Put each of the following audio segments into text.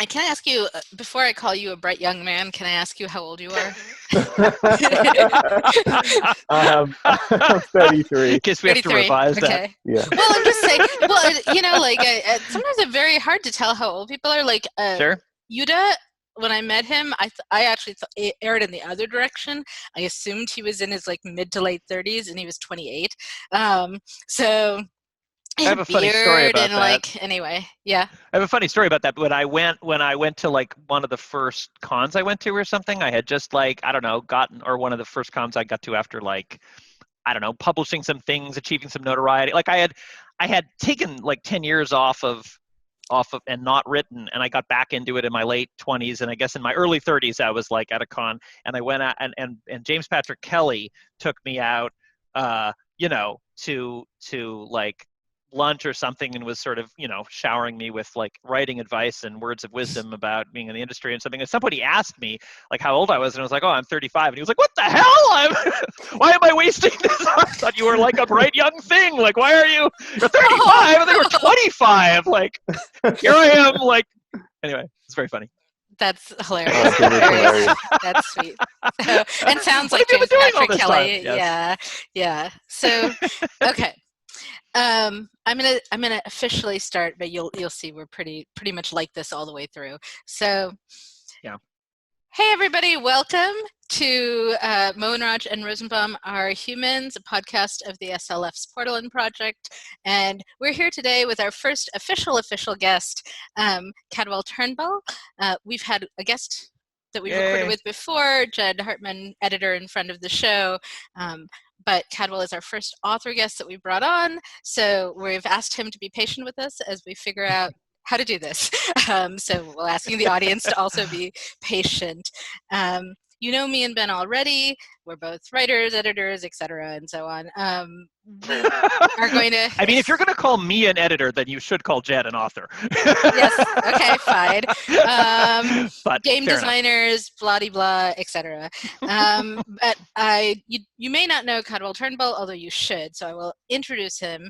And can I ask you, before I call you a bright young man, can I ask you how old you are? I'm 33. Guess we have to 33. revise that. Okay. Yeah. Well, I'm just saying. Well, sometimes it's very hard to tell how old people are. Like Sure. Yuda, when I met him, I actually thought it aired in the other direction. I assumed he was in his like mid to late 30s, and he was 28. So. I have a funny story about that. Anyway, yeah. I have a funny story about that. When I went to like one of the first cons I went to or something, I had just like, I don't know, or one of the first cons I got to after like, I don't know, publishing some things, achieving some notoriety. Like I had taken like 10 years off of and not written, and I got back into it in my late 20s, and I guess in my early 30s I was like at a con, and I went out and James Patrick Kelly took me out to like lunch or something, and was sort of showering me with like writing advice and words of wisdom about being in the industry and something. And somebody asked me like how old I was, and I was like, oh, I'm 35. And he was like, what the hell? Why am I wasting this? I thought you were like a bright young thing. Like, why are you're 35? I think you're 25. Like, here I am. Like, anyway, it's very funny. That's hilarious. That's sweet. So, and sounds like James Patrick Kelly. Yes. Yeah. So, okay. I'm gonna officially start, but you'll see we're pretty much like this all the way through. So, yeah. Hey everybody, welcome to Moenraj and Rosenbaum Are Humans, a podcast of the SLF's Portland Project, and we're here today with our first official guest, Cadwell Turnbull. We've had a guest that we've recorded with before, Jed Hartman, editor and friend of the show. But Cadwell is our first author guest that we brought on, so we've asked him to be patient with us as we figure out how to do this. So we're asking the audience to also be patient. You know me and Ben already. We're both writers, editors, etc., and so on. We are going to... I mean, if you're going to call me an editor, then you should call Jed an author. Yes, okay, fine. But game designers, blah-de-blah, etc. But you may not know Cadwell Turnbull, although you should, so I will introduce him.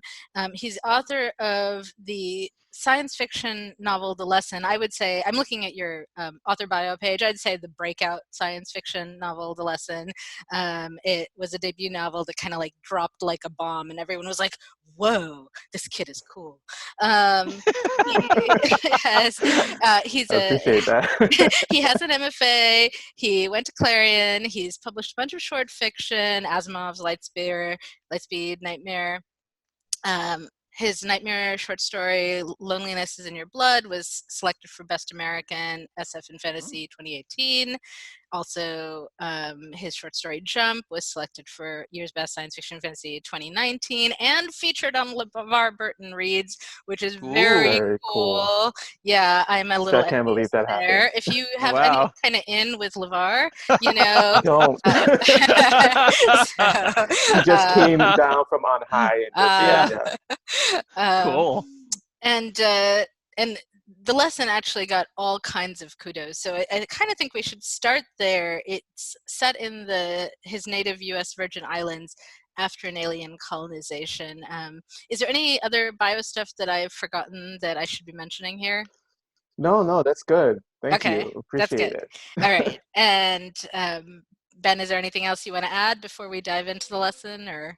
He's author of the science fiction novel The Lesson. I would say, I'm looking at your author bio page, I'd say the breakout science fiction novel The Lesson. It was a debut novel that kind of like dropped like a bomb, and everyone was like, whoa, this kid is cool. He has an MFA, he went to Clarion, he's published a bunch of short fiction, Asimov's Lightspeed, Nightmare. His Nightmare short story, Loneliness is in Your Blood, was selected for Best American SF and Fantasy 2018. Also, his short story, Jump, was selected for Year's Best Science Fiction Fantasy 2019 and featured on LeVar Burton Reads, which is very cool. Yeah, I'm a little... I can't believe that happened. If you have any kind of in with LeVar, Don't. He just came down from on high. Cool. And The Lesson actually got all kinds of kudos. So I kind of think we should start there. It's set in his native U.S. Virgin Islands after an alien colonization. Is there any other bio stuff that I've forgotten that I should be mentioning here? No, that's good. Thank you. Appreciate it. All right. And Ben, is there anything else you want to add before we dive into The Lesson? Or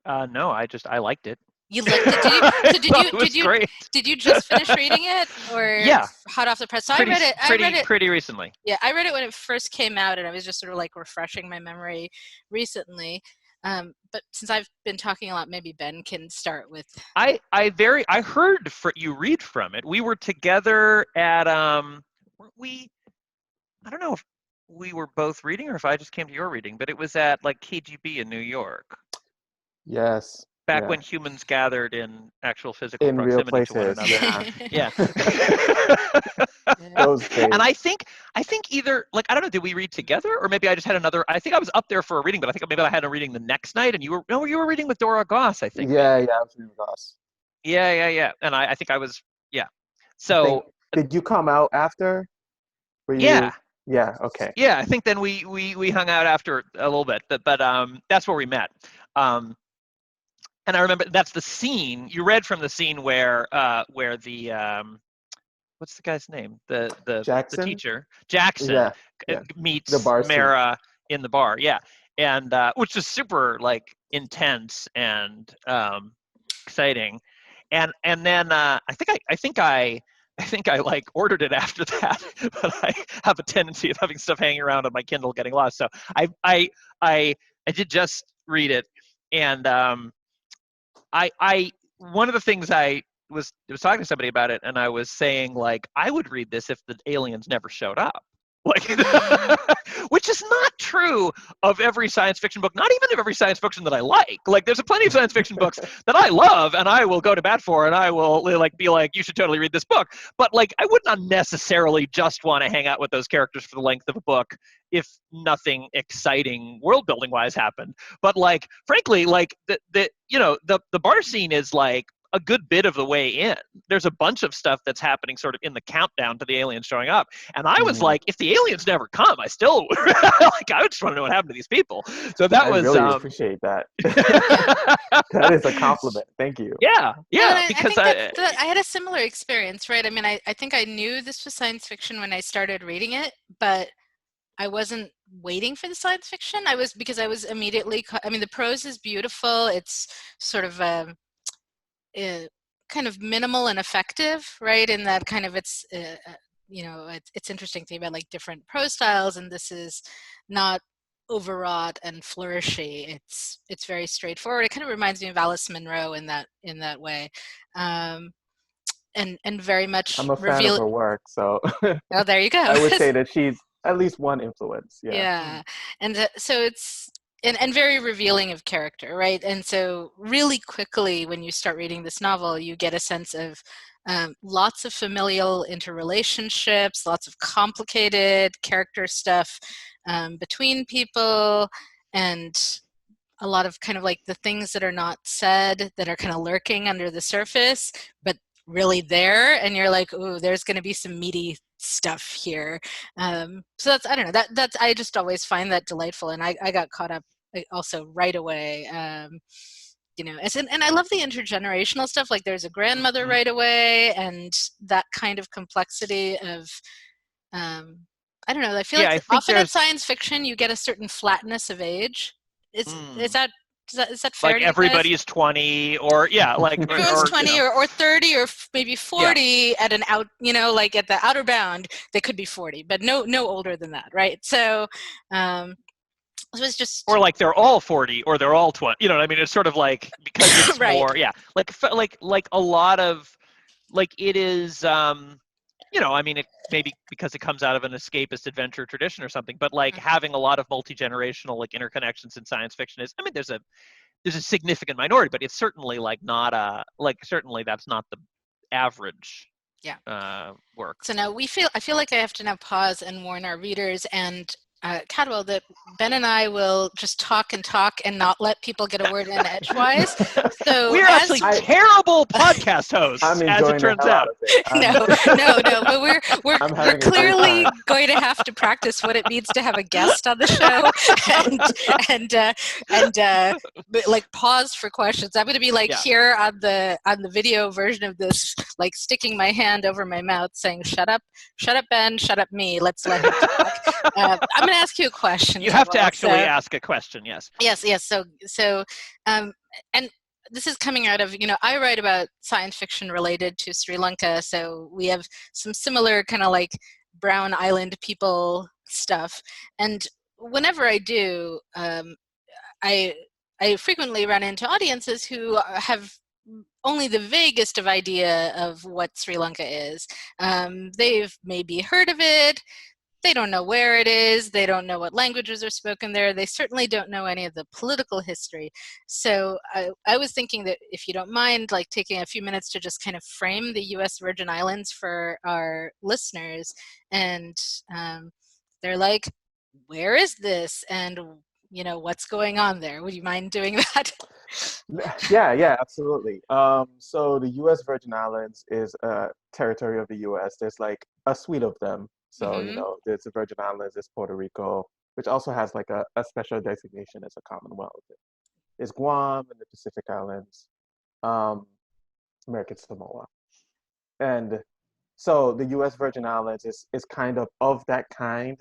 no, I liked it. You liked it? Did you just finish reading it, or hot off the press? So I read it pretty recently. Yeah, I read it when it first came out, and I was just sort of like refreshing my memory recently. But since I've been talking a lot, maybe Ben can start with. I heard you read from it. We were together at weren't we? I don't know if we were both reading or if I just came to your reading, but it was at like KGB in New York. Yes. Back when humans gathered in actual physical proximity to one another. Yeah. And I think either, like, I don't know, did we read together, or maybe I just had another? I think I was up there for a reading, but I think maybe I had a reading the next night, and you were reading with Dora Goss, I think. Yeah, I was reading with Goss. Yeah. And I think I was, So did you come out after? Yeah. Yeah. Okay. Yeah, I think then we hung out after a little bit, but that's where we met. And I remember that's the scene you read from, the scene where the what's the guy's name? The Jackson? teacher, Jackson, Yeah. The meets bar scene. Mara in the bar. Yeah, and which is super like intense and exciting. And then I think I like ordered it after that, but I have a tendency of having stuff hanging around on my Kindle getting lost. So I did just read it, and I one of the things I was talking to somebody about it, and I was saying like I would read this if the aliens never showed up. Like, which is not true of every science fiction book, not even of every science fiction that I like. Like, there's plenty of science fiction books that I love and I will go to bat for, and I will like be like, you should totally read this book. But like, I would not necessarily just want to hang out with those characters for the length of a book if nothing exciting world building wise happened. But like, frankly, like the bar scene is like a good bit of the way in. There's a bunch of stuff that's happening sort of in the countdown to the aliens showing up. And I was like, if the aliens never come, I still like I just want to know what happened to these people. So that I was really appreciate that. That is a compliment. Thank you. Yeah. Well, because I had a similar experience, right? I mean, I think I knew this was science fiction when I started reading it, but I wasn't waiting for the science fiction. Because I was immediately, I mean, the prose is beautiful. It's sort of kind of minimal and effective, right? In that kind of it's interesting to think about like different prose styles, and this is not overwrought and flourishy. It's very straightforward. It kind of reminds me of Alice Munro in that way, and very much I'm a fan of her work, so oh, there you go. I would say that she's at least one influence. Yeah, and so it's and very revealing of character, right? And so really quickly when you start reading this novel, you get a sense of lots of familial interrelationships, lots of complicated character stuff between people, and a lot of kind of like the things that are not said that are kind of lurking under the surface, but really there, and you're like, ooh, there's going to be some meaty stuff here. So that's, I don't know, that's I just always find that delightful, and I got caught up also right away. And I love the intergenerational stuff. Like there's a grandmother right away, and that kind of complexity of I don't know. I feel like often in science fiction you get a certain flatness of age. Is that fair? Like everybody's 20, or like everyone's 20 or 30 or maybe 40 at an out, like at the outer bound, they could be 40, but no older than that, right? So it was just, or like they're all 40 or they're all 20. You know what I mean? It's sort of like, because it's right. more, like a lot of like it is. I mean, it maybe because it comes out of an escapist adventure tradition or something, but like having a lot of multi-generational like interconnections in science fiction is, I mean, there's a significant minority, but it's certainly like not certainly that's not the average work. So now I feel like I have to now pause and warn our readers and Cadwell that Ben and I will just talk and not let people get a word in edgewise. So we're actually terrible podcast hosts, I'm as it turns out. No, but we're clearly going to have to practice what it means to have a guest on the show, and like pause for questions. I'm going to be like here on the video version of this, like sticking my hand over my mouth, saying, "Shut up, Ben, shut up me. Let's let him talk." I'm going to ask you a question. You have to actually ask a question, yes. Yes. So, and this is coming out of, I write about science fiction related to Sri Lanka, so we have some similar kind of like brown island people stuff. And whenever I do, I frequently run into audiences who have only the vaguest of idea of what Sri Lanka is. They've maybe heard of it. They don't know where it is. They don't know what languages are spoken there. They certainly don't know any of the political history. So I was thinking that if you don't mind, like taking a few minutes to just kind of frame the U.S. Virgin Islands for our listeners. And they're like, where is this? And, what's going on there? Would you mind doing that? Yeah, absolutely. So the U.S. Virgin Islands is a territory of the U.S. There's like a suite of them. So, there's the Virgin Islands, there's Puerto Rico, which also has like a special designation as a Commonwealth. There's Guam and the Pacific Islands, American Samoa. And So the U.S. Virgin Islands is kind of that kind,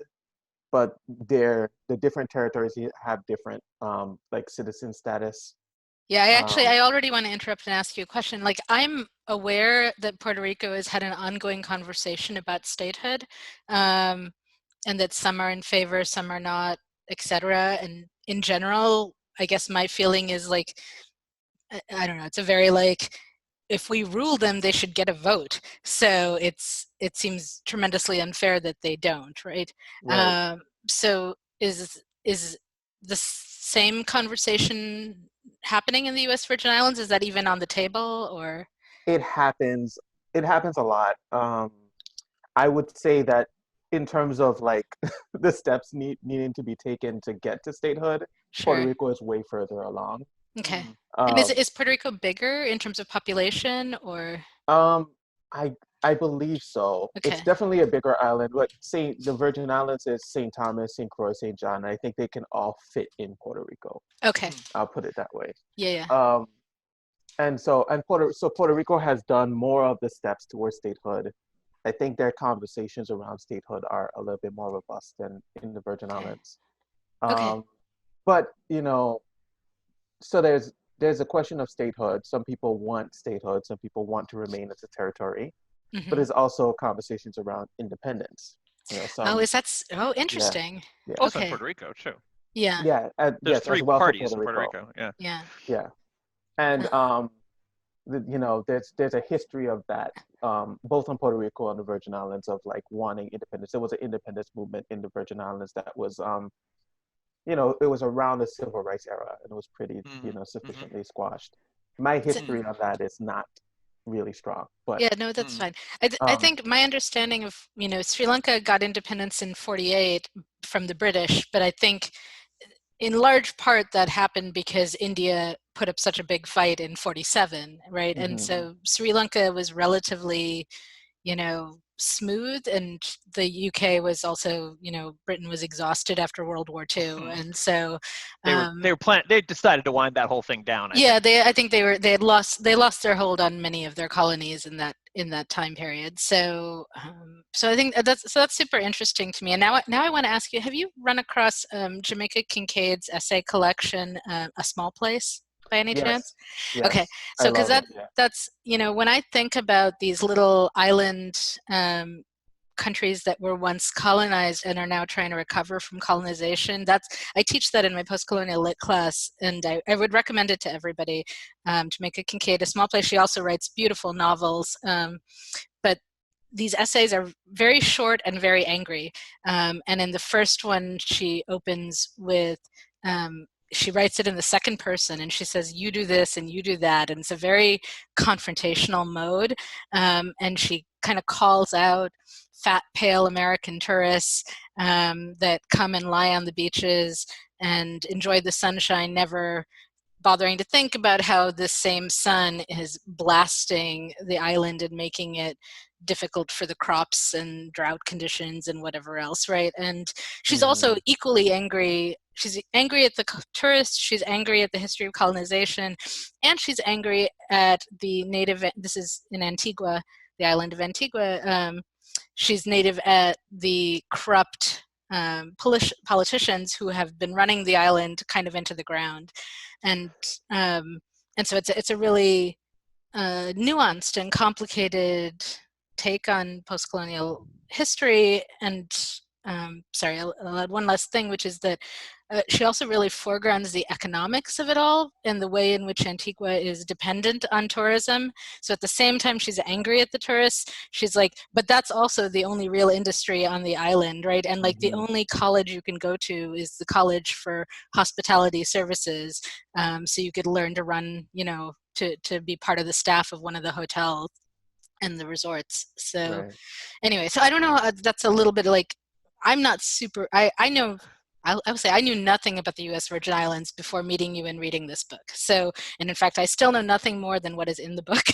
but the different territories have different like citizen status. Yeah, Um, I already want to interrupt and ask you a question. Like, I'm aware that Puerto Rico has had an ongoing conversation about statehood, and that some are in favor, some are not, etc. And in general, I guess my feeling is like, I don't know, it's a very like, if we rule them, they should get a vote. So it seems tremendously unfair that they don't, right? right. So is the same conversation happening in the U.S. Virgin Islands? Is that even on the table, or? It happens. It happens a lot. I would say that in terms of like the steps needing to be taken to get to statehood, Puerto Sure. Rico is way further along. Okay. Mm. And Um, is Puerto Rico bigger in terms of population, or? um, I I believe so. It's Okay. definitely a bigger island. But Saint the Virgin Islands is Saint Thomas, Saint Croix, Saint John. I think they can all fit in Puerto Rico. Okay. Mm. I'll put it that way. Yeah, yeah. Um, and Puerto Rico has done more of the steps towards statehood. I think their conversations around statehood are a little bit more robust than in the Virgin Okay. Islands. Okay. Um, but so there's a question of statehood. Some people want statehood. Some people want to remain as a territory. But Mm-hmm. there's also conversations around independence. Oh, Some yeah, interesting. yeah, Also in Okay. Puerto Rico too. Yeah. yeah, There's yes, as three well for parties Puerto in Puerto Rico. Rico. Yeah. Yeah. Yeah, and Uh, there's a history of that, both on Puerto Rico and the Virgin Islands of like wanting independence. There was an independence movement in the Virgin Islands that was, it was around the civil rights era and it was pretty, Mm-hmm. Mm-hmm. sufficiently squashed. My it's, history on that is not really strong, but yeah, no, that's Mm. fine. I um, think my understanding of, Sri Lanka got independence in 48 from the British, but I think in large part that happened because India put up such a big fight in 47, right? And mhm, Mm-hmm. so Sri Lanka was relatively, smooth, and the UK was also, Britain was exhausted after World War II. And so They were they decided to wind that whole thing down, I yeah, think. I think they lost their hold on many of their colonies in that time period. So I think that's super interesting to me. And now I want to ask you: have you run across Jamaica Kincaid's essay collection, A Small Place, by any chance? yes, Okay, yes, I so because love it. Yeah. that's when I think about these little island countries that were once colonized and are now trying to recover from colonization. I teach that in my post-colonial lit class, and I would recommend it to everybody. Jamaica Kincaid, A Small Place. She also writes beautiful novels, but these essays are very short and very angry. And in the first one, she opens with, she writes it in the second person, and she says, "You do this and you do that," and it's a very confrontational mode. And she kind of calls out fat, pale American tourists that come and lie on the beaches and enjoy the sunshine, never bothering to think about how this same sun is blasting the island and making it difficult for the crops and drought conditions and whatever else, right? And she's also Hmm. equally angry. She's angry at the tourists, she's angry at the history of colonization, and she's angry at the native, this is in Antigua, the island of Antigua. She's native at the corrupt politicians who have been running the island kind of into the ground. And um, and so it's a really nuanced and complicated take on post-colonial history. And sorry, I'll add one last thing, which is that she also really foregrounds the economics of it all and the way in which Antigua is dependent on tourism. So at the same time she's angry at the tourists, she's like, but that's also the only real industry on the island, right? And like the Hmm. only college you can go to is the College for Hospitality Services. So you could learn to run, to be part of the staff of one of the hotels and the resorts. So Right. anyway, so I don't know, that's a little bit like, I'm not super, I know, I would say I knew nothing about the U.S. Virgin Islands before meeting you and reading this book. So, and in fact, I still know nothing more than what is in the book.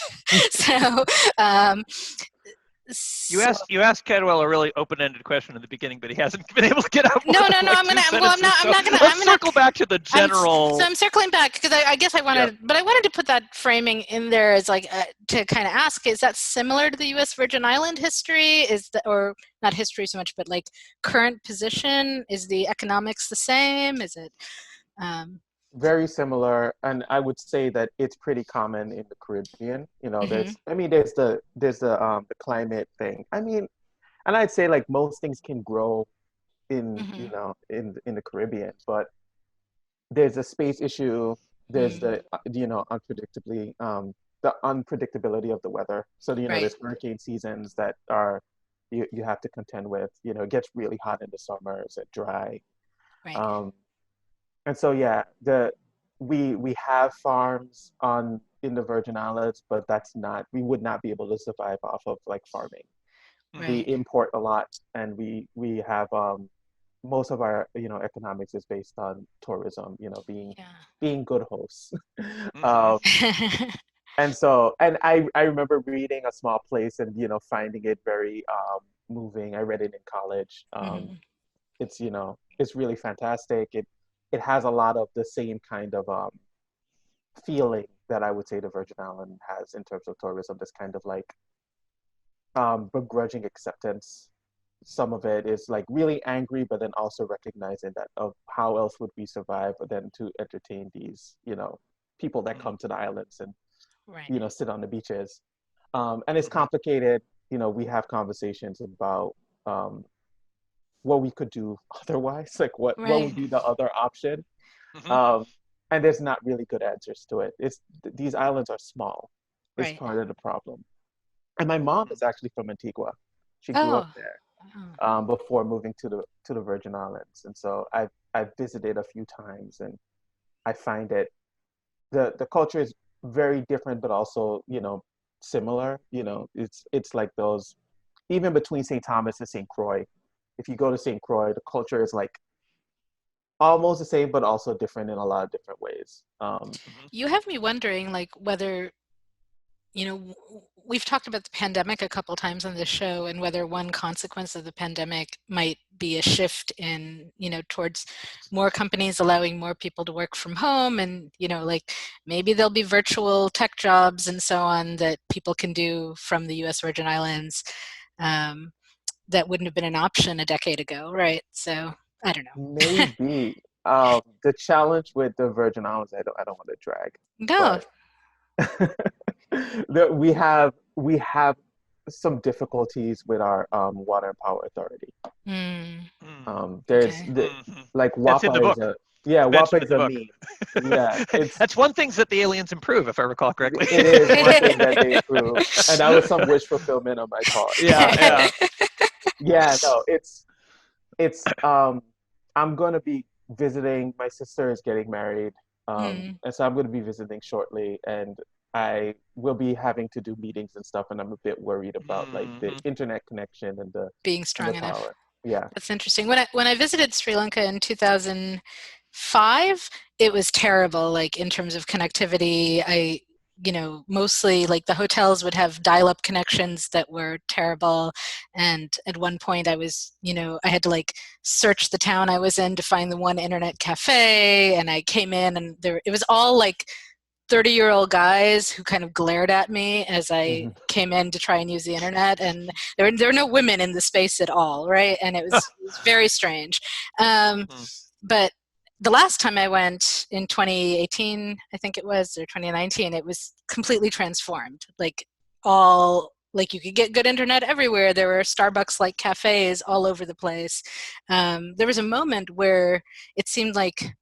So, um, You asked Cadwell a really open-ended question in the beginning, but he hasn't been able to get out. No. I'm not gonna. Let's circle back to the general. So I'm circling back because I guess I wanted, but I wanted to put that framing in there as like to kind of ask: is that similar to the U.S. Virgin Island history? Or not history so much, but like current position? Is the economics the same? Is it? Very similar, and I would say that it's pretty common in the Caribbean. There's the climate thing. And I'd say like most things can grow in in the Caribbean, but there's a space issue. There's the unpredictability of the weather. So there's hurricane seasons that are you have to contend with. It gets really hot in the summers and dry. Right. And so we have farms in the Virgin Islands, but we would not be able to survive off of like farming. Right. We import a lot, and we have most of our economics is based on tourism, being good hosts. And I remember reading A Small Place and finding it very moving. I read it in college. It's really fantastic. It has a lot of the same kind of feeling that I would say the Virgin Island has in terms of tourism. This kind of like begrudging acceptance. Some of it is like really angry, but then also recognizing that of how else would we survive than to entertain these people that come to the islands and sit on the beaches. And it's complicated. We have conversations about what we could do otherwise, like what would be the other option. And there's not really good answers to it. These islands are small. It's part of the problem. And my mom is actually from Antigua. She grew up there before moving to the Virgin Islands. And so I've visited a few times, and I find it the culture is very different, but also similar. It's like those, even between St. Thomas and St. Croix. If you go to St. Croix, the culture is like almost the same, but also different in a lot of different ways. You have me wondering, like, whether, we've talked about the pandemic a couple times on this show, and whether one consequence of the pandemic might be a shift in, towards more companies allowing more people to work from home, and, like maybe there'll be virtual tech jobs and so on that people can do from the U.S. Virgin Islands. That wouldn't have been an option a decade ago, right? So I don't know. Maybe the challenge with the Virgin Islands, I don't want to drag. No. We have some difficulties with our water and power authority. There's like WAPA is a WAPA is a meme. Yeah, that's one thing that the aliens improve, if I recall correctly. It is one thing that they improve, and that was some wish fulfillment on my part. No, it's I'm going to be visiting. My sister is getting married, and so I'm going to be visiting shortly, and I will be having to do meetings and stuff, and I'm a bit worried about like the internet connection and the being strong enough. Power. Yeah, that's interesting. When I visited Sri Lanka in 2005, it was terrible. Like in terms of connectivity, mostly like the hotels would have dial-up connections that were terrible. And at one point I was, I had to like search the town I was in to find the one internet cafe. And I came in and it was all like 30-year-old guys who kind of glared at me as I came in to try and use the internet. And there were no women in the space at all, right? And it was very strange. But the last time I went in 2018, I think it was, or 2019, it was completely transformed. Like you could get good internet everywhere. There were Starbucks-like cafes all over the place. There was a moment where it seemed like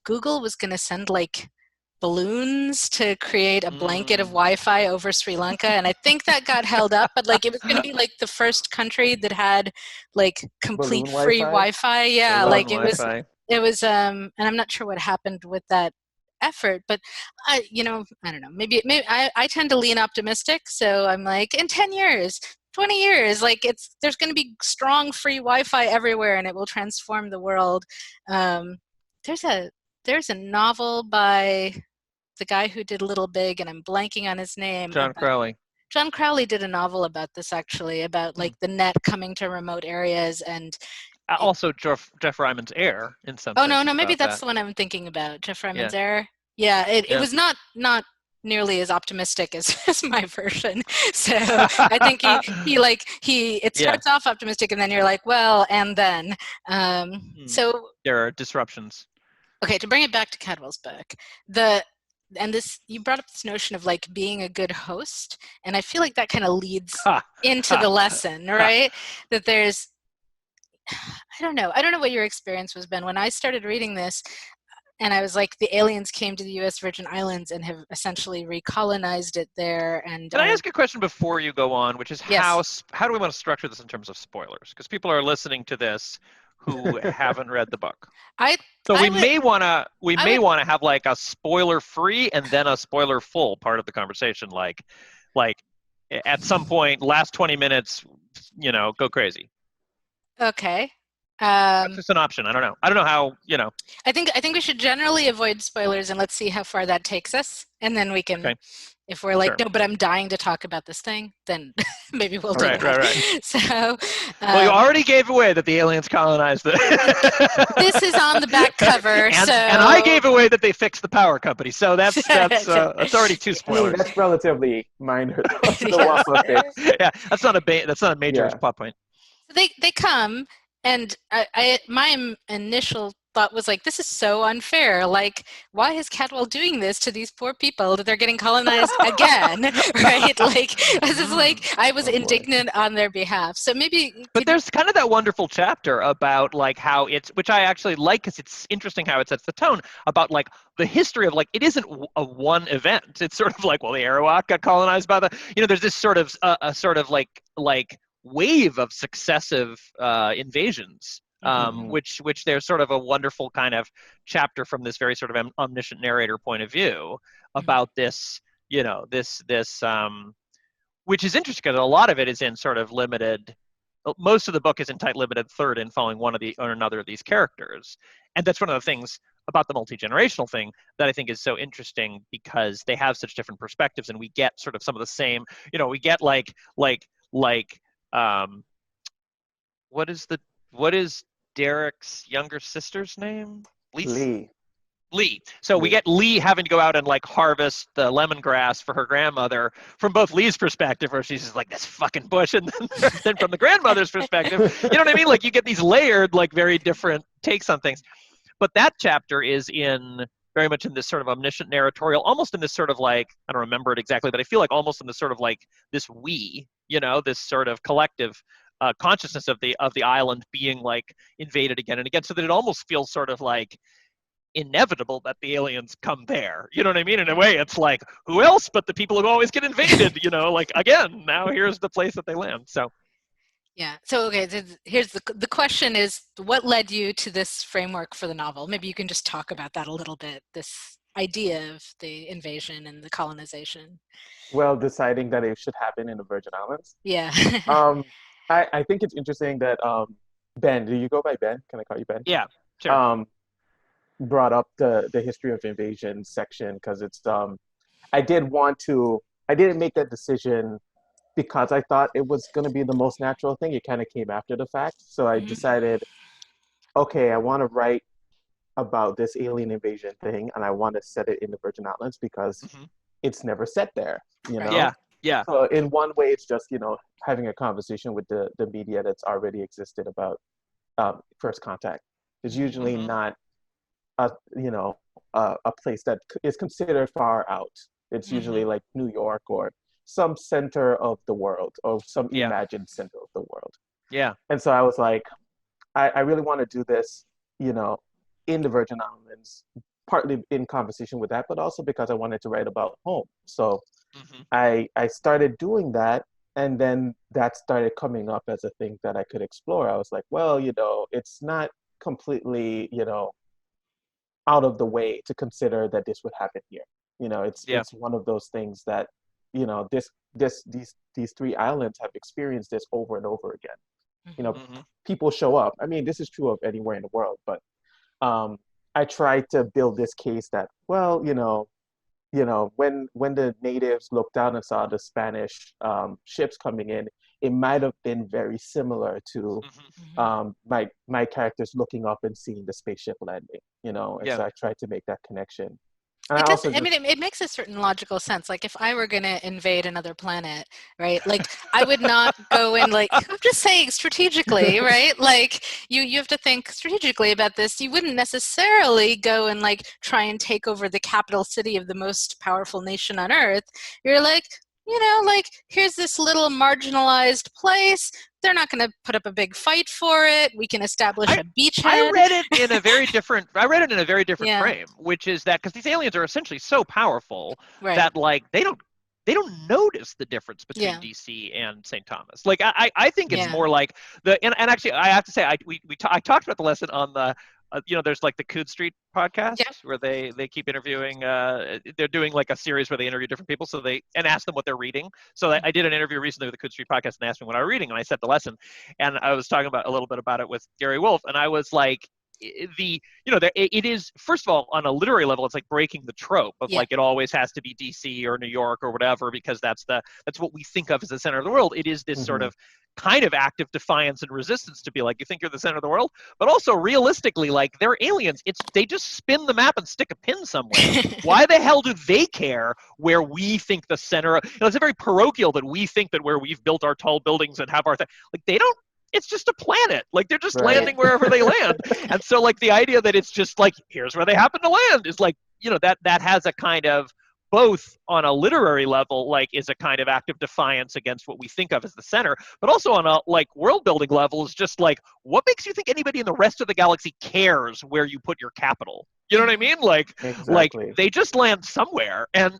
Google was going to send like balloons to create a blanket of Wi-Fi over Sri Lanka, and I think that got held up. But like it was going to be like the first country that had like complete balloon free Wi-Fi? Yeah, balloon like Wi-Fi. it was and I'm not sure what happened with that effort, but I don't know, maybe I tend to lean optimistic, so I'm like, in 10 years, 20 years, like there's going to be strong free Wi-Fi everywhere, and it will transform the world. There's a novel by the guy who did Little Big, and I'm blanking on his name. John Crowley. John Crowley did a novel about this, actually, about like the net coming to remote areas. And also Jeff Ryman's Heir, in some oh, sense. no, maybe that's that. the one I'm thinking about, Jeff Ryman's Yeah. Heir. Yeah, it Yeah. was not nearly as optimistic as my version. So I think it starts off optimistic, and then you're like, well, and then. So there are disruptions. Okay, to bring it back to Cadwell's book, you brought up this notion of like being a good host, and I feel like that kind of leads into the lesson, right? That there's, I don't know what your experience was, Ben. When I started reading this, and I was like, the aliens came to the U.S. Virgin Islands and have essentially recolonized it there. And can I ask a question before you go on, which is yes. how do we want to structure this in terms of spoilers? Because people are listening to this who haven't read the book. We may want to have like a spoiler-free and then a spoiler-full part of the conversation. Like at some point, last 20 minutes, go crazy. Okay. That's just an option. I don't know how, I think we should generally avoid spoilers, and let's see how far that takes us, and then we can, if we're like, no, but I'm dying to talk about this thing, then maybe we'll do that. Right. So, well, you already gave away that the aliens colonized it. This is on the back cover, and I gave away that they fixed the power company. So that's already two spoilers. I mean, that's relatively minor. Yeah, that's not a major plot point. So they come. And my initial thought was like, this is so unfair. Like, why is Cadwell doing this to these poor people that they're getting colonized again, right? Like, this is like, I was indignant on their behalf. So maybe. But there's kind of that wonderful chapter about like how which I actually like, because it's interesting how it sets the tone about like the history of like, it isn't a one event. It's sort of like, well, the Arawak got colonized by there's this sort of like wave of successive invasions, which there's sort of a wonderful kind of chapter from this very sort of omniscient narrator point of view about this, which is interesting because a lot of it is in sort of limited. Most of the book is in tight limited third in following one or another of these characters, and that's one of the things about the multi-generational thing that I think is so interesting, because they have such different perspectives, and we get sort of some of the same. We get like. What is Derek's younger sister's name? Lee. So we get Lee having to go out and like harvest the lemongrass for her grandmother from both Lee's perspective, where she's just like, this fucking bush, and then from the grandmother's perspective, you know what I mean? Like, you get these layered, like, very different takes on things. But that chapter is very much in this sort of omniscient narratorial, almost in this sort of like, I don't remember it exactly, but I feel like almost in this sort of like this this sort of collective consciousness of the island being like invaded again and again, so that it almost feels sort of like inevitable that the aliens come there. You know what I mean? In a way, it's like, who else but the people who always get invaded, like, again, now here's the place that they land. So yeah. So, okay, here's the question is, what led you to this framework for the novel? Maybe you can just talk about that a little bit, this idea of the invasion and the colonization. Well, deciding that it should happen in the Virgin Islands. Yeah. I think it's interesting that Ben, do you go by Ben? Can I call you Ben? Yeah, sure. Brought up the history of invasion section, because it's I didn't make that decision because I thought it was going to be the most natural thing. It kind of came after the fact. So I decided, okay, I want to write about this alien invasion thing, and I want to set it in the Virgin Islands because it's never set there, Right. Yeah. So in one way, it's just, having a conversation with the media that's already existed about first contact. It's usually not a place that is considered far out. It's usually like New York or some center of the world, or some imagined center of the world. Yeah. And so I was like, I really want to do this, in the Virgin Islands, partly in conversation with that, but also because I wanted to write about home. So I started doing that, and then that started coming up as a thing that I could explore. I was like, well, it's not completely, out of the way to consider that this would happen here. It's one of those things that, these three islands have experienced this over and over again. People show up. I mean, this is true of anywhere in the world, but I tried to build this case that, well, when the natives looked down and saw the Spanish ships coming in, it might have been very similar to my characters looking up and seeing the spaceship landing, and so I tried to make that connection. And It I does. also I just, mean, it makes a certain logical sense. Like, if I were going to invade another planet, right? Like, I would not go in. Like, I'm just saying strategically, right? Like, you have to think strategically about this. You wouldn't necessarily go and like try and take over the capital city of the most powerful nation on Earth. You're like, like, here's this little marginalized place. They're not going to put up a big fight for it. We can establish a beachhead. I read it in a very different Yeah. frame, which is that because these aliens are essentially so powerful Right. that like they don't notice the difference between DC and St. Thomas. Like I think it's more like and actually I have to say I talked about the lesson on the there's like the Coode Street podcast where they keep interviewing. They're doing like a series where they interview different people, and ask them what they're reading. So I did an interview recently with the Coode Street podcast and asked me what I was reading, and I said the lesson, and I was talking about a little bit about it with Gary Wolf, and I was like, it is, first of all, on a literary level, it's like breaking the trope of like it always has to be DC or New York or whatever because that's what we think of as the center of the world. It is this sort of kind of active defiance and resistance to be like, you think you're the center of the world, but also realistically, like, they're aliens. They just spin the map and stick a pin somewhere. Why the hell do they care where we think the center of, it's a very parochial that we think that where we've built our tall buildings and have our like, they don't. It's just a planet. Like, they're just landing wherever they land. And so, like, the idea that it's just like, here's where they happen to land is like, that has a kind of, both on a literary level, like, is a kind of active defiance against what we think of as the center, but also on a, like, world building level is just like, what makes you think anybody in the rest of the galaxy cares where you put your capital? You know what I mean? Like, like they just land somewhere. And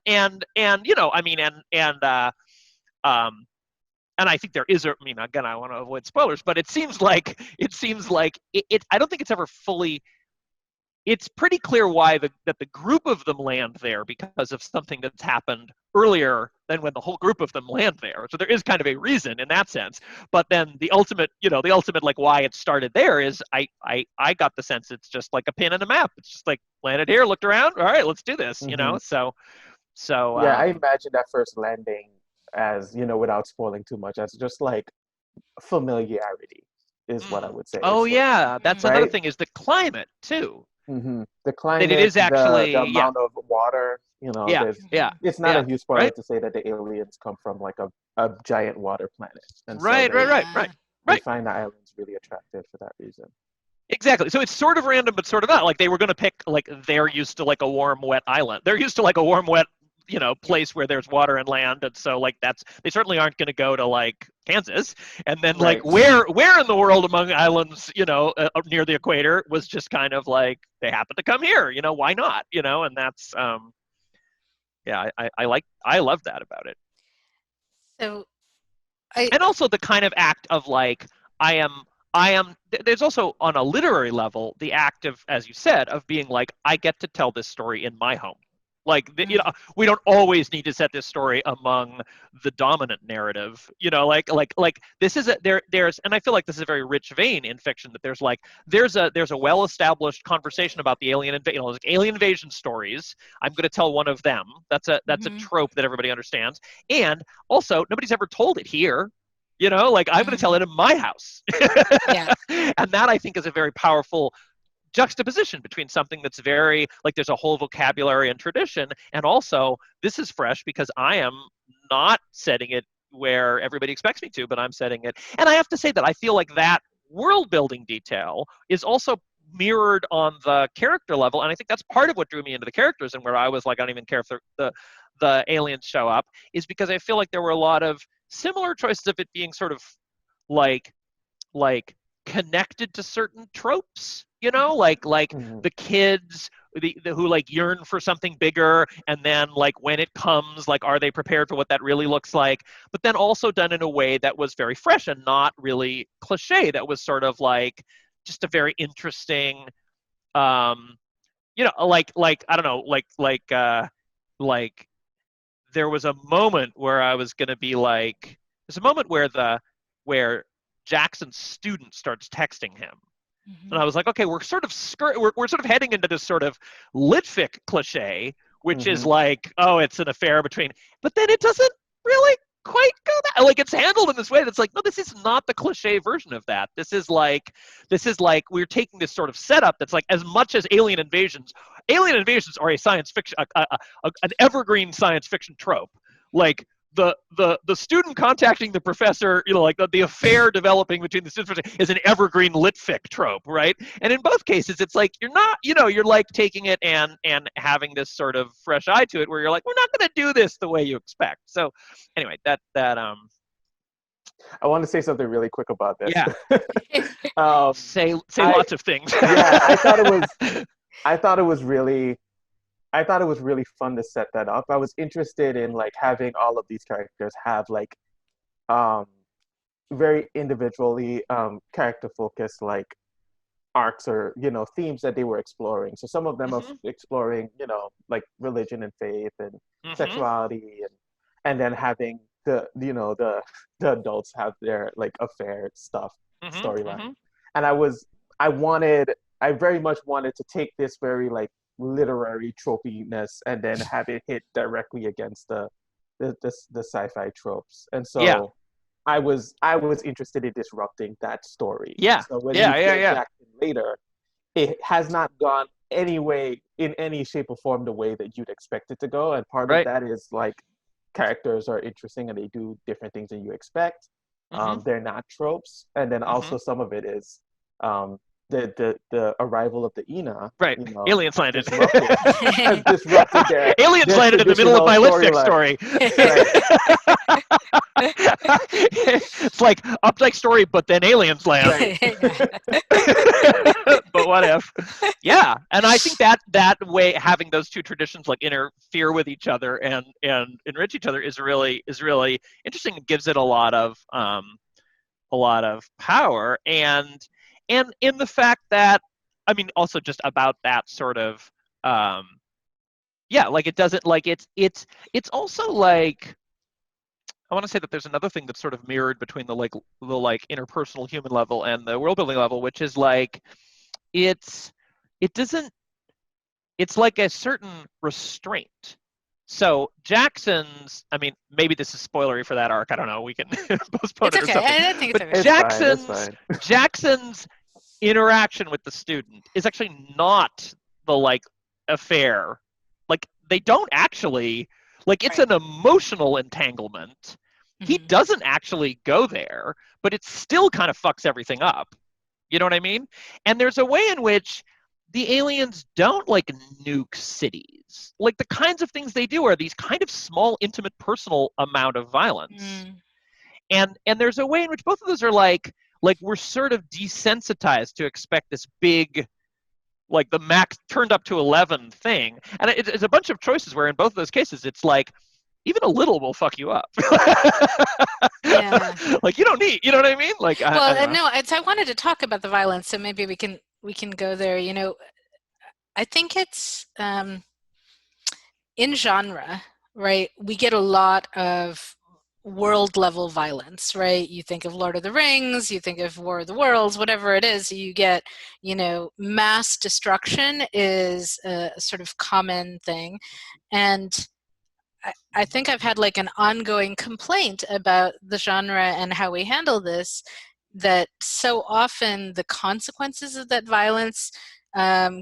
I think there is again, I want to avoid spoilers, but it seems like I don't think it's ever fully. It's pretty clear why that the group of them land there because of something that's happened earlier than when the whole group of them land there. So there is kind of a reason in that sense. But then the ultimate like why it started there is I got the sense it's just like a pin in a map. It's just like landed here, looked around, all right, let's do this. So yeah, I imagine that first landing as, without spoiling too much, as just like familiarity is what I would say. Oh yeah, that's another thing is the climate too. The climate, that it is actually the amount of water, it's not a huge spoiler to say that the aliens come from like a giant water planet. And right. They find the islands really attractive for that reason. Exactly. So it's sort of random, but sort of not. Like, they were going to pick, like, they're used to like a warm, wet island. They're used to like a warm, wet, place where there's water and land. And so, like, they certainly aren't going to go to like Kansas. And then like where in the world among islands, near the equator was just kind of like, they happen to come here, why not? And that's, I love that about it. So and also the kind of act of like, there's also on a literary level, the act of, as you said, of being like, I get to tell this story in my home. Like, we don't always need to set this story among the dominant narrative, like this is there's, and I feel like this is a very rich vein in fiction that there's a well-established conversation about the alien invasion, like alien invasion stories. I'm going to tell one of them. That's a trope that everybody understands. And also nobody's ever told it here. Like, I'm going to tell it in my house. And that, I think, is a very powerful juxtaposition between something that's very, like, there's a whole vocabulary and tradition, and also, this is fresh because I am not setting it where everybody expects me to, but I'm setting it. And I have to say that I feel like that world-building detail is also mirrored on the character level, and I think that's part of what drew me into the characters, and where I was like, I don't even care if the aliens show up, is because I feel like there were a lot of similar choices of it being sort of like connected to certain tropes, like the kids who like yearn for something bigger, and then like when it comes, like, are they prepared for what that really looks like? But then also done in a way that was very fresh and not really cliche. That was sort of like just a very interesting, like I don't know, like there was a moment where I was gonna be like, there's a moment where Jackson's student starts texting him. And I was like, okay, we're sort of heading into this sort of litfic cliche which is like, oh, it's an affair between, but then it doesn't really quite go that, like, it's handled in this way that's like, no, this is not the cliche version of that. This is like we're taking this sort of setup that's like, as much as alien invasions are a science fiction, an evergreen science fiction trope. Like, the student contacting the professor, like the affair developing between the student is an evergreen lit fic trope, right? And in both cases, it's like, you're not, you're like taking it and having this sort of fresh eye to it, where you're like, we're not going to do this the way you expect. So anyway, that I want to say something really quick about this. Yeah. Say lots of things. Yeah, I thought it was really fun to set that up. I was interested in like having all of these characters have like very individually character focused like arcs or themes that they were exploring. So some of them are exploring like religion and faith and sexuality, and then having the adults have their like affair stuff storyline. And I very much wanted to take this very like literary tropiness and then have it hit directly against the sci-fi tropes. And so I was interested in disrupting that story. So when you get Jackson later, it has not gone any way, in any shape or form, the way that you'd expect it to go. And part of that is like, characters are interesting and they do different things than you expect. They're not tropes. And then also some of it is the arrival of the Ina, aliens landed. Disrupted their aliens landed in the middle of my lit story. It's like Updike story, but then aliens land. But what if? Yeah, and I think that way, having those two traditions like interfere with each other and enrich each other is really interesting. It gives it a lot of power, and in the fact that, I mean, also just about that sort of like, it doesn't, like, it's also like, I want to say that there's another thing that's sort of mirrored between the interpersonal human level and the world building level, which is like, it's like a certain restraint. So Jackson's, I mean, maybe this is spoilery for that arc, I don't know, we can postpone it or something. I think it's but okay. Jackson's interaction with the student is actually not the like affair. Like, they don't actually, like, it's an emotional entanglement. He doesn't actually go there, but it still kind of fucks everything up. You know what I mean? And there's a way in which the aliens don't like nuke cities. Like, the kinds of things they do are these kind of small, intimate, personal amount of violence. And there's a way in which both of those are like we're sort of desensitized to expect this big, like the max turned up to 11 thing. And it's a bunch of choices where in both of those cases, it's like, even a little will fuck you up. Like, you don't need, you know what I mean? Like, I wanted to talk about the violence, so maybe we can go there. I think it's in genre, right? We get a lot of world level violence, right? You think of Lord of the Rings, you think of War of the Worlds, whatever it is, you get, mass destruction is a sort of common thing. And I think I've had like an ongoing complaint about the genre and how we handle this, that so often the consequences of that violence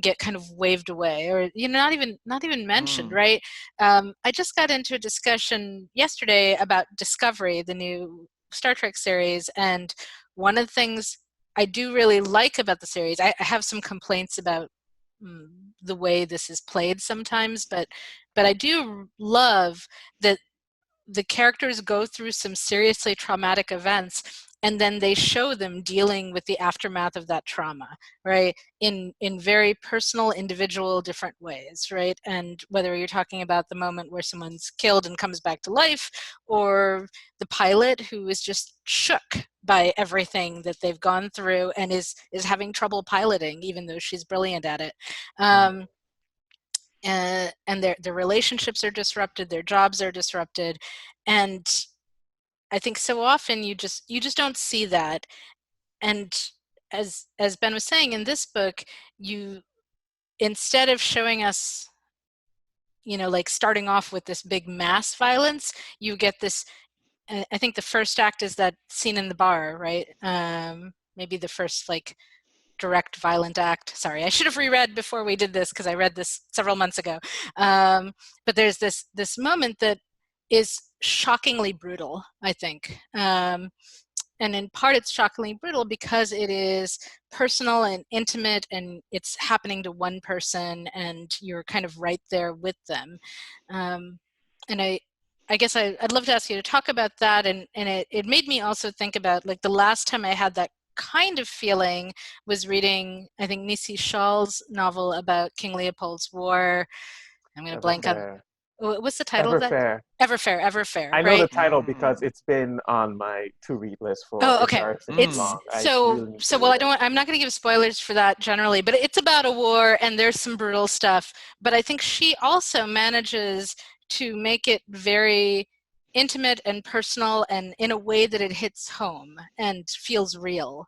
get kind of waved away, or not even mentioned, right? I just got into a discussion yesterday about Discovery, the new Star Trek series, and one of the things I do really like about the series, I have some complaints about the way this is played sometimes, but I do love that the characters go through some seriously traumatic events, and then they show them dealing with the aftermath of that trauma, right? In very personal, individual, different ways, right? And whether you're talking about the moment where someone's killed and comes back to life, or the pilot who is just shook by everything that they've gone through and is having trouble piloting, even though she's brilliant at it. And their relationships are disrupted, their jobs are disrupted, and I think so often you just don't see that. And as Ben was saying, in this book, you, instead of showing us like starting off with this big mass violence, you get this, I think the first act is that scene in the bar, right? Maybe the first like direct violent act. Sorry, I should have reread before we did this because I read this several months ago. But there's this moment that is shockingly brutal, I think. And in part it's shockingly brutal because it is personal and intimate, and it's happening to one person and you're kind of right there with them. And I guess I'd love to ask you to talk about that, and it made me also think about, like, the last time I had that kind of feeling was reading, I think, Nisi Shaw's novel about King Leopold's War. I'm going to blank on, what's the title of that? Everfair. Everfair, I know right? the title because it's been on my to-read list for okay. it's long. I'm not going to give spoilers for that generally, but it's about a war and there's some brutal stuff. But I think she also manages to make it very intimate and personal, and in a way that it hits home and feels real,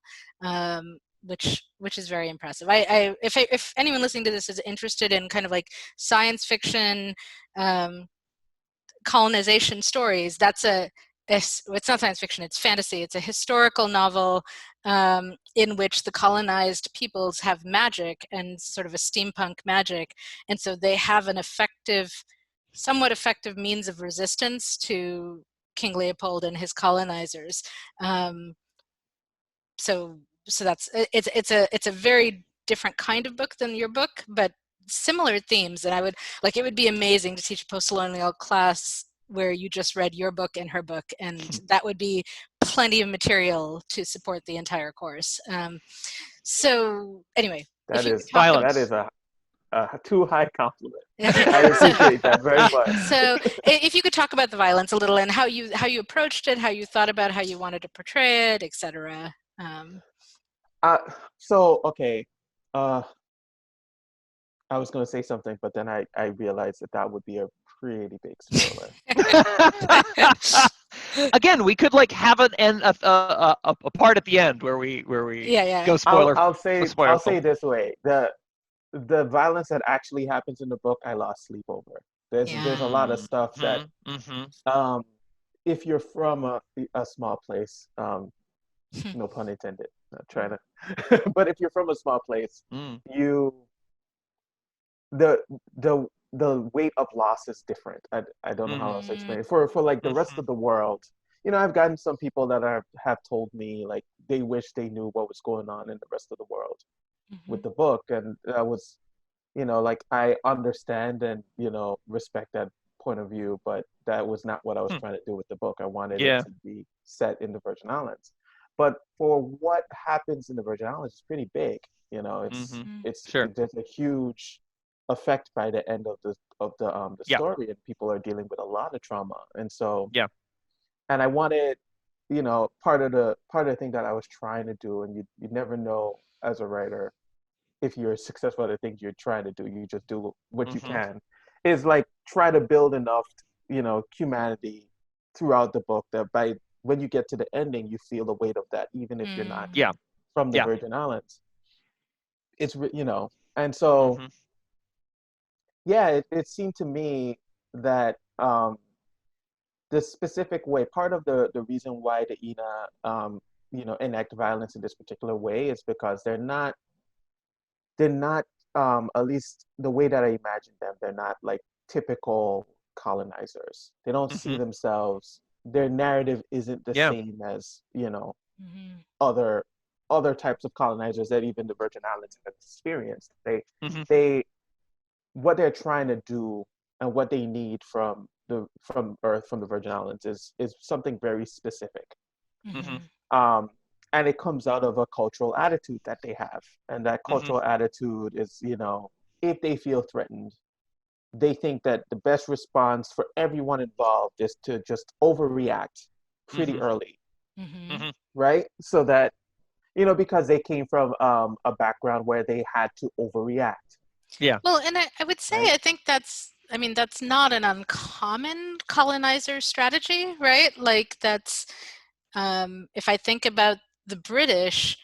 which is very impressive. If anyone listening to this is interested in kind of like science fiction, colonization stories, it's not science fiction, it's fantasy. It's a historical novel in which the colonized peoples have magic, and sort of a steampunk magic, and so they have an somewhat effective means of resistance to King Leopold and his colonizers. So it's a very different kind of book than your book, but similar themes. And it would be amazing to teach a post-colonial class where you just read your book and her book, and that would be plenty of material to support the entire course. So anyway, that is a too high compliment. I appreciate that very much. So if you could talk about the violence a little, and how you approached it, how you thought about how you wanted to portray it, etc. Okay. I was going to say something, but then I realized that would be a pretty big spoiler. Again, we could like have a part at the end where we go spoiler. I'll say this way: the violence that actually happens in the book, I lost sleep over. There's a lot of stuff that if you're from a small place, no pun intended, not trying to, but if you're from a small place, the weight of loss is different. I don't know how else to explain it. For like the rest of the world, I've gotten some people that have told me like they wish they knew what was going on in the rest of the world with the book, and that was, like, I understand and respect that point of view, but that was not what I was trying to do with the book. I wanted it to be set in the Virgin Islands, but for what happens in the Virgin Islands is pretty big. There's a huge effect by the end of the story, and people are dealing with a lot of trauma, and so and I wanted, part of the thing that I was trying to do, and you never know as a writer if you're successful at the things you're trying to do. You just do what you can, is like try to build enough humanity throughout the book that by when you get to the ending you feel the weight of that, even if you're not from the Virgin Islands. It's and so it seemed to me that the specific way, part of the reason why the INA enact violence in this particular way is because they're not at least the way that I imagine them, they're not like typical colonizers. They don't see themselves, their narrative isn't the same as other types of colonizers that even the Virgin Islands have experienced. They what they're trying to do and what they need from the Virgin Islands is something very specific. And it comes out of a cultural attitude that they have. And that cultural attitude is, if they feel threatened, they think that the best response for everyone involved is to just overreact pretty early. Right? So that, because they came from a background where they had to overreact. Yeah. Well, and I would say, right? I think that's not an uncommon colonizer strategy, right? Like that's, if I think about the British,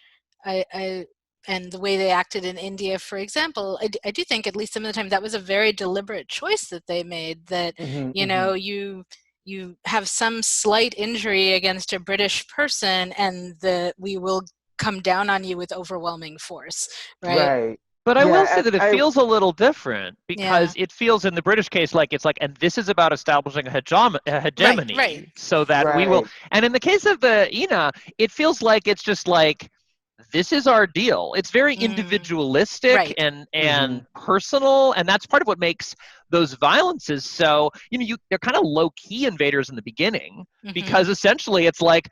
I and the way they acted in India, for example, I do think at least some of the time that was a very deliberate choice that they made, that, you have some slight injury against a British person and we will come down on you with overwhelming force, right? Right. But I Yeah, will say that it feels a little different, because it feels in the British case like it's like, and this is about establishing a hegemony, right. so that we will. And in the case of the INA, it feels like it's just like, this is our deal. It's very individualistic and personal, and that's part of what makes those violences so, they're kind of low-key invaders in the beginning, because essentially it's like,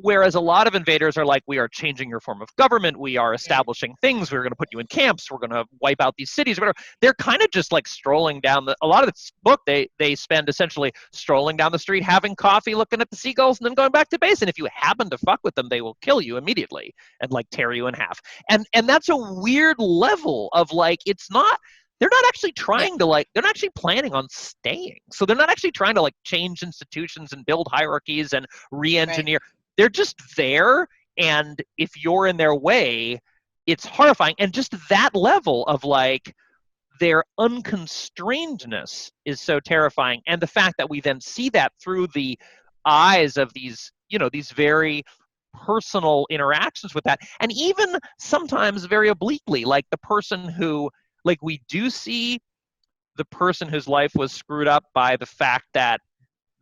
whereas a lot of invaders are like, we are changing your form of government, we are establishing things, we're going to put you in camps, we're going to wipe out these cities, whatever. They're kind of just like strolling down a lot of this book, they spend essentially strolling down the street, having coffee, looking at the seagulls, and then going back to base. And if you happen to fuck with them, they will kill you immediately and like tear you in half. And that's a weird level of like, they're not actually trying to they're not actually planning on staying. So they're not actually trying to like change institutions and build hierarchies and re-engineer. They're just there, and if you're in their way, it's horrifying. And just that level of like, their unconstrainedness is so terrifying. And the fact that we then see that through the eyes of these, these very personal interactions with that. And even sometimes very obliquely, like the person who, like, we do see the person whose life was screwed up by the fact that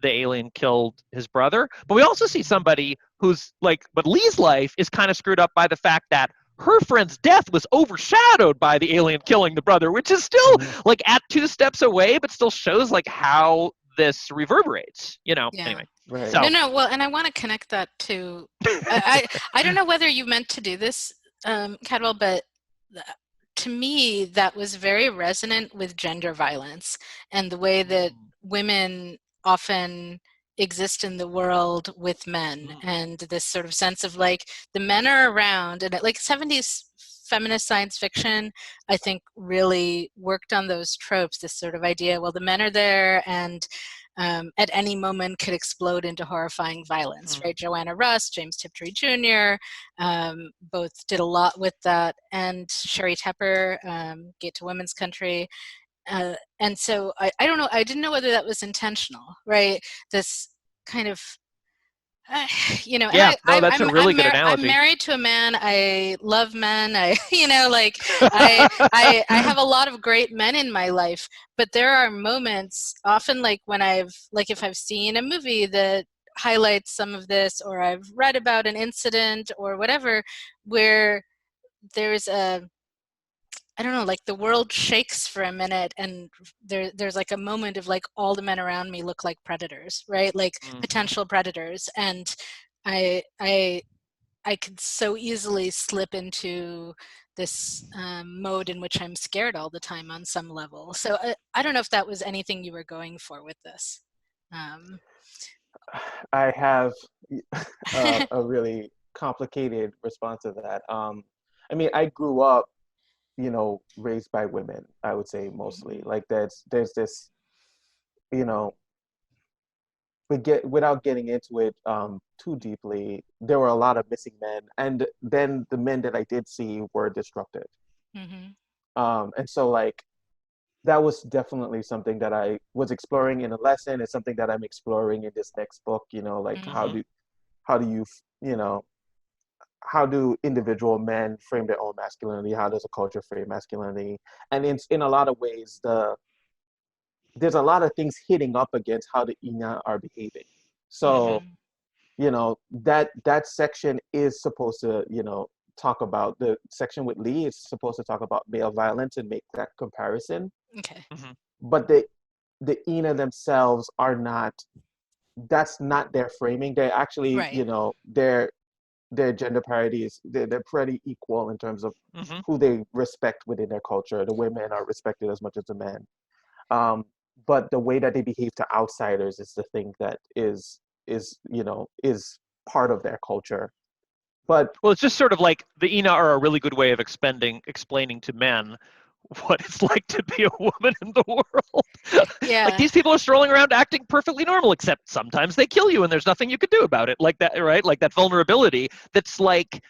the alien killed his brother, but we also see somebody who's like, but Lee's life is kind of screwed up by the fact that her friend's death was overshadowed by the alien killing the brother, which is still like at 2 steps away, but still shows like how this reverberates, anyway. Right. So. No, well, and I want to connect that to, I don't know whether you meant to do this, Cadwell, but to me, that was very resonant with gender violence and the way that women often exist in the world with men, and this sort of sense of like, the men are around, and like 70s feminist science fiction, I think, really worked on those tropes, this sort of idea, well, the men are there and at any moment could explode into horrifying violence, right? Joanna Russ, James Tiptree Jr. Both did a lot with that, and Sherry Tepper, Gate to Women's Country. And so I don't know, I didn't know whether that was intentional, right? This kind of, that's a really good analogy. I'm married to a man. I love men. I have a lot of great men in my life, but there are moments, often like when if I've seen a movie that highlights some of this, or I've read about an incident or whatever, where there's I don't know, like the world shakes for a minute, and there's like a moment of like, all the men around me look like predators, right? Like potential predators. And I could so easily slip into this mode in which I'm scared all the time on some level. So I don't know if that was anything you were going for with this. I have a really complicated response to that. I mean, I grew up, raised by women, I would say mostly. Like there's this, without getting into it too deeply, there were a lot of missing men, and then the men that I did see were destructive. And so like, that was definitely something that I was exploring in a lesson. It's something that I'm exploring in this next book, like how do individual men frame their own masculinity? How does a culture frame masculinity? And in a lot of ways, there's a lot of things hitting up against how the Ina are behaving. So, that section is supposed to, talk about, the section with Lee is supposed to talk about male violence and make that comparison. Okay. But the Ina themselves are not, that's not their framing. They're actually, their gender parity is, they're pretty equal in terms of who they respect within their culture. The women are respected as much as the men. But the way that they behave to outsiders is the thing that is part of their culture. But it's just sort of like the Ina are a really good way of explaining to men what it's like to be a woman in the world. Yeah. Like, these people are strolling around acting perfectly normal, except sometimes they kill you and there's nothing you could do about it. Like that, right? Like that vulnerability that's like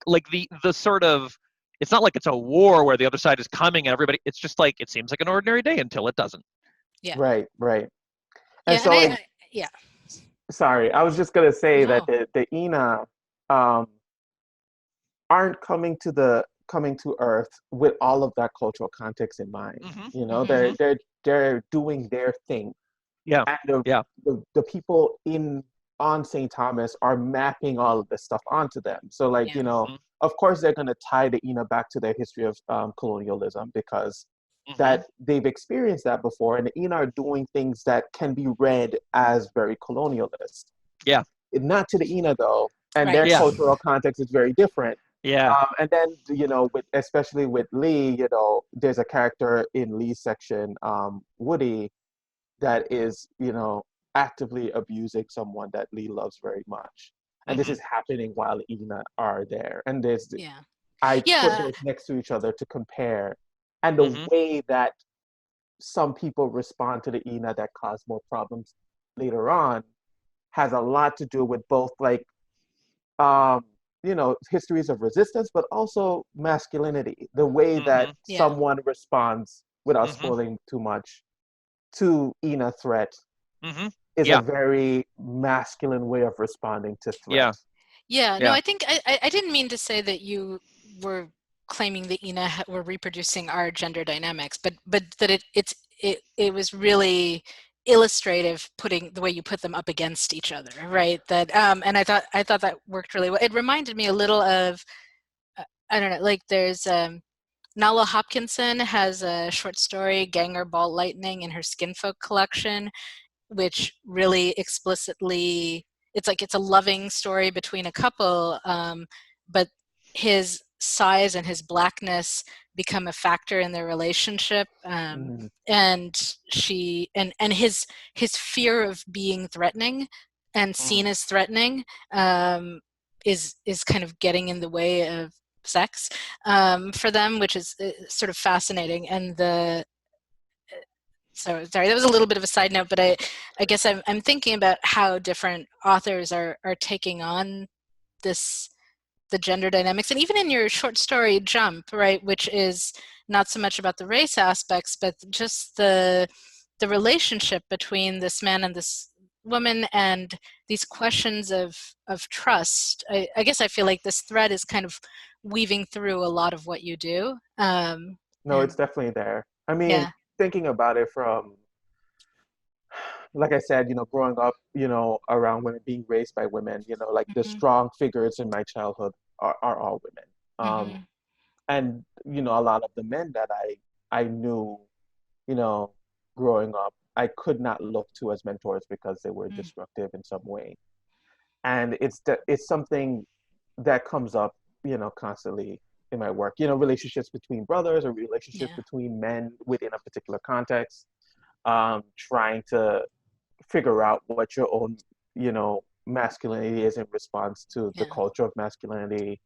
like the sort of, it's not like it's a war where the other side is coming and everybody, it's just like, it seems like an ordinary day until it doesn't. Yeah. Right. And Yeah. so, like, Yeah. sorry, I was just gonna say No. that the Ina aren't coming to Earth with all of that cultural context in mind. You know, they're doing their thing. Yeah. And Yeah. the people on St. Thomas are mapping all of this stuff onto them. So, like, Yeah. of course they're going to tie the Ina back to their history of colonialism, because that they've experienced that before, and the Ina are doing things that can be read as very colonialist. Yeah. Not to the Ina though, and Right. their Yeah. cultural context is very different. Yeah. And then, especially with Lee, there's a character in Lee's section, Woody, that is, actively abusing someone that Lee loves very much. And this is happening while the Ina are there. And I put those next to each other to compare. And the way that some people respond to the Ina that cause more problems later on has a lot to do with both, like, histories of resistance, but also masculinity. The way that someone responds, without spoiling too much, to Ina threat is a very masculine way of responding to threat. Yeah. No, I think I didn't mean to say that you were claiming that Ina were reproducing our gender dynamics, but that it was really illustrative, putting the way you put them up against each other, right? That and I thought that worked really well. It reminded me a little of I don't know, like there's Nala Hopkinson has a short story, Ganger Ball Lightning, in her Skinfolk collection, which really explicitly, it's a loving story between a couple, but his size and his blackness become a factor in their relationship, and his fear of being threatening and seen as threatening is kind of getting in the way of sex for them, which is sort of fascinating. And sorry, that was a little bit of a side note, but I guess I'm thinking about how different authors are taking on the gender dynamics. And even in your short story Jump, right, which is not so much about the race aspects, but just the relationship between this man and this woman, and these questions of trust. I guess I feel like this thread is kind of weaving through a lot of what you do. No, it's definitely there. I mean, thinking about it from, like I said, growing up, around women, being raised by women, like the strong figures in my childhood are all women. And, a lot of the men that I knew, growing up, I could not look to as mentors because they were destructive in some way. And it's something that comes up, constantly in my work, relationships between brothers or relationships between men within a particular context, trying to figure out what your own, masculinity is in response to the culture of masculinity.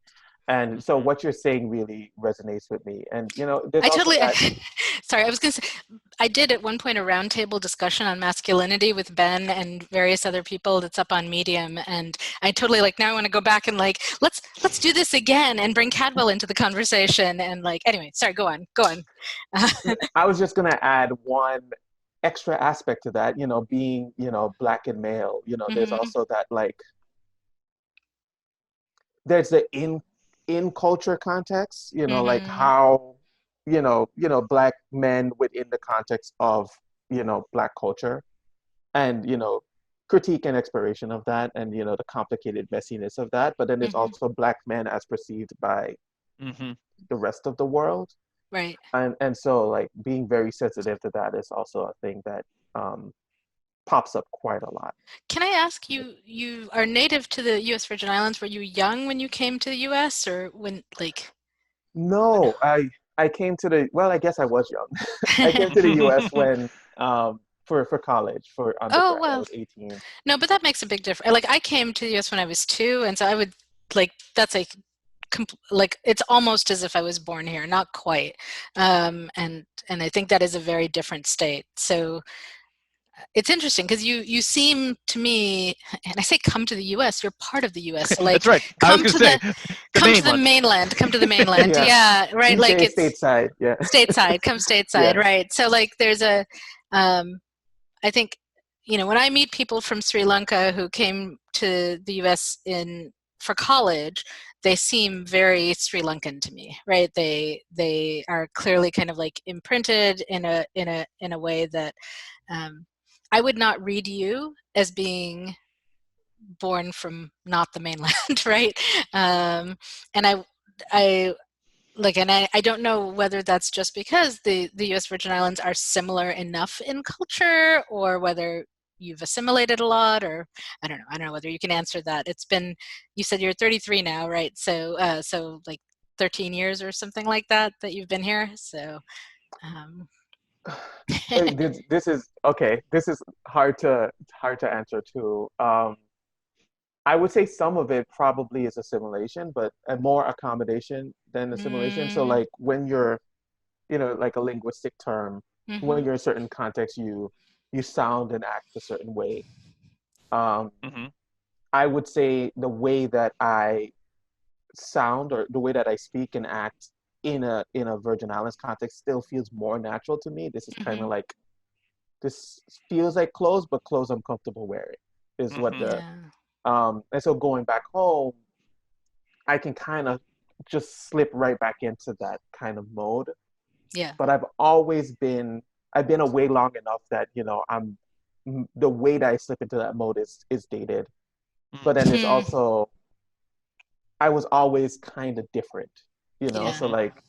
And so what you're saying really resonates with me. And, there's also that... Sorry, I was going to say, I did at one point a roundtable discussion on masculinity with Ben and various other people that's up on Medium. And I totally, now I want to go back and let's do this again and bring Cadwell into the conversation. And anyway, sorry, go on. I was just going to add one extra aspect to that, being, Black and male, there's also that, there's the in culture context, like how, Black men within the context of, Black culture, and, critique and exploration of that, and, the complicated messiness of that. But then there's also Black men as perceived by the rest of the world. Right. And so, being very sensitive to that is also a thing that pops up quite a lot. Can I ask you, you are native to the U.S. Virgin Islands. Were you young when you came to the U.S., or when, No, I came to I guess I was young. I came to the U.S. when, for college, for undergrad. Oh, well. I was 18. No, but that makes a big difference. I came to the U.S. when I was 2, and so I would, that's it's almost as if I was born here, not quite. And I think that is a very different state. So it's interesting because you seem to me, and I say come to the U.S., you're part of the U.S. So like That's right. I was come going to to say come to the mainland, come to the mainland. Yeah. Yeah, right. We Like say it's stateside. Yeah. stateside, come stateside, Yeah. right? So like there's a, I think, when I meet people from Sri Lanka who came to the U.S. for college, they seem very Sri Lankan to me, right? They are clearly kind of like imprinted in a way that I would not read you as being born from not the mainland, right? And I don't know whether that's just because the U.S. Virgin Islands are similar enough in culture, or whether you've assimilated a lot, or I don't know. I don't know whether you can answer that. You said you're 33 now, right? So like 13 years or something like that you've been here. So. This is okay. This is hard to answer too. I would say some of it probably is assimilation, but more accommodation than assimilation. So like when you're, like a linguistic term, when you're in certain contexts, you sound and act a certain way. I would say the way that I sound or the way that I speak and act in a Virgin Islands context still feels more natural to me. This is kind of like, this feels like clothes, but clothes I'm comfortable wearing is what the and so going back home, I can kind of just slip right back into that kind of mode. Yeah. But I've been away long enough that, I'm the way that I slip into that mode is dated. But then there's also, I was always kind of different, Yeah. so like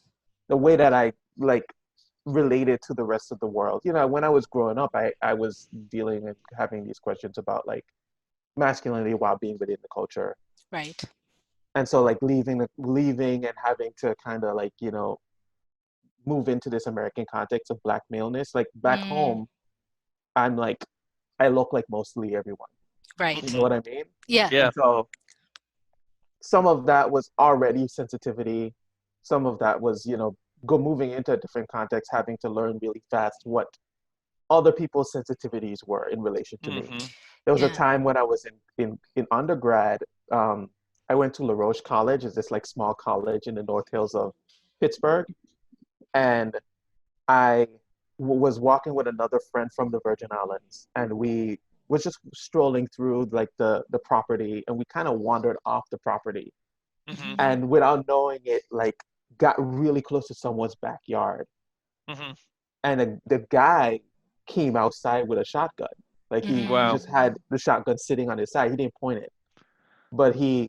the way that I like related to the rest of the world. When I was growing up, I was dealing and having these questions about like masculinity while being within the culture. Right. And so like leaving and having to kind of like, move into this American context of Black maleness. Like back home, I'm like, I look like mostly everyone. Right. You know what I mean? Yeah. And so some of that was already sensitivity. Some of that was, moving into a different context, having to learn really fast what other people's sensitivities were in relation to me. There was a time when I was in undergrad. I went to La Roche College. It's this like small college in the North Hills of Pittsburgh. And I was walking with another friend from the Virgin Islands, and we was just strolling through like the property, and we kind of wandered off the property, and without knowing it, like got really close to someone's backyard, and the guy came outside with a shotgun. Like he just had the shotgun sitting on his side. He didn't point it, but he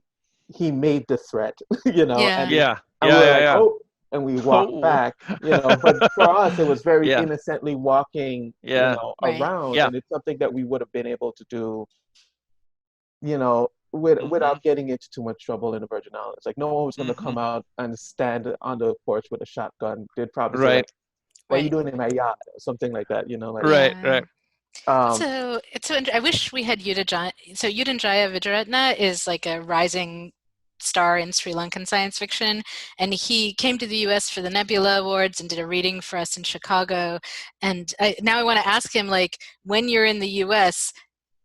made the threat, and we were like, oh. And we walked back, but for us, it was very innocently walking, around. And it's something that we would have been able to do, without getting into too much trouble in the Virgin Islands. Like no one was going to come out and stand on the porch with a shotgun. They'd probably say, like, what are you doing in my yard? Or something like that, like. Right. So I wish we had Udajaya. So Udajaya Vijayaratne is like a rising star in Sri Lankan science fiction, and he came to the US for the Nebula Awards and did a reading for us in Chicago. And now I want to ask him, like, when you're in the US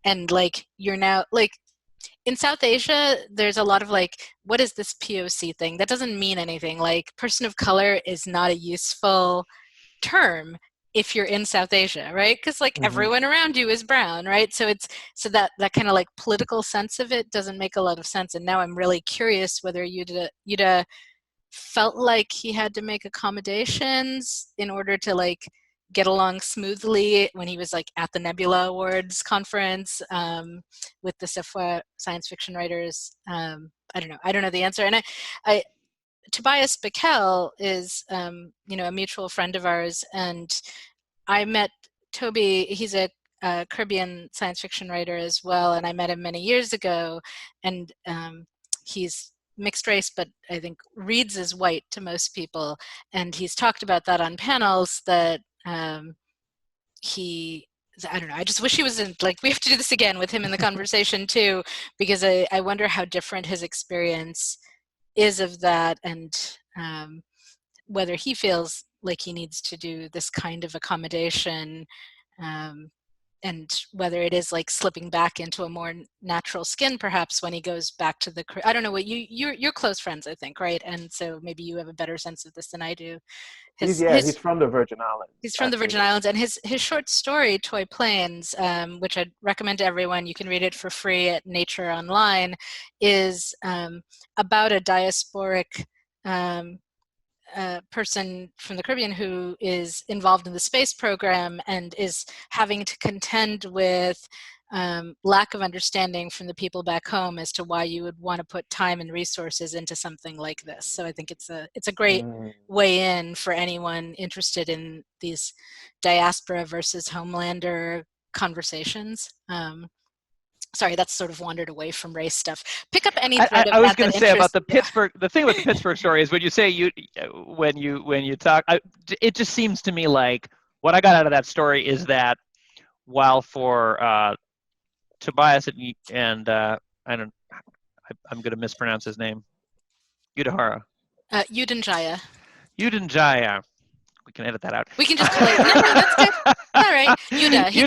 and like you're now like in South Asia, there's a lot of like, what is this POC thing? That doesn't mean anything. Like, person of color is not a useful term if you're in South Asia, right? Because like everyone around you is brown, right? So that kind of like political sense of it doesn't make a lot of sense. And now I'm really curious whether Yuda felt like he had to make accommodations in order to like get along smoothly when he was like at the Nebula Awards conference with the SFWA science fiction writers. I don't know the answer. And I Tobias Bickel is, a mutual friend of ours, and I met Toby. He's a Caribbean science fiction writer as well, and I met him many years ago. And he's mixed race, but I think reads as white to most people. And he's talked about that on panels that I don't know. I just wish he was in, like, we have to do this again with him in the conversation too, because I wonder how different his experience is of that, and whether he feels like he needs to do this kind of accommodation and whether it is like slipping back into a more natural skin, perhaps when he goes back to the, I don't know what you're close friends, I think, right? And so maybe you have a better sense of this than I do. He's from the Virgin Islands. He's from the Virgin Islands, and his short story, Toy Planes, which I'd recommend to everyone, you can read it for free at Nature Online, is about a diasporic person from the Caribbean who is involved in the space program and is having to contend with lack of understanding from the people back home as to why you would want to put time and resources into something like this. So I think it's a great way in for anyone interested in these diaspora versus homelander conversations. Sorry, that's sort of wandered away from race stuff. Pick up any thread of I was that going to say about the Pittsburgh. The thing with the Pittsburgh story is when you say when you talk, it just seems to me like what I got out of that story is that while for Tobias and I'm going to mispronounce his name, Udahara. Udinjaya. Udinjaya. We can edit that out. We can just call it. No, that's good. All right, Yuda. He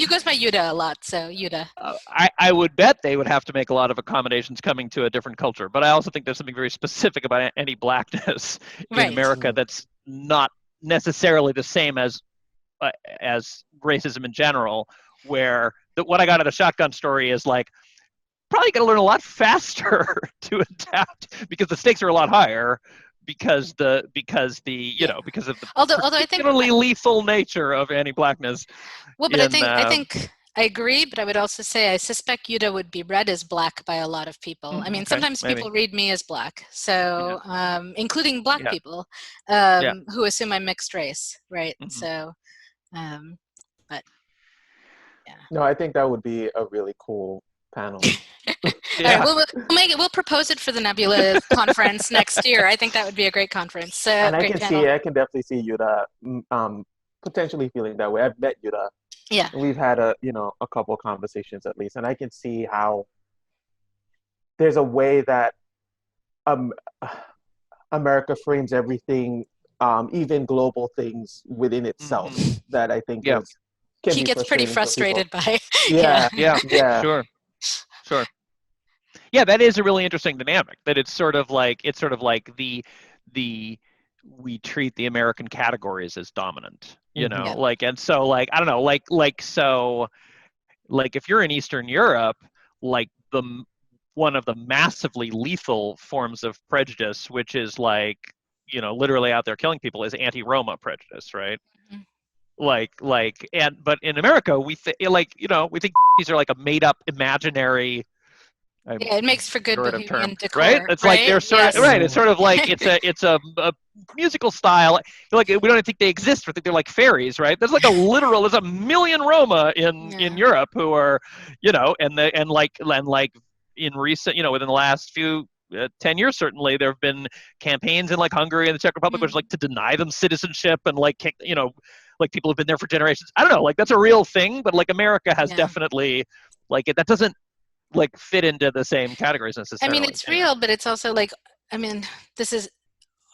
goes by Yuda a lot, so Yuda. I would bet they would have to make a lot of accommodations coming to a different culture, but I also think there's something very specific about any blackness in America that's not necessarily the same as racism in general. Where what I got out of the shotgun story is like probably going to learn a lot faster to adapt because the stakes are a lot higher. Because of the although I think particularly lethal nature of anti-blackness. Well, but I think I agree, but I would also say I suspect Yuda would be read as black by a lot of people. I mean, sometimes people read me as black, so including black people who assume I'm mixed race, right? So, but yeah. No, I think that would be a really cool panel. All right, we'll propose it for the Nebula conference next year. I think that would be a great conference. And I can definitely see Yuda potentially feeling that way. I've met Yuda. Yeah. And we've had a couple of conversations at least, and I can see how there's a way that America frames everything, even global things within itself, that I think he gets pretty frustrated by. Yeah. Sure. Yeah, that is a really interesting dynamic. That it's sort of like the we treat the American categories as dominant, like, and so like I don't know, like if you're in Eastern Europe, like one of the massively lethal forms of prejudice, which is like literally out there killing people, is anti-Roma prejudice, right? But in America we think we think these are like a made up imaginary. It makes for good bohemian decor, right? It's like they're sort of right. It's sort of like it's a musical style. Like we don't even think they exist. We think they're like fairies, right? There's like there's a million Roma in Europe who are, and like in recent, within the last few 10 years certainly, there have been campaigns in like Hungary and the Czech Republic, which is like to deny them citizenship and like like people have been there for generations. I don't know, like that's a real thing, but like America has definitely like that doesn't like fit into the same categories necessarily. I mean, it's real, but it's also like, I mean, this is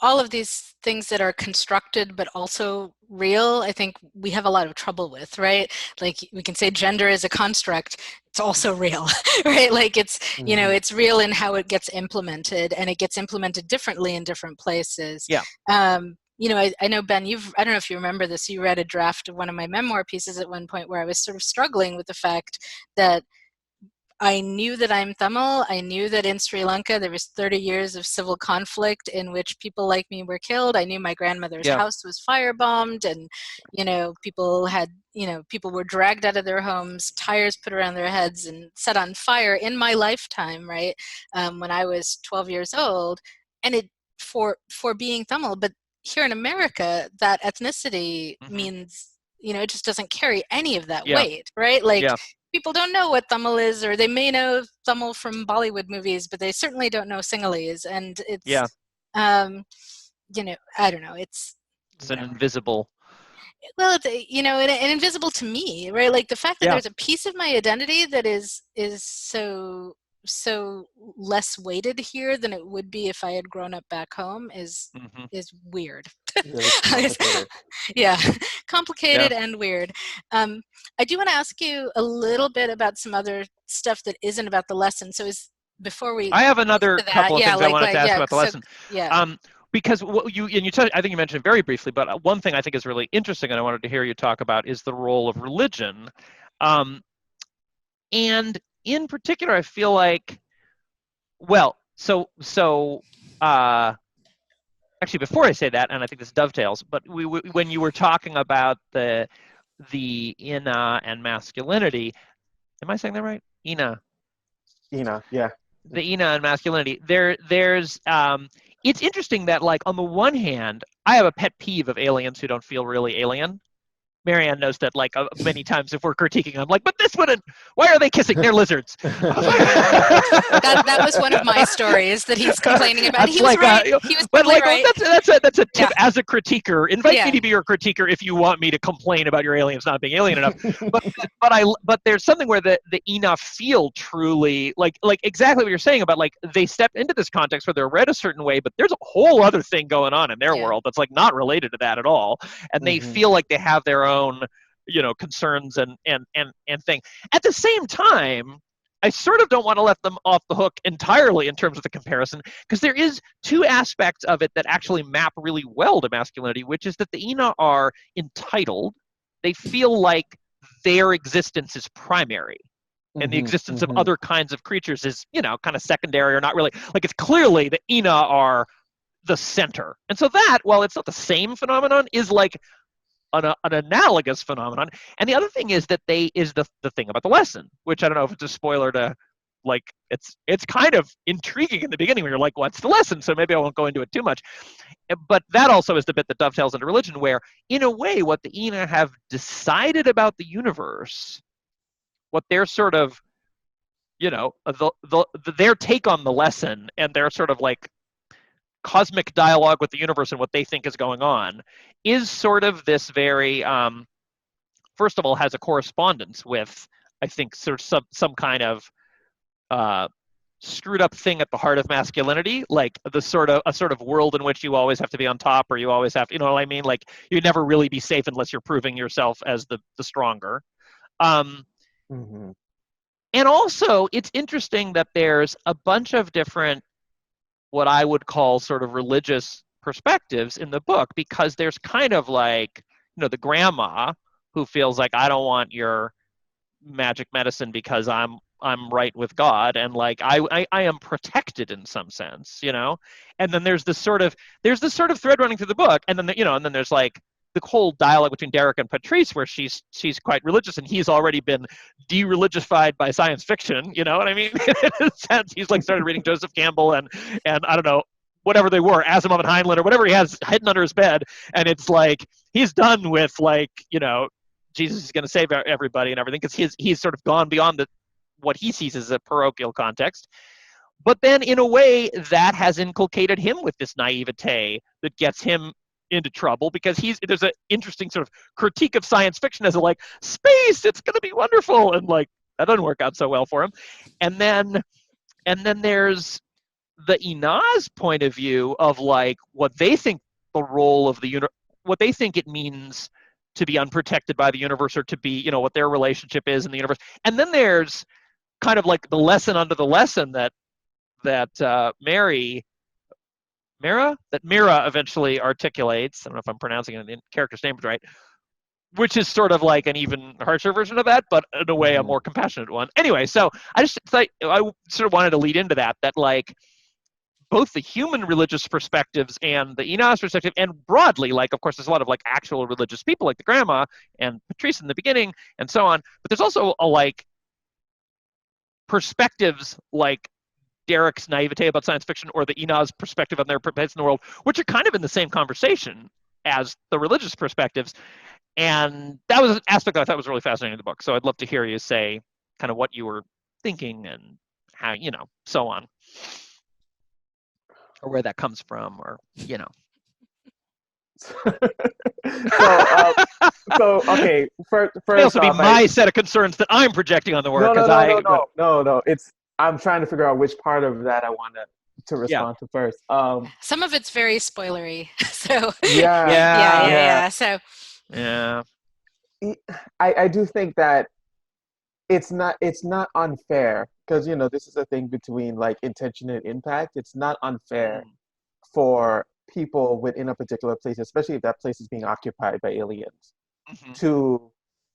all of these things that are constructed but also real. I think we have a lot of trouble with, right? Like we can say gender is a construct. It's also real, right? Like it's, it's real in how it gets implemented, and it gets implemented differently in different places. Yeah. I know, Ben, I don't know if you remember this, you read a draft of one of my memoir pieces at one point where I was sort of struggling with the fact that I knew that I'm Tamil. I knew that in Sri Lanka there was 30 years of civil conflict in which people like me were killed. I knew my grandmother's house was firebombed, and people were dragged out of their homes, tires put around their heads and set on fire in my lifetime, right? When I was 12 years old, and it for being Tamil. But here in America, that ethnicity means, it just doesn't carry any of that weight, right? Like. People don't know what Tamil is, or they may know Tamil from Bollywood movies, but they certainly don't know Sinhalese. And it's, I don't know. It's an invisible. Well, it's and invisible to me, right? Like the fact that there's a piece of my identity that is so less weighted here than it would be if I had grown up back home is weird. Really complicated. Complicated and weird. I do want to ask you a little bit about some other stuff that isn't about the lesson. So before we I have another couple of things I wanted to ask about the lesson. Because I think you mentioned it very briefly, but one thing I think is really interesting, and I wanted to hear you talk about, is the role of religion. And in particular, I feel like, actually, before I say that, and I think this dovetails, but when you were talking about the ina and masculinity, am I saying that right? Ina, yeah. The ina and masculinity. There's it's interesting that, like, on the one hand, I have a pet peeve of aliens who don't feel really alien. Marianne knows that, like, many times if we're critiquing, I'm like, but this wouldn't, why are they kissing? They're lizards. that was one of my stories that he's complaining about. He was right. He was totally right. That's a tip as a critiquer. Invite me to be your critiquer if you want me to complain about your aliens not being alien enough. But there's something where the enough feel truly like exactly what you're saying about, like, they step into this context where they're read a certain way, but there's a whole other thing going on in their world that's, like, not related to that at all, and they feel like they have their own concerns and thing. At the same time, I sort of don't want to let them off the hook entirely in terms of the comparison, because there is two aspects of it that actually map really well to masculinity, which is that the ina are entitled. They feel like their existence is primary, and the existence of other kinds of creatures is, kind of secondary or not really. Like, it's clearly the ina are the center. And so that, while it's not the same phenomenon, is like an analogous phenomenon. And the other thing is that the thing about the lesson, which I don't know if it's a spoiler to, like, it's kind of intriguing in the beginning when you're like, what's the lesson? So maybe I won't go into it too much. But that also is the bit that dovetails into religion, where, in a way, what the ina have decided about the universe, what their sort of, their take on the lesson, and their sort of, like, cosmic dialogue with the universe and what they think is going on, is sort of this very, first of all, has a correspondence with, I think, sort of some kind of screwed up thing at the heart of masculinity, like a sort of world in which you always have to be on top, or you always have, you know what I mean? Like, you never really be safe unless you're proving yourself as the stronger. And also, it's interesting that there's a bunch of different, what I would call sort of religious perspectives in the book, because there's kind of like, the grandma who feels like, I don't want your magic medicine because I'm right with God, and, like, I am protected in some sense, and then there's this sort of thread running through the book, and then and then there's, like, the whole dialogue between Derek and Patrice, where she's quite religious, and he's already been de-religious-fied by science fiction, you know what I mean? In a sense, he's, like, started reading Joseph Campbell and I don't know, whatever they were, Asimov and Heinlein, or whatever he has hidden under his bed, and it's like, he's done with, like, Jesus is going to save everybody and everything, because he's sort of gone beyond what he sees as a parochial context. But then, in a way, that has inculcated him with this naivete that gets him into trouble, because there's an interesting sort of critique of science fiction as a, like, space, it's going to be wonderful, and, like, that doesn't work out so well for him. And then there's the Ina's point of view of, like, what they think the role of what they think it means to be unprotected by the universe, or to be, what their relationship is in the universe. And then there's kind of like the lesson under the lesson that Mira eventually articulates. I don't know if I'm pronouncing the character's name right, which is sort of like an even harsher version of that, but in a way a more compassionate one. Anyway, so I sort of wanted to lead into that, like, both the human religious perspectives and the Ina's perspective, and broadly, like, of course, there's a lot of, like, actual religious people, like the grandma and Patrice in the beginning, and so on. But there's also like perspectives like Derek's naivete about science fiction, or the Ina's perspective on their place in the world, which are kind of in the same conversation as the religious perspectives. And that was an aspect that I thought was really fascinating in the book. So I'd love to hear you say kind of what you were thinking and how, so on. Or where that comes from, or, So okay, first may also be my set of concerns that I'm projecting on the work. No. I'm trying to figure out which part of that I want to respond to first. Some of it's very spoilery, so yeah. So I do think that it's not unfair because this is a thing between like intention and impact. It's not unfair Mm, for people within a particular place, especially if that place is being occupied by aliens, mhm,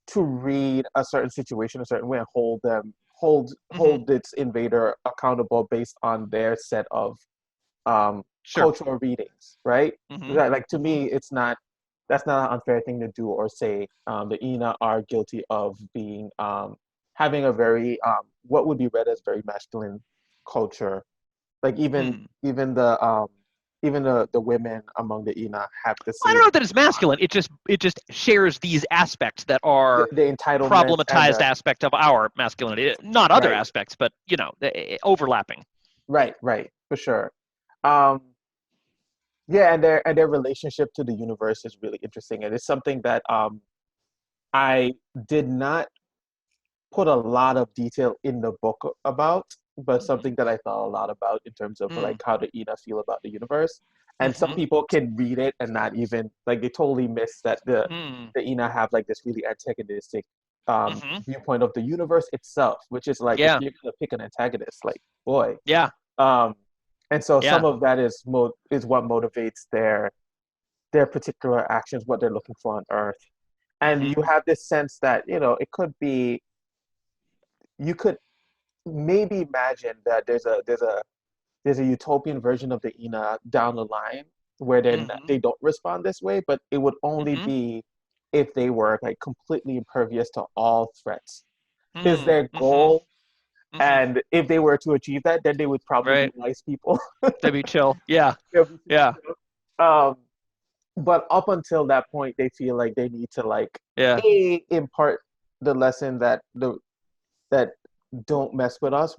to read a certain situation a certain way and mhm. hold its invader accountable based on their set of um, Sure. cultural readings, right? Mhm, Like to mhm, me, that's not an unfair thing to do or say. The Ina are guilty of being having a very what would be read as very masculine culture. Like hmm. even the women among the Ina have the I don't know same that it's masculine. It just shares these aspects that are the entitlement and problematized aspect of our masculinity, not other right, aspects, but overlapping. right, for sure. Um, yeah, and their relationship to the universe is really interesting, and it's something that I did not put a lot of detail in the book about, but Mhm, something that I thought a lot about in terms of mm, like how the Ina feel about the universe. And some mhm, people can read it and not even like they totally miss that mm, the Ina have like this really antagonistic mhm. viewpoint of the universe itself, which is like if Yeah, you're gonna pick an antagonist, like boy. yeah, Um, and so some yeah. of that is what motivates their particular actions, what they're looking for on Earth. And Mhm, you have this sense that, it could be you could maybe imagine that there's a utopian version of the Ina down the line where mhm, they don't respond this way, but it would only mhm, be if they were like completely impervious to all threats. Is mm, their mhm, goal, mhm. and if they were to achieve that, then they would probably be Right. nice people. That'd be chill. Yeah, They'll be super yeah, chill. Um, but up until that point, they feel like they need to like yeah, impart the lesson that don't mess with us.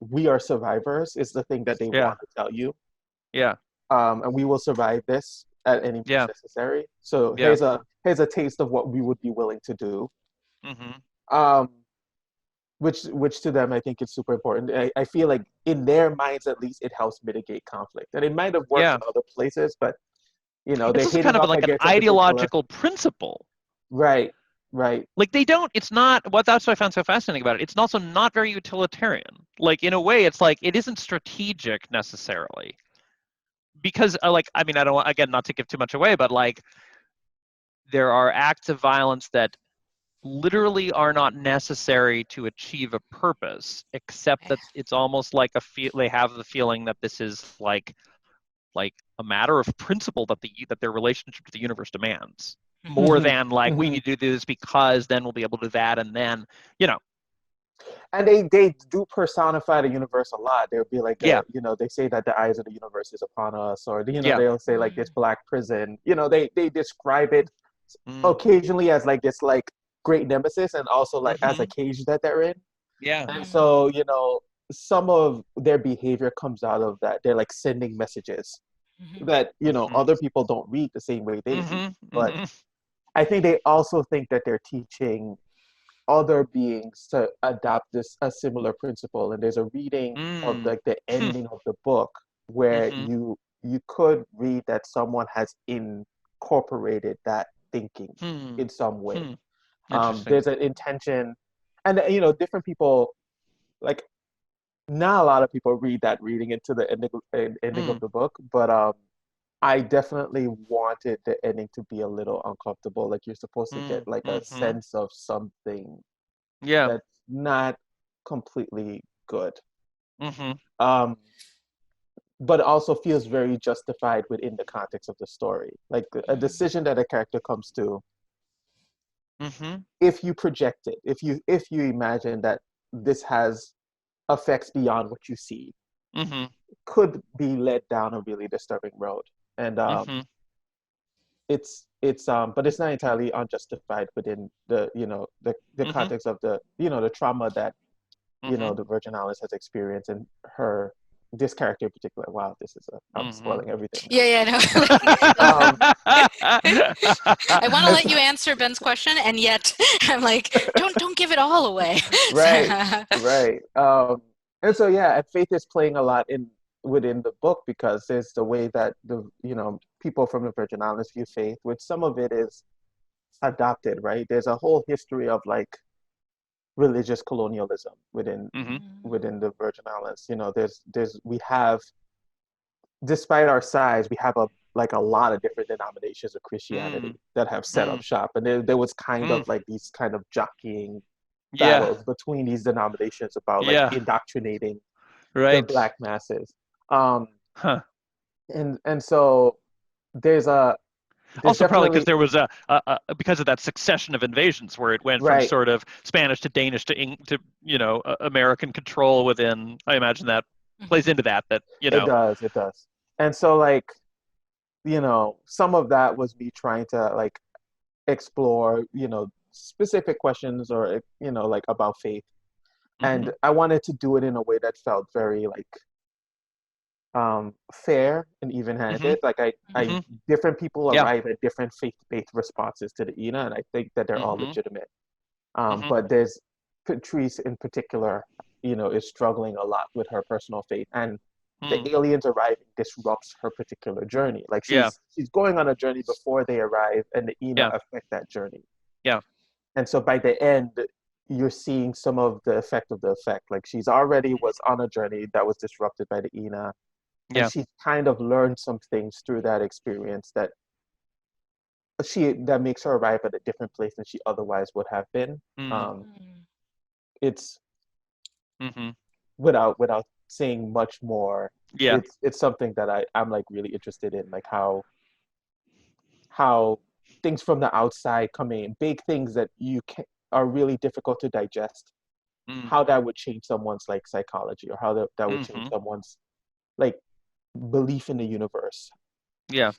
We are survivors is the thing that they yeah, want to tell you. yeah, And we will survive this at any means yeah, necessary. So yeah. here's a taste of what we would be willing to do. Mhm, Um, which to them I think is super important. I feel like in their minds at least it helps mitigate conflict. And it might have worked yeah. in other places, but It's they're also kind hitting of up like an against a particular ideological principle. right, right. Like they don't. It's not. What that's what I found so fascinating about it. It's also not very utilitarian. Like in a way, it's like it isn't strategic necessarily because like I mean I don't want again not to give too much away, but like there are acts of violence that literally are not necessary to achieve a purpose, except that it's almost like they have the feeling that this is like a matter of principle that their relationship to the universe demands more Hmm. than like we Hmm. need to do this because then we'll be able to do that and then you know And they do personify the universe a lot. They'll be like yeah they say that the eyes of the universe is upon us, or yeah they'll say like this black prison. They describe it mm, occasionally as like this like great nemesis, and also like as a mm-hmm, cage that they're in. yeah And so some of their behavior comes out of that. They're like sending messages that mm-hmm, other people don't read the same way they read. mm-hmm, But mm-hmm, I think they also think that they're teaching other beings to adopt a similar principle. And there's a reading of mm, like the ending of the book where mm-hmm, you could read that someone has incorporated that thinking hmm, in some way. hmm. Interesting There's an intention, and different people like not a lot of people read that reading into the ending of mm, the book, but I definitely wanted the ending to be a little uncomfortable. Like you're supposed to get mm, like a mm-hmm, sense of something yeah that's not completely good. mm-hmm, Um, but it also feels very justified within the context of the story. Like a decision that a character comes to, mm-hmm, if you project it, if you imagine that this has effects beyond what you see, mm-hmm, could be led down a really disturbing road. And mm-hmm, it's but it's not entirely unjustified within the mm-hmm, context of the trauma that mm-hmm, the Virgin Islands has experienced, and this character in particular. Wow, I'm mm-hmm. spoiling everything Yeah, yeah, now. no. I want to And let so, you answer Ben's question, and yet I'm like, don't give it all away. right, right. And so yeah, and faith is playing a lot in within the book because there's the way that the people from the Virgin Islands view faith, which some of it is adopted, right? There's a whole history of like religious colonialism Mm-hmm. within the Virgin Islands. You know, we have, despite our size, we have a lot of different denominations of Mm. Christianity that have set up Mm. shop, and there was kind Mm. of like these kind of jockeying Yeah. battles between these denominations about like Yeah. indoctrinating the Right. black masses. Um, Huh. and so there's a there's Also, probably because definitely there was because of that succession of invasions where it went from right. sort of Spanish to Danish to American control within. I imagine that plays Mhm. into that. It does. And so like, some of that was me trying to like explore, specific questions or like about faith. Mm-hmm. And I wanted to do it in a way that felt very like fair and Mm-hmm. even-handed. Like I Mm-hmm. different people Yeah. arrive at different faith-based responses to the Ina, and I think that they're all Mm-hmm. legitimate. Mm-hmm. But there's Patrice in particular, is struggling a lot with her personal faith, and the Mm. aliens arriving disrupts her particular journey. Like Yeah. she's going on a journey before they arrive, and the Ina Yeah. affect that journey. Yeah. And so by the end, you're seeing some of the effect of the effect. Like she's already was on a journey that was disrupted by the Ina, and Yeah. she kind of learned some things through that experience that makes her arrive at a different place than she otherwise would have been. Mm. Um, Mm. it's Mm-hmm. without saying much more. Yeah. It's something that I'm like really interested in, like how things from the outside come in, big things that are really difficult to digest, Mm. how that would change someone's like psychology, or how that would change Mm-hmm. someone's like belief in the universe. Yeah.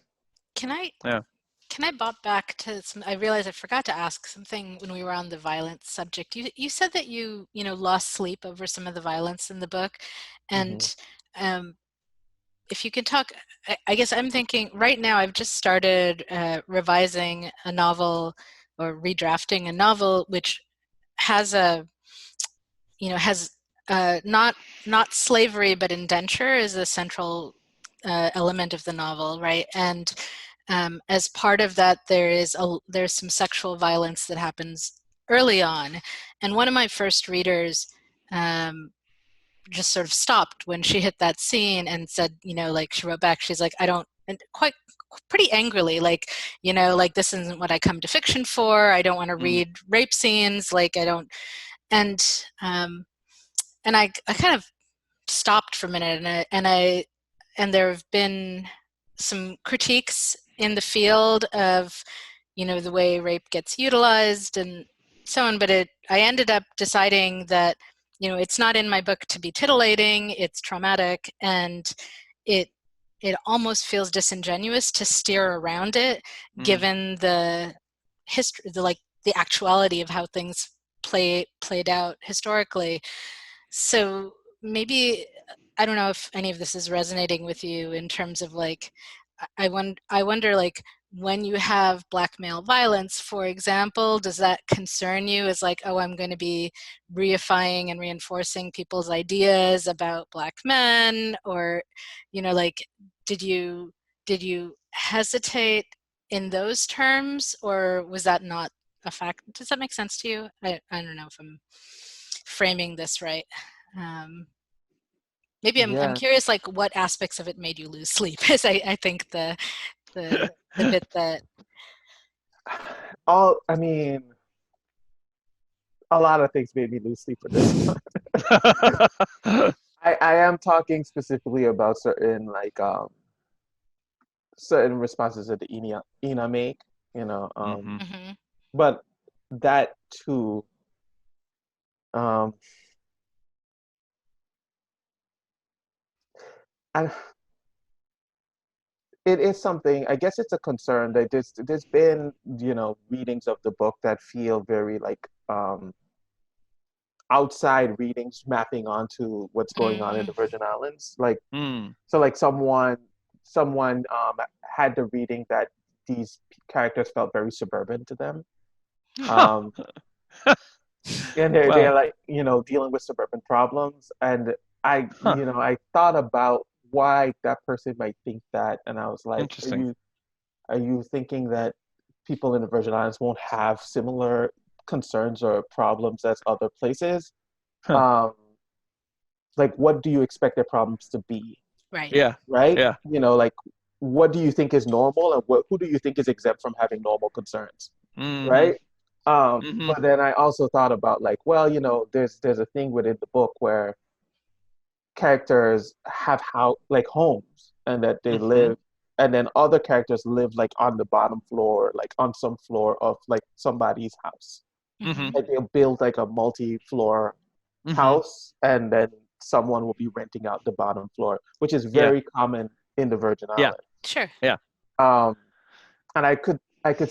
Can I Yeah. can I bop back to some? I realized I forgot to ask something when we were on the violence subject. You said that you lost sleep over some of the violence in the book, Hmm. and um, if you could talk, I guess I'm thinking right now. I've just started revising a novel or redrafting a novel which has has not slavery but indenture is a central element of the novel, right? And as part of that, there's some sexual violence that happens early on, and one of my first readers just sort of stopped when she hit that scene and said, like she wrote back, she's like, I don't, and quite pretty angrily, like, like this isn't what I come to fiction for. I don't want to Mm. read rape scenes, like I don't, and um, and I kind of stopped for a minute, and there have been some critiques in the field of the way rape gets utilized and so on, but I ended up deciding that it's not in my book to be titillating, it's traumatic, and it it almost feels disingenuous to steer around it Mm. given the history, the actuality of how things played out historically. So maybe I don't know if any of this is resonating with you in terms of like I wonder like when you have black male violence, for example, does that concern you as like, oh, I'm going to be reifying and reinforcing people's ideas about black men, or like did you hesitate in those terms, or was that not a fact? Does that make sense to you? I don't know if I'm framing this right. Um, Maybe I'm Yeah. curious, like what aspects of it made you lose sleep? Is I think the bit that. I mean, a lot of things made me lose sleep with this one. I am talking specifically about certain responses that the Ina make, you know. Mm-hmm. Mhm. But that too, um, I, it is something. I guess it's a concern that there's been readings of the book that feel very like outside readings mapping onto what's going on in Mm. the Virgin Islands. Like Mm. so, like someone had the reading that these characters felt very suburban to them. Huh. Um, and they're Well, like dealing with suburban problems, and huh. I thought about why that person might think that, and I was like, Interesting. are you thinking that people in the Virgin Islands won't have similar concerns or problems as other places. Huh. Like, what do you expect their problems to be? Right. Yeah. Right? Yeah. Like, what do you think is normal, and who do you think is exempt from having normal concerns? Mm-hmm. Right? Mm-hmm. But then I also thought about, like, well, there's a thing within the book where characters have like homes, and that they Mm-hmm. live, and then other characters live like on the bottom floor, like on some floor of like somebody's house. Mm-hmm. Like they'll build like a multi-floor Mm-hmm. house, and then someone will be renting out the bottom floor, which is Yeah. very common in the Virgin Yeah. Islands. Sure. Yeah. Um, and I could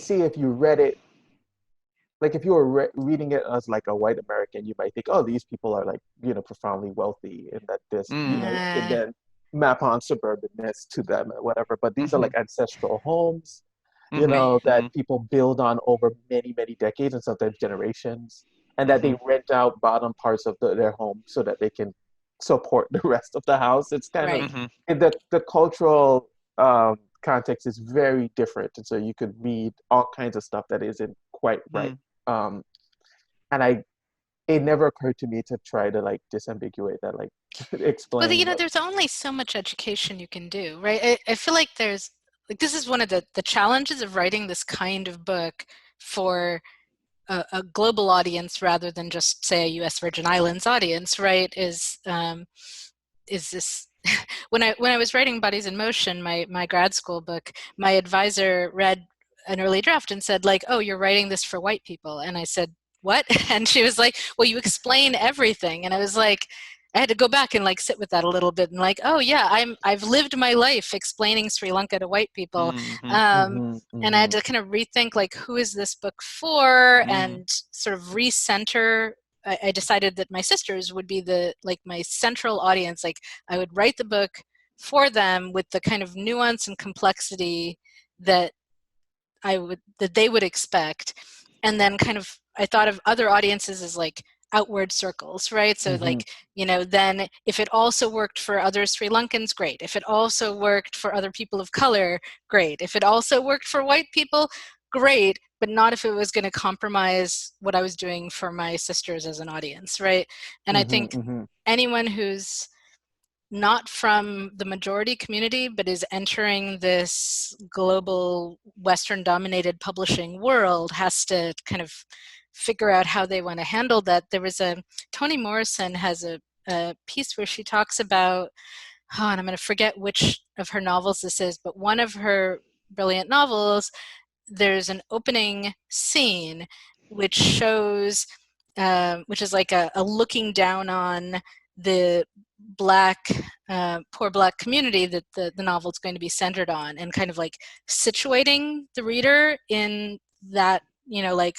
see if you read it, like if you were reading it as like a white American, you might think, oh, these people are like, profoundly wealthy, and that this, Mm. you could then map on suburbanness to them or whatever. But these are Mm-hmm. like ancestral homes, Mm-hmm. Right. that Mm-hmm. people build on over many, many decades and sometimes generations, and that Mm-hmm. they rent out bottom parts of their home so that they can support the rest of the house. It's kind of Right. Mm-hmm. the cultural context is very different, and so you could read all kinds of stuff that isn't quite right. Um, and it never occurred to me to try to like disambiguate that, like Well, explain. there's only so much education you can do, right? I feel like there's like this is one of the challenges of writing this kind of book for a global audience rather than just say a U.S. Virgin Islands audience, right? Is this when I was writing Bodies in Motion, my grad school book, my advisor read an early draft and said, like, oh, you're writing this for white people. And I said, what? And she was like, well, you explain everything. And I was like, I had to go back and like sit with that a little bit and like, oh yeah, I've lived my life explaining Sri Lanka to white people. Mm-hmm. Mm-hmm, And I had mm-hmm, to kind of rethink like, who is this book for, Mm-hmm. and sort of recenter. I decided that my sisters would be my central audience. Like I would write the book for them with the kind of nuance and complexity that they would expect. And then kind of I thought of other audiences as like outward circles, right? So mm-hmm, like, then if it also worked for other Sri Lankans, great. If it also worked for other people of color, great. If it also worked for white people, great, but not if it was going to compromise what I was doing for my sisters as an audience, right? And I think mm-hmm, anyone who's not from the majority community, but is entering this global Western dominated publishing world has to kind of figure out how they want to handle that. There was Toni Morrison has a piece where she talks about, and I'm going to forget which of her novels this is, but one of her brilliant novels, there's an opening scene which shows, which is like a looking down on the poor Black community that the novel is going to be centered on, and kind of like situating the reader in that, like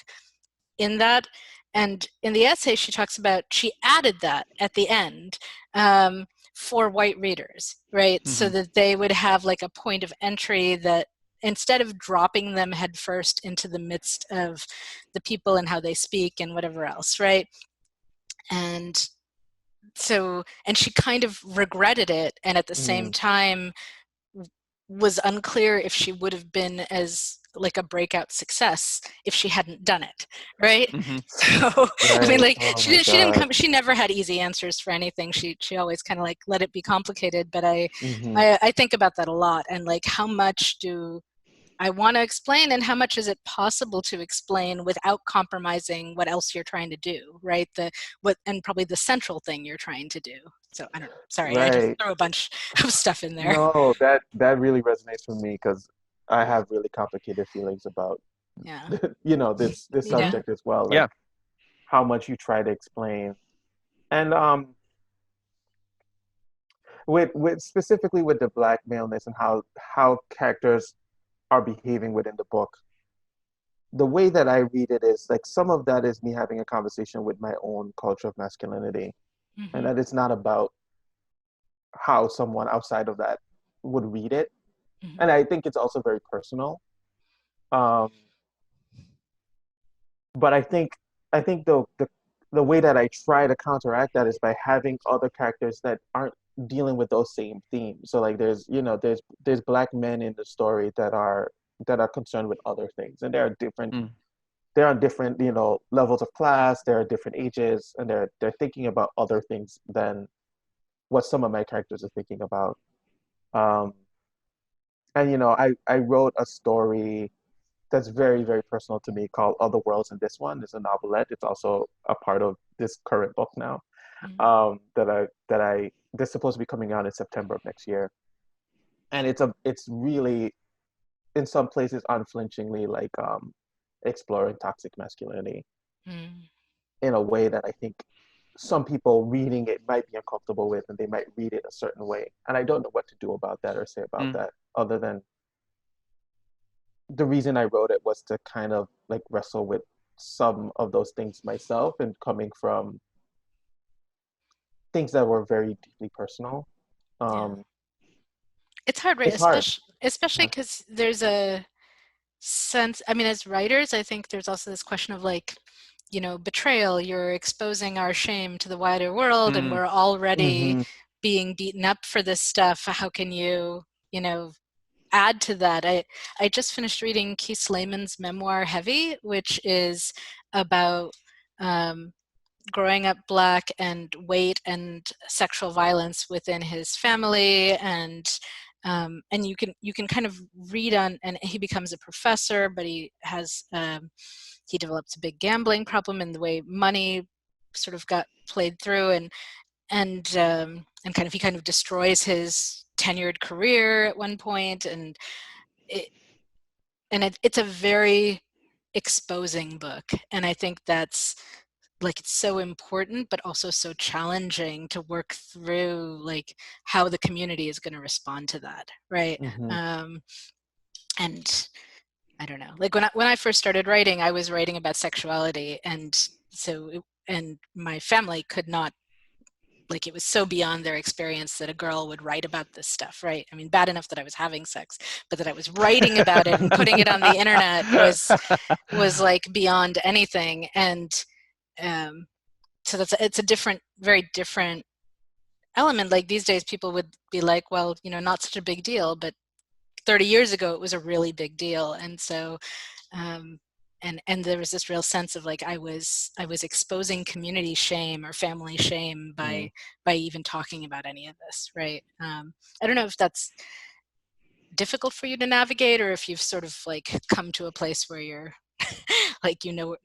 in that. And in the essay, she talks about, she added that at the end for white readers, right? So Mm-hmm. that they would have like a point of entry that instead of dropping them headfirst into the midst of the people and how they speak and whatever else, right? And so, and she kind of regretted it, and at the same mm-hmm. time was unclear if she would have been as like a breakout success if she hadn't done it, right? Mm-hmm. So I mean, Right. like Oh she my didn't God. come, she never had easy answers for anything. She always kind of like let it be complicated. But Mm-hmm. I think about that a lot, and like how much do I want to explain, and how much is it possible to explain without compromising what else you're trying to do, right? And probably the central thing you're trying to do. So I don't know. Sorry, I just Right. throw a bunch of stuff in there. No, that really resonates with me because I have really complicated feelings about Yeah. this Yeah. subject as well. Like Yeah. how much you try to explain, and with specifically with the Black maleness and how characters are behaving within the book. The way that I read it is like some of that is me having a conversation with my own culture of masculinity, and Mm-hmm. that it's not about how someone outside of that would read it. Mm-hmm. And I think it's also very personal. Um, but I think the way that I try to counteract that is by having other characters that aren't dealing with those same themes. So like there's Black men in the story that are that are concerned with other things, and Mm. they're on different, levels of class, they're at different ages, and they're thinking about other things than what some of my characters are thinking about. Um, and I wrote a story that's very, very personal to me called Other Worlds, and this one is a novelette. It's also a part of this current book now. Mm-hmm. That's supposed to be coming out in September of next year. And it's really, in some places, unflinchingly like exploring toxic masculinity Mm. in a way that I think some people reading it might be uncomfortable with, and they might read it a certain way. And I don't know what to do about that or say about Mm. that, other than the reason I wrote it was to kind of like wrestle with some of those things myself, and coming from things that were very deeply personal. Yeah. Um, It's hard, right? it's hard. Especially Yeah. because there's a sense, I mean, as writers, I think there's also this question of like, betrayal. You're exposing our shame to the wider world, and Mm. we're already Mm-hmm. being beaten up for this stuff. How can you, add to that? I just finished reading Keith Slayman's memoir, Heavy, which is about growing up Black and weight and sexual violence within his family, and you can kind of read on, and he becomes a professor, but he develops a big gambling problem, and the way money sort of got played through, and kind of he kind of destroys his tenured career at one point, and it's a very exposing book, and I think that's like it's so important but also so challenging to work through, like how the community is going to respond to that, right? Mm-hmm. And I don't know, like when I first started writing, I was writing about sexuality, and my family could not, like it was so beyond their experience that a girl would write about this stuff, right? I mean, bad enough that I was having sex, but that I was writing about it and putting it on the internet was like beyond anything. And so it's a very different element. Like these days people would be like, well, not such a big deal, but 30 years ago it was a really big deal. And so and there was this real sense of like I was exposing community shame or family shame by even talking about any of this, right? I don't know if that's difficult for you to navigate, or if you've sort of like come to a place where you're like no.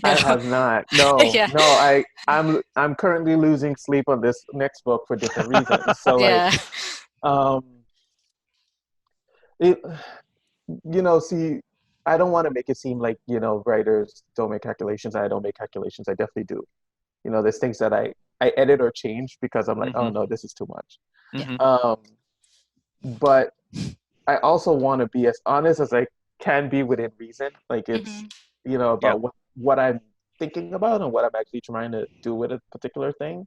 I have not. No, Yeah. no. I'm currently losing sleep on this next book for different reasons. So like, Yeah. um, it, see, I don't want to make it seem like, writers don't make calculations. I don't make calculations. I definitely do. There's things that I edit or change because I'm like, oh Mm-hmm. no, this is too much. Mm-hmm. But I also want to be as honest as I can be within reason. Like it's, about what I'm thinking about and what I'm actually trying to do with a particular thing.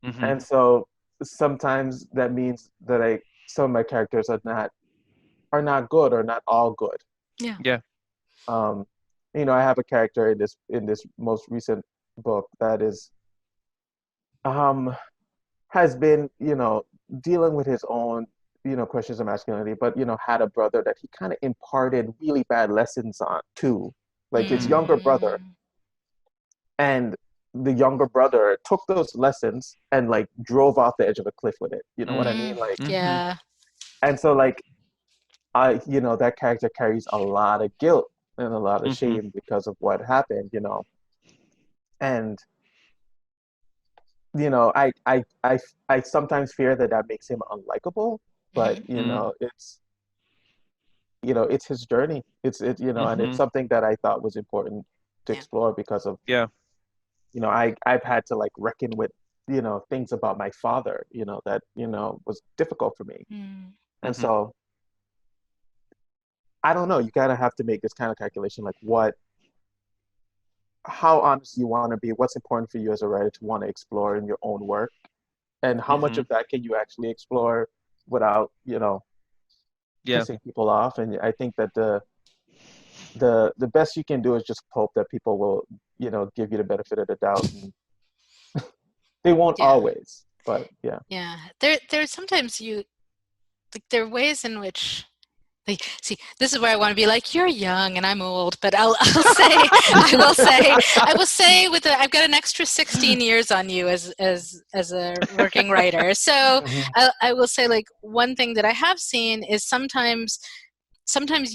Mm-hmm. And so sometimes that means that some of my characters are not good, or not all good. Yeah. Yeah. I have a character in this most recent book that is has been, dealing with his own, questions of masculinity, but had a brother that he kind of imparted really bad lessons on to, like his younger brother. And the younger brother took those lessons and like drove off the edge of a cliff with it. You know what I mean? Like, Yeah. and so like that character carries a lot of guilt and a lot of shame because of what happened, and I sometimes fear that makes him unlikable, but it's his journey. And it's something that I thought was important to explore because of I've had to like reckon with things about my father that was difficult for me. And so I don't know, you kind of have to make this kind of calculation, like how honest you want to be, what's important for you as a writer to want to explore in your own work, and how much of that can you actually explore without pissing people off. And I think that the best you can do is just hope that people will give you the benefit of the doubt, and they won't always, but there's sometimes there are ways in which Like, see, this is where I want to be like, you're young and I'm old, but I will say I've got an extra 16 years on you as a working writer. So I will say, like, one thing that I have seen is sometimes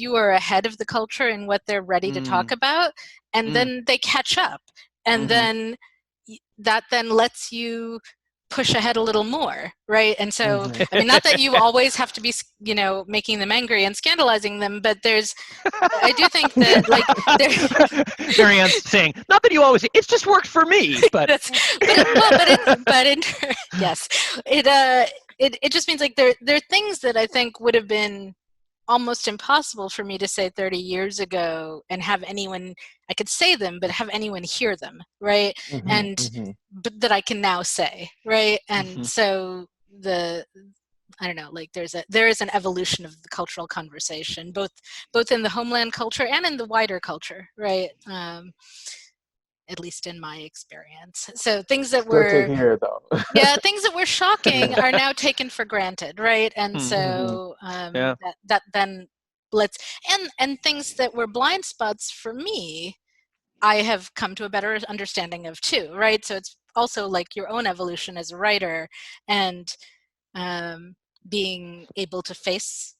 you are ahead of the culture in what they're ready to talk about, and then they catch up, and then that then lets you push ahead a little more, right? And so, I mean, not that you always have to be, making them angry and scandalizing them, but I do think that, like, Marianne's saying, not that you always, it's just worked for me, but yes, it just means, like, there are things that I think would have been almost impossible for me to say 30 years ago and have anyone, I could say them, but have anyone hear them, right? But that I can now say, right? And so I don't know, like, there is an evolution of the cultural conversation, both in the homeland culture and in the wider culture, right? At least in my experience. So things that Good to hear, though. things that were shocking are now taken for granted, right? And so that then and things that were blind spots for me, I have come to a better understanding of too, right? So it's also like your own evolution as a writer, and being able to face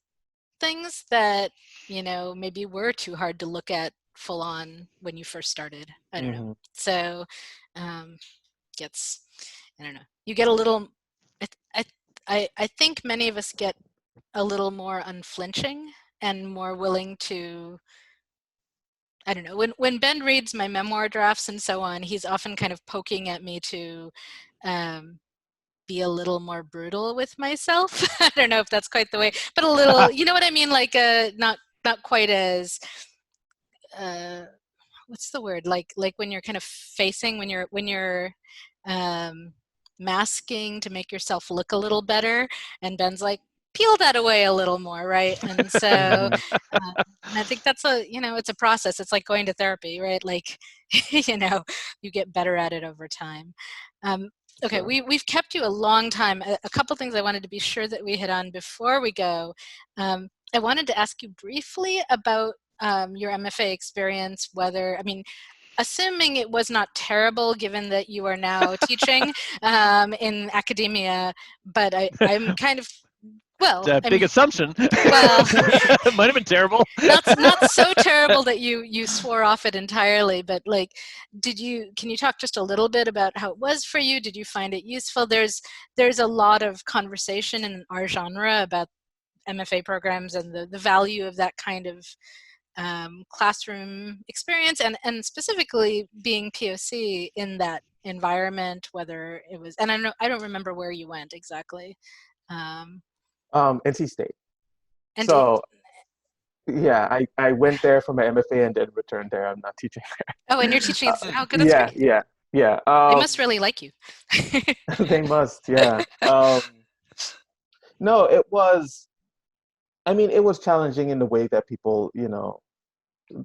things that, maybe were too hard to look at full on when you first started. I don't know. So gets, I don't know, you get a little, I think many of us get a little more unflinching and more willing to, I don't know, when Ben reads my memoir drafts and so on, he's often kind of poking at me to be a little more brutal with myself. I don't know if that's quite the way, but a little, you know what I mean? Like, not quite as, what's the word? Like when you're kind of facing, when you're masking to make yourself look a little better, and Ben's like, peel that away a little more, right? And so and I think that's it's a process. It's like going to therapy, right? Like, you get better at it over time. Okay, sure. We've kept you a long time. A couple things I wanted to be sure that we hit on before we go. I wanted to ask you briefly about your MFA experience, assuming it was not terrible, given that you are now teaching in academia, but I'm kind of, big assumption. Well, it might have been terrible. not so terrible that you swore off it entirely, but, like, can you talk just a little bit about how it was for you? Did you find it useful? There's a lot of conversation in our genre about MFA programs and the value of that kind of classroom experience, and specifically being POC in that environment, whether it was, and I don't remember where you went exactly. NC State. So yeah, I went there for my MFA and then returned there. I'm not teaching there. Oh, and you're teaching. Oh, good. That's great. Yeah. They must really like you. They must, yeah. No, it was. I mean, it was challenging in the way that people,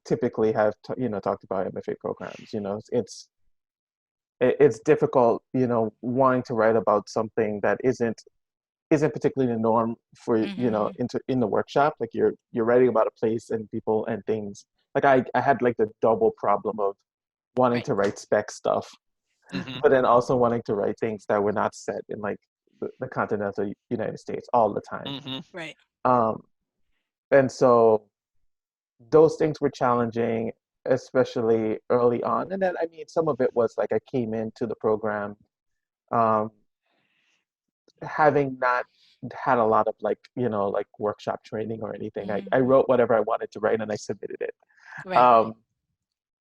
typically have, talked about MFA programs. It's difficult, wanting to write about something that isn't particularly the norm for, in the workshop. Like, you're writing about a place and people and things. Like, I had, like, the double problem of wanting to write spec stuff, but then also wanting to write things that were not set in, like, the continental United States all the time. Right. And so those things were challenging, especially early on. And then, I mean, some of it was like I came into the program having not had a lot of, like, like, workshop training or anything. I wrote whatever I wanted to write and I submitted it. Right.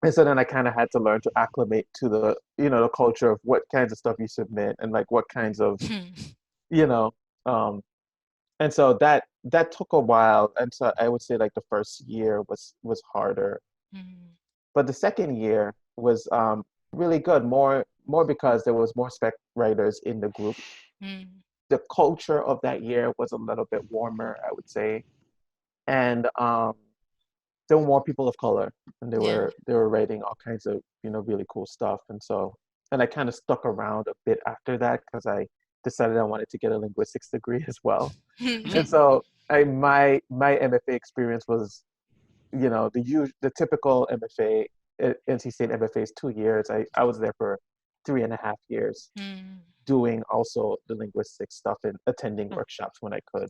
And so then I kind of had to learn to acclimate to the, the culture of what kinds of stuff you submit and, like, what kinds of, and so that took a while. And so I would say, like, the first year was harder, but the second year was really good, more because there was more spec writers in the group. The culture of that year was a little bit warmer, I would say, and there were more people of color, and they were writing all kinds of really cool stuff. And so, and I kind of stuck around a bit after that because I decided I wanted to get a linguistics degree as well. And so my MFA experience was, the typical MFA, NC State MFA is 2 years. I was there for 3.5 years, doing also the linguistic stuff and attending workshops when I could.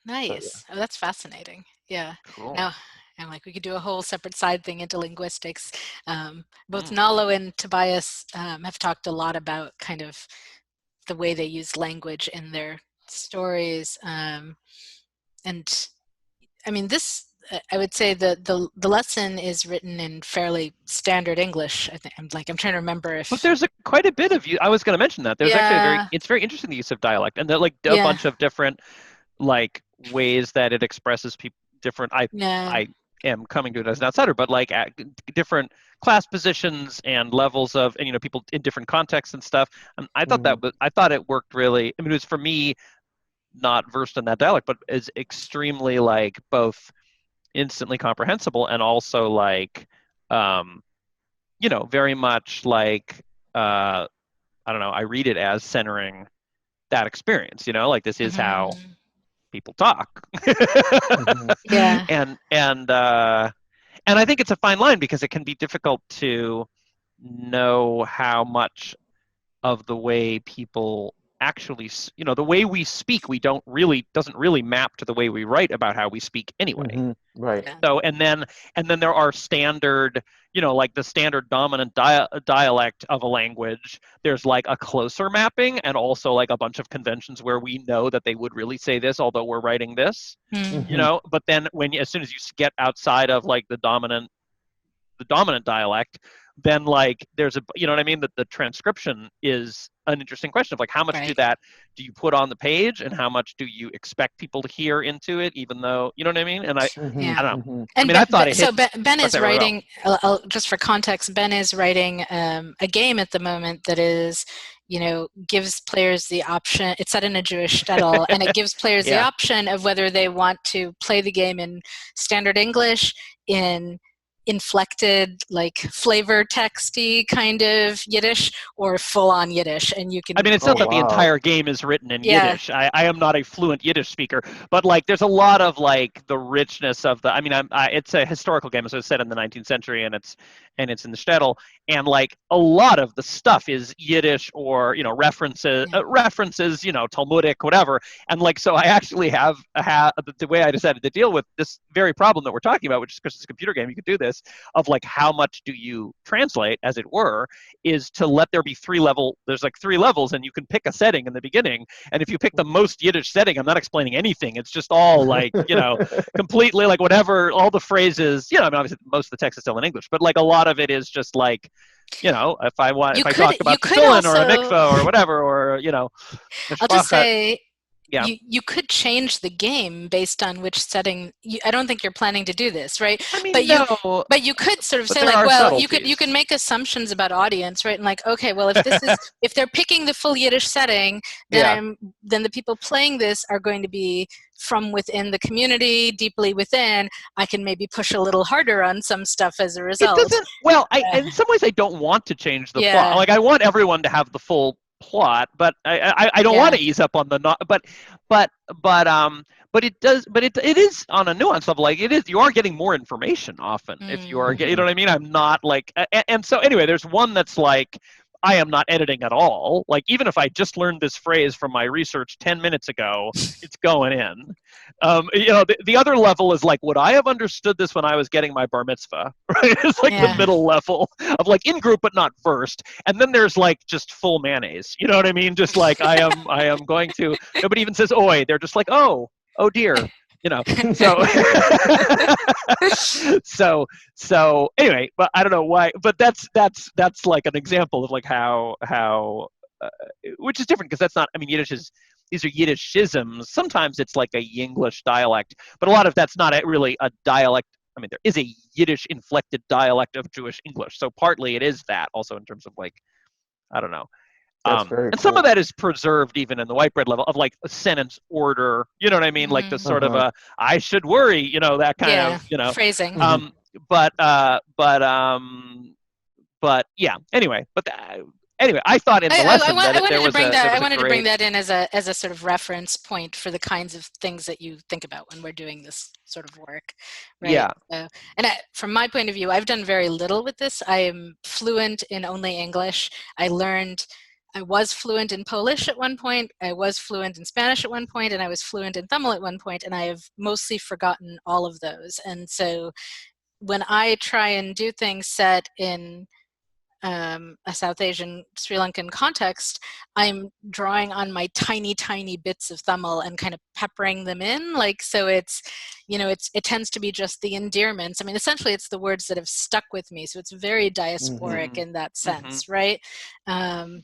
Nice. So, Oh, that's fascinating. Yeah. Cool. Now, I'm like, we could do a whole separate side thing into linguistics. Both Nalo and Tobias have talked a lot about kind of the way they use language in their stories. And I mean, this, I would say the lesson is written in fairly standard English. I think I'm trying to remember if. But there's quite a bit of you. I was going to mention that there's actually it's very interesting, the use of dialect, and like a bunch of different like ways that it expresses people different. I am coming to it as an outsider, but like at different class positions and levels of, and people in different contexts and stuff. And I thought I thought it worked really. I mean, it was, for me, not versed in that dialect, but is extremely like both instantly comprehensible and also like very much like I don't know, I read it as centering that experience, like this is how people talk. And I think it's a fine line, because it can be difficult to know how much of the way people actually, the way we speak, doesn't really map to the way we write about how we speak anyway. Right. So and then there are standard, like the standard dominant dialect of a language. There's like a closer mapping, and also like a bunch of conventions where we know that they would really say this, although we're writing this. But then as soon as you get outside of like the dominant dialect, then like there's what I mean, that the transcription is an interesting question of like how much do you put on the page, and how much do you expect people to hear into it, even though, you know what I mean? And I don't know. And I thought it hit. So Ben is writing, just for context, Ben is writing a game at the moment that is, gives players the option. It's set in a Jewish shtetl, and it gives players the option of whether they want to play the game in standard English, in inflected, like flavor texty kind of Yiddish, or full-on Yiddish. And you can, I mean, it's not that the entire game is written in Yiddish. I am not a fluent Yiddish speaker, but like there's a lot of like the richness of the, I mean, it's a historical game, as I said, in the 19th century, and it's in the shtetl, and like a lot of the stuff is Yiddish, or references, Talmudic, whatever. And like, so I actually have the way I decided to deal with this very problem that we're talking about, which is, because it's a computer game, you could do this, of like how much do you translate, as it were, is to let there be there's like 3 levels, and you can pick a setting in the beginning, and if you pick the most Yiddish setting, I'm not explaining anything, it's just all like completely like whatever, all the phrases, I mean, obviously most of the text is still in English, but like a lot of it is just like, if I talk about the tefillin or a mikveh or whatever, or I'll just say, you could change the game based on which setting. I don't think you're planning to do this, right? I mean, but you could sort of say like, well, you can make assumptions about audience, right? And like, okay, well, if they're picking the full Yiddish setting, then the people playing this are going to be from within the community, deeply within. I can maybe push a little harder on some stuff as a result. It doesn't. Well, in some ways, I don't want to change the plot. Like, I want everyone to have the full plot, but I don't want to ease up on the not, but it does, but it is on a nuance level, like you are getting more information often if you are, you know what I mean? I'm not like, and so anyway, there's one that's like, I am not editing at all. Like, even if I just learned this phrase from my research 10 minutes ago, it's going in. The other level is like, would I have understood this when I was getting my bar mitzvah? Right? It's like the middle level of like in group, but not versed. And then there's like just full mayonnaise. You know what I mean? Just like I am going to, nobody even says oi. They're just like, oh dear. So anyway, but I don't know why, but that's like an example of like how which is different, because that's not, I mean, these are Yiddishisms. Sometimes it's like a Yinglish dialect, but a lot of that's not really a dialect. I mean, there is a Yiddish inflected dialect of Jewish English, so partly it is that also, in terms of like, I don't know. And cool. Some of that is preserved even in the white bread level of like a sentence order, you know what I mean? Like the sort of I should worry, that kind of, phrasing. But yeah, anyway, but Anyway, I thought in the lesson I that wanted there to was bring a that. there I was a wanted to bring great that in as a sort of reference point for the kinds of things that you think about when we're doing this sort of work, right? yeah. From my point of view, I've done very little with this. I am fluent in only English. I was fluent in Polish at one point, I was fluent in Spanish at one point, and I was fluent in Tamil at one point, and I have mostly forgotten all of those. And so when I try and do things set in a South Asian Sri Lankan context, I'm drawing on my tiny, tiny bits of Tamil and kind of peppering them in. Like, so it's, it tends to be just the endearments. I mean, essentially it's the words that have stuck with me. So it's very diasporic in that sense, right? And,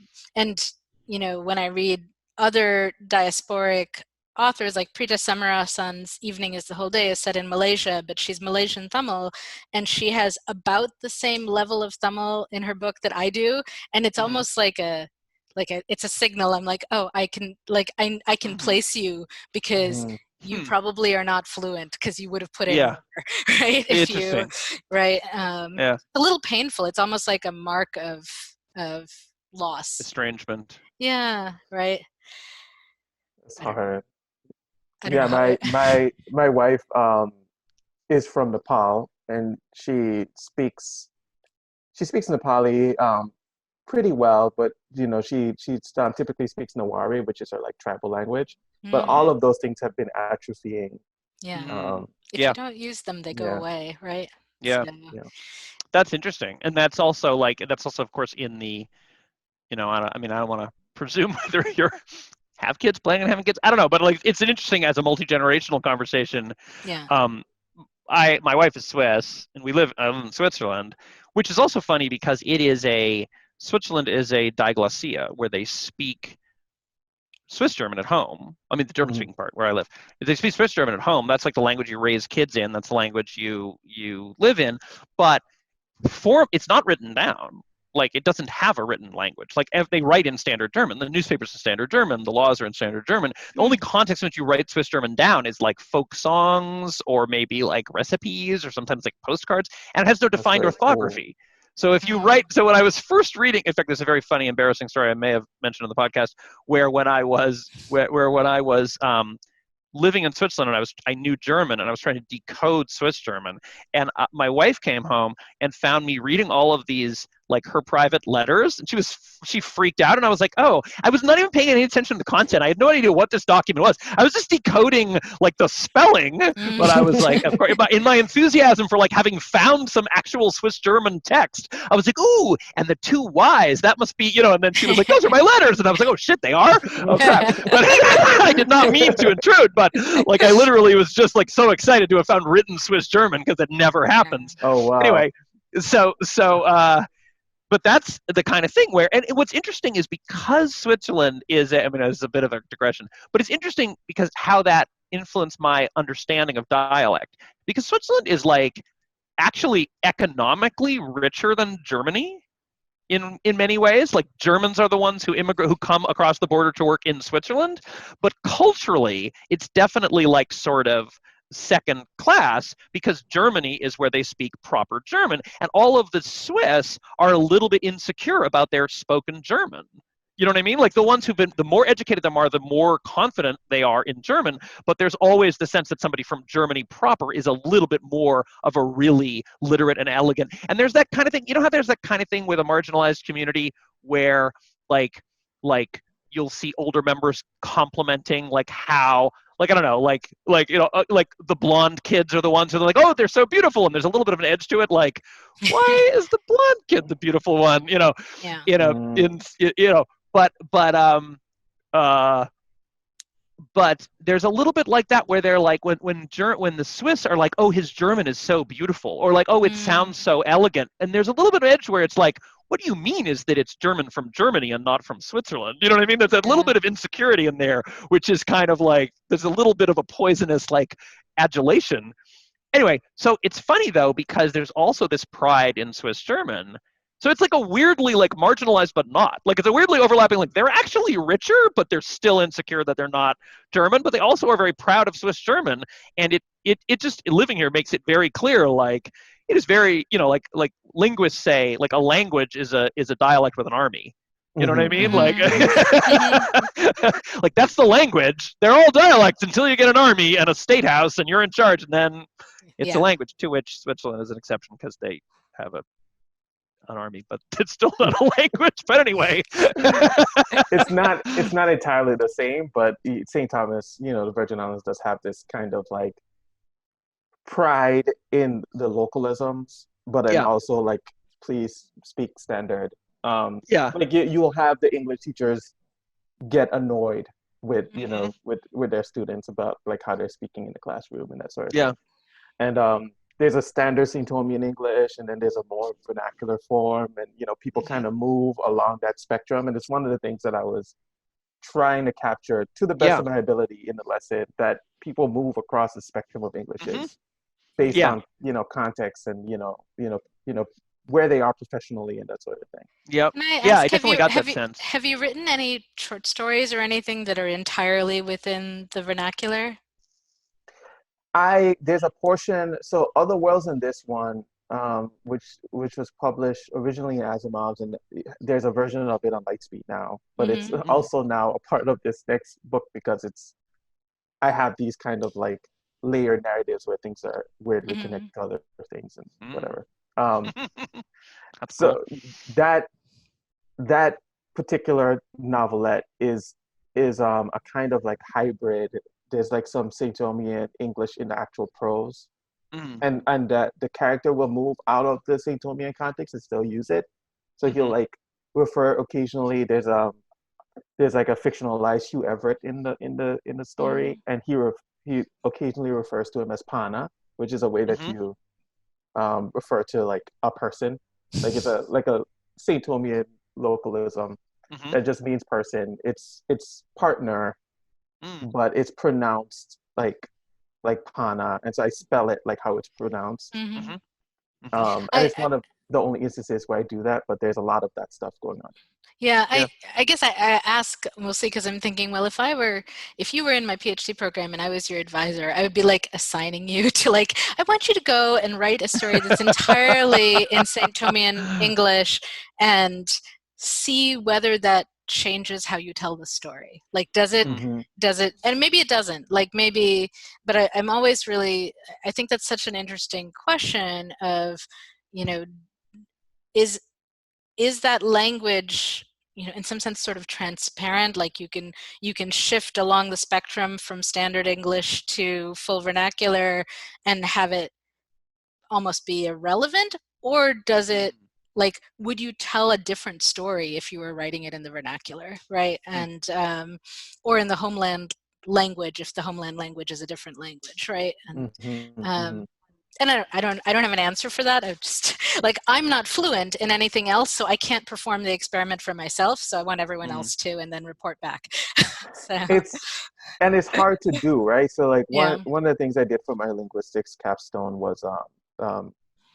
when I read other diasporic authors like Preeta Samarasan's Evening is the Whole Day is set in Malaysia, but she's Malaysian Tamil, and she has about the same level of Tamil in her book that I do, and it's almost like it's a signal. I'm like, oh, I can I can place you because you probably are not fluent because you would have put in more, right? If you right, a little painful. It's almost like a mark of loss, estrangement. Yeah, right. It's hard. Yeah, my wife is from Nepal, and she speaks Nepali pretty well, but she typically speaks Nawari, which is her like tribal language. But all of those things have been atrophying. Yeah. If you don't use them, they go away, right? Yeah. So. Yeah. That's interesting, and that's also of course in the, I don't want to presume whether you're have kids planning on having kids. I don't know, but like it's an interesting as a multi-generational conversation. Yeah. My wife is Swiss, and we live in Switzerland, which is also funny because Switzerland is a diglossia where they speak Swiss German at home. I mean, the German-speaking part where I live. If they speak Swiss German at home, that's like the language you raise kids in. That's the language you live in. But it's not written down. Like, it doesn't have a written language. Like, if they write in Standard German, the newspapers in Standard German, the laws are in Standard German. The only context in which you write Swiss German down is like folk songs or maybe like recipes or sometimes like postcards, and it has no defined orthography. Cool. So if you write, so when I was first reading, in fact, there's a very funny, embarrassing story I may have mentioned on the podcast, where when I was living in Switzerland and I knew German and I was trying to decode Swiss German, and my wife came home and found me reading all of these like her private letters, and she freaked out, and I was like, oh, I was not even paying any attention to the content. I had no idea what this document was. I was just decoding like the spelling, but I was like, of course, in my enthusiasm for like having found some actual Swiss German text, I was like, ooh, and the two Y's, that must be, and then she was like, those are my letters, and I was like, oh shit, they are? Oh crap. But I did not mean to intrude, but like I literally was just like so excited to have found written Swiss German because it never happens. Oh wow. Anyway, but that's the kind of thing where, and what's interesting is because Switzerland is, it's a bit of a digression, but it's interesting because how that influenced my understanding of dialect. Because Switzerland is like actually economically richer than Germany in many ways. Like Germans are the ones who come across the border to work in Switzerland, but culturally, it's definitely like sort of second class because Germany is where they speak proper German, and all of the Swiss are a little bit insecure about their spoken German. You know what I mean? Like the ones the more educated them are, the more confident they are in German, but there's always the sense that somebody from Germany proper is a little bit more of a really literate and elegant. And there's that kind of thing, how there's that kind of thing with a marginalized community where like you'll see older members complimenting like how, like, I don't know, like the blonde kids are the ones who are like, oh, they're so beautiful, and there's a little bit of an edge to it, like, why is the blonde kid the beautiful one? But there's a little bit like that where they're like when the Swiss are like, oh, his German is so beautiful, or like, oh, it sounds so elegant, and there's a little bit of edge where it's like, what do you mean is that it's German from Germany and not from Switzerland? You know what I mean? There's a little bit of insecurity in there, which is kind of like, there's a little bit of a poisonous like adulation. Anyway, so it's funny though, because there's also this pride in Swiss German. So it's like a weirdly like marginalized, but not. Like it's a weirdly overlapping, like they're actually richer, but they're still insecure that they're not German, but they also are very proud of Swiss German. And it just, living here makes it very clear, like, it is very, like linguists say, like a language is a dialect with an army. You know what I mean? Mhm. Like, like that's the language. They're all dialects until you get an army and a state house and you're in charge, and then it's a Yeah. language, to which Switzerland is an exception because they have an army, but it's still not a language. But anyway, It's not entirely the same, but St. Thomas, the Virgin Islands does have this kind of like pride in the localisms, but then yeah, also like please speak standard. yeah, Like you will have the English teachers get annoyed with hmm with their students about like how they're speaking in the classroom and that sort of yeah, thing. And there's a standard Sintonian English, and then there's a more vernacular form, and people hmm kind of move along that spectrum. And it's one of the things that I was trying to capture to the best yeah, of my ability in the lesson, that people move across the spectrum of hmm Englishes based yeah, on context and where they are professionally and that sort of thing. yep, Can I yeah. I ask, definitely got that sense. have you written any short stories or anything that are entirely within the vernacular? There's a portion, so Other Worlds in this one, which was published originally in Asimov's, and there's a version of it on Lightspeed now, but it's Mhm. also now a part of this next book because I have these kind of like layered narratives where things are weirdly Mhm. connected to other things and Mm. whatever. Um, That's cool. so that that particular novelette is a kind of like hybrid. There's like some Saint Thomian English in the actual prose, Mm. and that the character will move out of the Saint Thomian context and still use it. So he'll hmm like refer occasionally. There's like a fictionalized Hugh Everett in the story, Mhm. and he occasionally refers to him as Pana, which is a way that hmm you refer to like a person. Like it's a Saint Thomian localism hmm that just means person. It's partner, Mm. but it's pronounced like Pana, and so I spell it like how it's pronounced. Mhm. hmm hmm And I, it's one of the only instances where I do that, but there's a lot of that stuff going on. Yeah, Yeah. I guess I ask mostly because I'm thinking, well, if you were in my PhD program and I was your advisor, I would be like assigning you to like, I want you to go and write a story that's entirely in St. Thomian English and see whether that changes how you tell the story. Like, Mm. does it, and maybe it doesn't, like maybe, but I'm always really, I think that's such an interesting question of, you know, is that language, in some sense sort of transparent, like you can shift along the spectrum from standard English to full vernacular and have it almost be irrelevant? Or does it, Mm. like, would you tell a different story if you were writing it in the vernacular, right? Mm. And or in the homeland language if the homeland language is a different language, right? Mm-hmm, mm-hmm. Um, and I don't have an answer for that. I just like, I'm not fluent in anything else, so I can't perform the experiment for myself. So I want everyone Mm. else to, and then report back. So It's and it's hard to do, right? So like one yeah. one of the things I did for my linguistics capstone was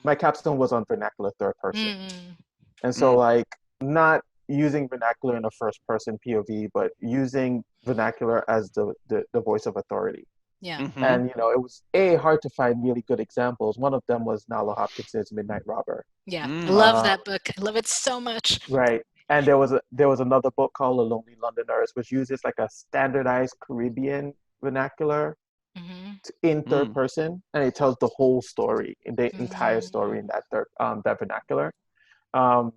my capstone was on vernacular third person. Mm, And so Mm. like not using vernacular in a first person POV, but using vernacular as the voice of authority. yeah. hmm And it was hard to find really good examples. One of them was Nalo Hopkinson's Midnight Robber. Yeah. I Mm. love Uh, that book. I love it so much. right. And there was another book called The Lonely Londoners, which uses like a standardized Caribbean vernacular Hmm. in third Mm. person, and it tells the whole story, in the entire story Hmm. in that vernacular. Um,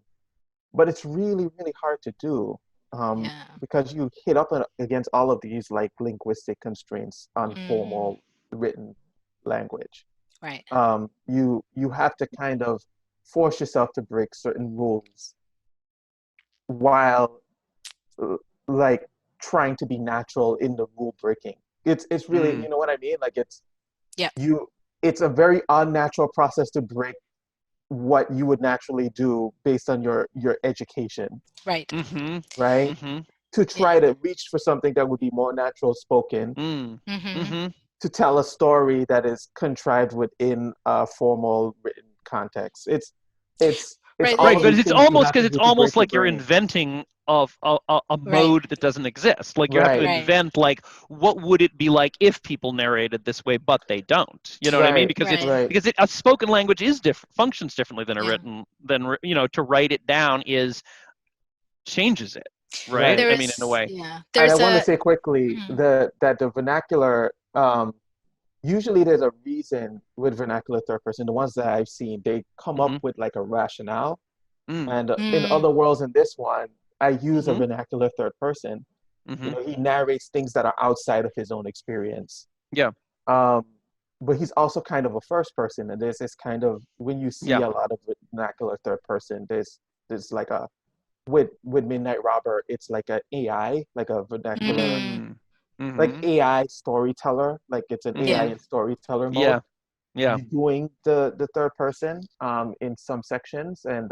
but it's really really hard to do, Yeah. because you hit up against all of these like linguistic constraints on Hmm. formal written language. Right. You have to kind of force yourself to break certain rules while uh, like trying to be natural in the rule breaking. It's really, Mm. what I mean, like Yeah. you it's a very unnatural process to break what you would naturally do based on your education, Right. hmm right? hmm To Yeah. try to reach for something that would be more natural spoken, Mm. Hmm. hmm to tell a story that is contrived within a formal written context. It's Right. all Right, of Like, these because things you have to it's do to break almost your like you're brain. inventing of a right. mode that doesn't exist. Like you have to Right, Right. invent like what would it be like if people narrated this way, but they don't. You know what I mean? right, Because Right. right. a spoken language is different, functions differently than a Yeah. written than to write it down is changes it, right? Right. I mean, in a way. Yeah. And I There's want to a say quickly mhm. that the vernacular, usually there's a reason with vernacular third person. The ones that I've seen, they come up Mm-hmm. with like a rationale. Mm. And in Mm, other worlds, in this one, I use a Mm-hmm. vernacular third person. Mm-hmm. He narrates things that are outside of his own experience. Yeah. Um, but he's also kind of a first person, and there's this kind of when you see Yeah. a lot of vernacular third person, there's like a with Midnight Robber, it's like an AI, like a vernacular, mm, Mm. like Mm-hmm. AI storyteller, like it's an AI Mm-hmm. yeah. in storyteller mode. Yeah. Yeah. You doing the third person in some sections, and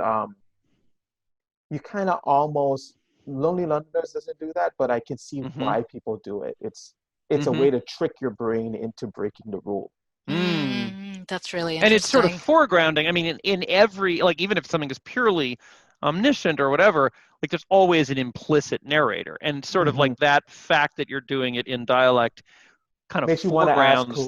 you kind of almost Lonely Londoners doesn't do that, but I can see Mm-hmm. why people do it. It's a Mm-hmm. way to trick your brain into breaking the rule. Mm. That's really And it's sort of interesting. foregrounding. I mean, in every, like, even if something is purely omniscient or whatever, like, there's always an implicit narrator. And sort of Hmm. like that fact that you're doing it in dialect kind of Makes you want to ask foregrounds,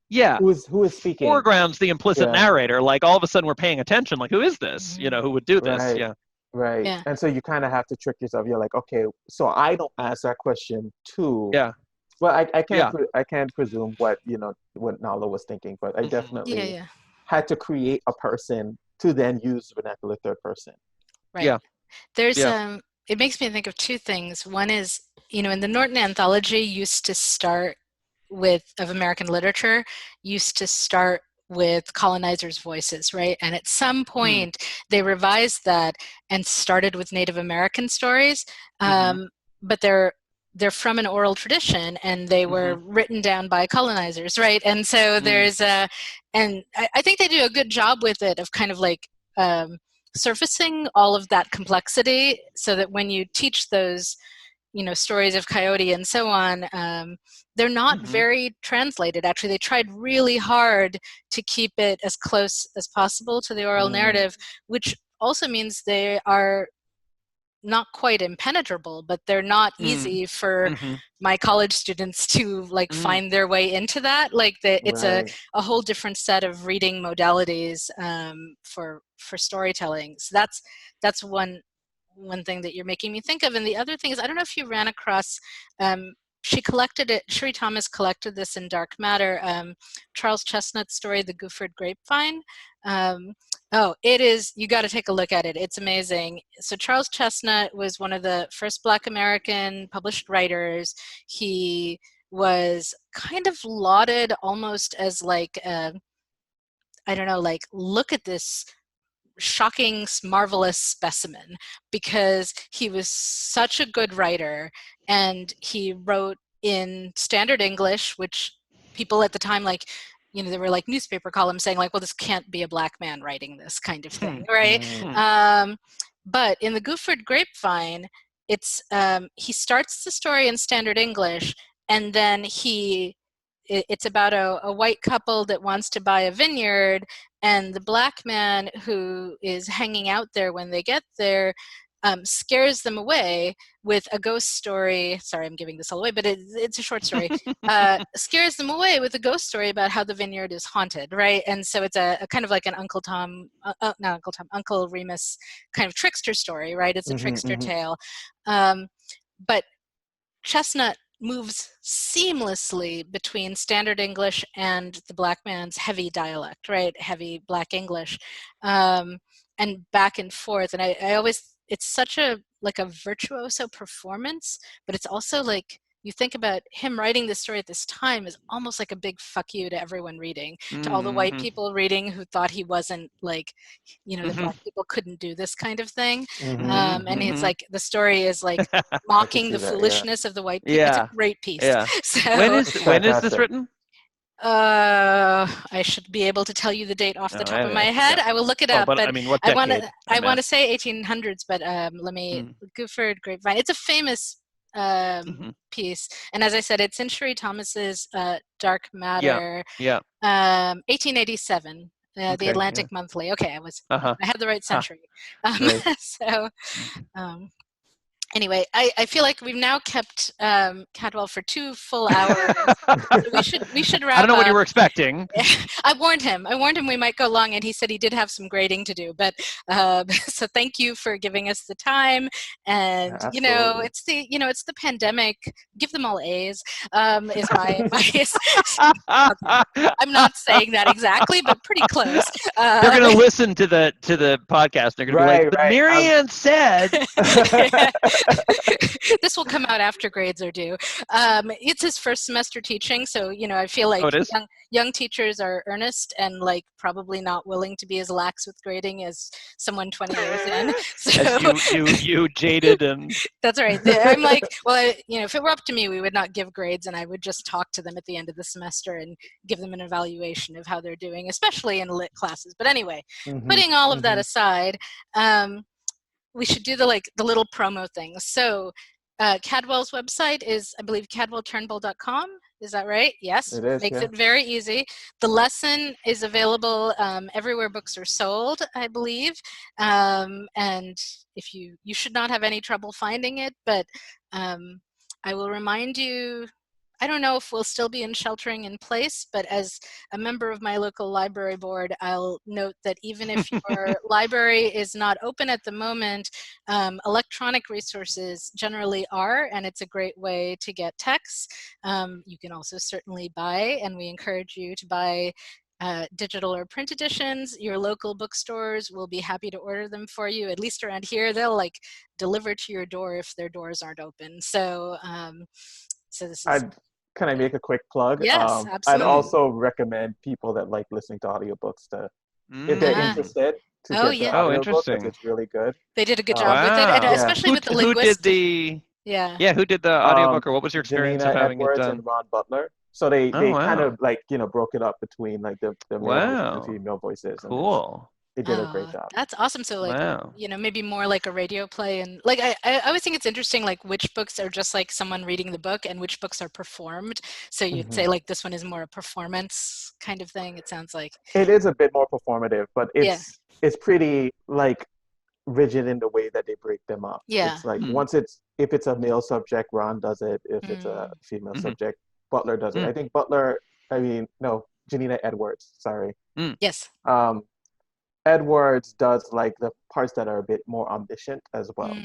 yeah, who is speaking. foregrounds the implicit Yeah, narrator. Like, all of a sudden we're paying attention. Like, who is this? Mhm. Who would do this? right, Yeah. right. Yeah. And so you kind of have to trick yourself. You're like, okay, so I don't ask that question too. Yeah. Well, Yeah. I can't presume what Nala was thinking, but I Mm-hmm. Yeah, definitely yeah. had to create a person to then use vernacular third person. Right. Yeah. There's Yeah. it makes me think of two things. One is, in the Norton Anthology used to start of American literature used to start with colonizers' voices, right? And at some Mm. point they revised that and started with Native American stories. Mm-hmm. But they're from an oral tradition and they Mm-hmm. were written down by colonizers, right? And so Mm. and I think they do a good job with it of kind of like surfacing all of that complexity so that when you teach those stories of coyote and so on, they're not Mm-hmm. very translated. Actually, they tried really hard to keep it as close as possible to the oral Mm, narrative, which also means they are not quite impenetrable, but they're not Mm. easy for Mm-hmm. my college students to like Mm. find their way into that. It's a right. whole different set of reading modalities for storytelling. So that's one thing that you're making me think of. And the other thing is, I don't know if you ran across, she collected it, Sherry Thomas collected this in Dark Matter, Charles Chestnut's story, The Gooford Grapevine. Oh, it is, you got to take a look at it. It's amazing. So Charles Chestnut was one of the first Black American published writers. He was kind of lauded almost as like, I don't know, like, look at this shocking, marvelous specimen, because he was such a good writer and he wrote in standard English, which people at the time, like, there were like newspaper columns saying like, well, this can't be a Black man writing this kind of thing, Hmm. right? Mm, Hmm. But in the Gooford Grapevine, it's he starts the story in standard English, and then it's about a white couple that wants to buy a vineyard, and the Black man who is hanging out there when they get there scares them away with a ghost story. Sorry, I'm giving this all away, but it's a short story. Scares them away with a ghost story about how the vineyard is haunted, right? And so it's a kind of like an Uncle Tom, not Uncle Tom, Uncle Remus kind of trickster story, right? It's a hmm trickster hmm tale. But Chestnut moves seamlessly between standard English and the Black man's heavy dialect, right? Heavy Black English, and back and forth. And I always, it's such a like a virtuoso performance, but it's also like, you think about him writing this story at this time is almost like a big fuck you to everyone reading, to all the white Mm-hmm. people reading who thought he wasn't like, that Mm-hmm. Black people couldn't do this kind of thing. hmm Mm-hmm. And it's Mm-hmm. like the story is like I can mocking see the that. Yeah. foolishness of the white people. It's a Yeah. great piece. Yeah. So It's When is this fantastic. written? I should be able to tell you the date off No, the top of my yeah. head. I will look it Oh, up, but but I mean, what I want decade? to I I want to meant. say 1800s, but let me, Mm. Gooford Grapevine. It's a famous Mm-hmm. piece, and as I said, it's in Sherry Thomas's Dark Yeah. Matter, Yeah. 1887. The Okay. Yeah. Atlantic Monthly. Okay, Uh-huh. I had the right Huh. century. Right. So Mm. um, Anyway, I feel like we've now kept Cadwell for 2 full hours. So we should wrap up. I don't know what you were expecting. I warned him we might go long, and he said he did have some grading to do. But so thank you for giving us the time. And Yeah, it's the pandemic. Give them all A's. Is my advice. I'm not saying that exactly, but pretty close. They're going to listen to the podcast. They're going to be like, but Marianne said. This will come out after grades are due. It's his first semester teaching, so I feel like young teachers are earnest and like probably not willing to be as lax with grading as someone 20 years in. So as you jaded and. That's right. I'm like, well, if it were up to me, we would not give grades, and I would just talk to them at the end of the semester and give them an evaluation of how they're doing, especially in lit classes. But anyway, putting all of that aside. We should do the little promo things. So Cadwell's website is, I believe, cadwellturnbull.com. Is that right? Yes. It is. Makes it very easy. The lesson is available everywhere books are sold, I believe. And if you should not have any trouble finding it, but I will remind you, I don't know if we'll still be in sheltering in place, but as a member of my local library board, I'll note that even if your library is not open at the moment, electronic resources generally are, and it's a great way to get texts. You can also certainly buy, and we encourage you to buy digital or print editions. Your local bookstores will be happy to order them for you. At least around here, they'll deliver to your door if their doors aren't open. So this is... Can I make a quick plug? Yes, absolutely. I'd also recommend people that like listening to audiobooks if they're interested, to get the audiobook, because it's really good. They did a good job with it, and especially with the linguistics. Who did the audiobook, or what was your experience of having Edwards it done? And Ron Butler. So they kind of broke it up between the male and the female voices. Cool. They did a great job. That's awesome. So maybe more like a radio play, and I always think it's interesting which books are just like someone reading the book and which books are performed. So you'd say this one is more a performance kind of thing. It sounds like it is a bit more performative, but it's pretty rigid in the way that they break them up. Yeah. It's if it's a male subject, Ron does it. If it's a female subject, Butler does it. I think Janina Edwards. Sorry. Yes. Edwards does the parts that are a bit more omniscient as well.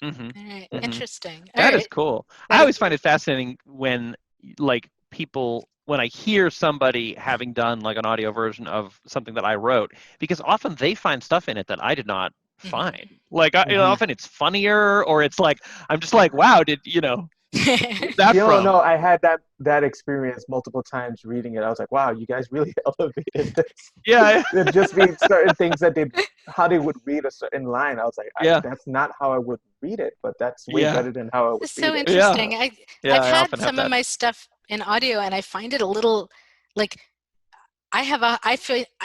All right. Interesting. That is cool. I always find it fascinating when when I hear somebody having done an audio version of something that I wrote, because often they find stuff in it that I did not find. Often it's funnier, or it's I'm just wow, did No, I had that experience multiple times reading it. I was like, wow, you guys really elevated this. Yeah. It'd just be certain things that how they would read a certain line. I was like, that's not how I would read it, but that's way better than how I would read it. It's so interesting. I've had some of my stuff in audio, and I find it a little I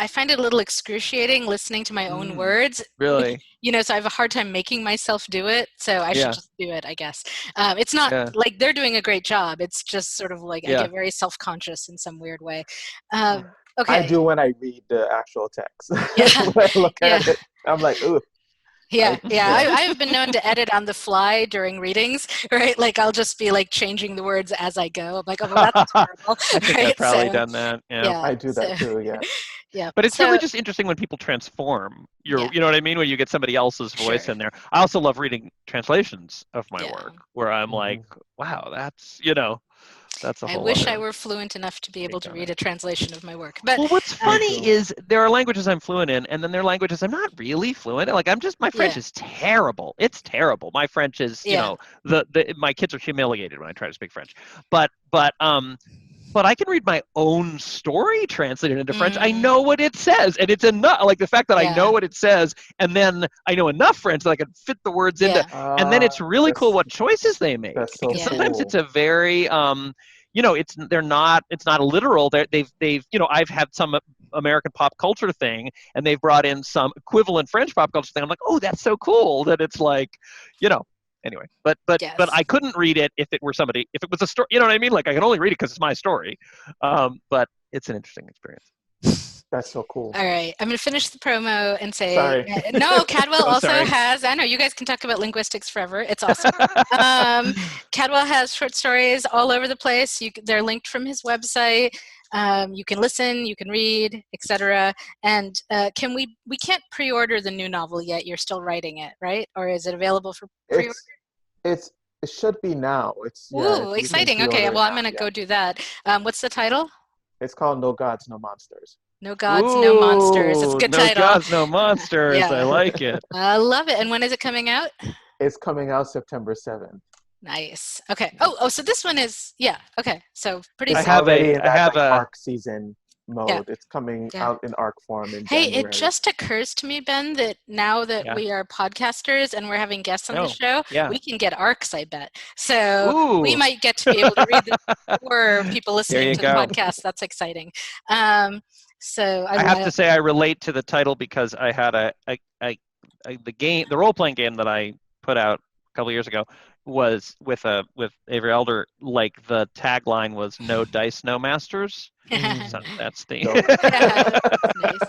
find it a little excruciating listening to my own words. Really? So I have a hard time making myself do it. So I should just do it, I guess. It's not they're doing a great job. It's just sort of I get very self-conscious in some weird way. Okay. I do when I read the actual text. When I look at it, I'm like, ooh. Yeah. I have been known to edit on the fly during readings, right? I'll just be changing the words as I go. I'm like, oh, well, that's terrible. I think I've probably done that. Yeah. I do that too. Yeah. Yeah. But it's really just interesting when people transform you know what I mean? When you get somebody else's voice in there. I also love reading translations of my work, where I'm like, wow, that's that's a whole. I wish I were fluent enough to be able to read a translation of my work. But what's funny is there are languages I'm fluent in, and then there are languages I'm not really fluent in. My French is terrible. It's terrible. My French is, my kids are humiliated when I try to speak French. But I can read my own story translated into French. I know what it says, and it's enough. The fact that I know what it says, and then I know enough French that I can fit the words into. And then it's really cool what choices they make. Because sometimes it's a very it's not literal. They've I've had some American pop culture thing, and they've brought in some equivalent French pop culture thing. I'm like, oh, that's so cool that it's anyway. But I couldn't read it if it was a story. You know what I mean? I can only read it because it's my story. But it's an interesting experience. That's so cool. All right, I'm going to finish the promo and say, Sorry. no, Cadwell also sorry. has, I know you guys can talk about linguistics forever. It's awesome. Cadwell has short stories all over the place. They're linked from his website. You can listen, you can read, etc. And we can't pre-order the new novel yet. You're still writing it, right? Or is it available for pre-order? It should be now. Ooh, exciting. Okay, well, I'm going to go do that. What's the title? It's called No Gods, No Monsters. No Gods, No Monsters. It's a good title. No Gods, No Monsters. Yeah. I like it. I love it. And when is it coming out? It's coming out September 7th. Nice. Okay. Oh, so this one is, yeah. Okay. So pretty It's soon. already in that arc season mode. Yeah. It's coming out in arc form in Hey, January. it just occurs to me, Ben, that now that we are podcasters and we're having guests on the show, we can get arcs, I bet. So we might get to be able to read the for people listening to the podcast. That's exciting. So I have to say I relate to the title because I had the role-playing game that I put out a couple years ago was with Avery Elder. Like the tagline was "No dice, no masters." So that's the. Nice.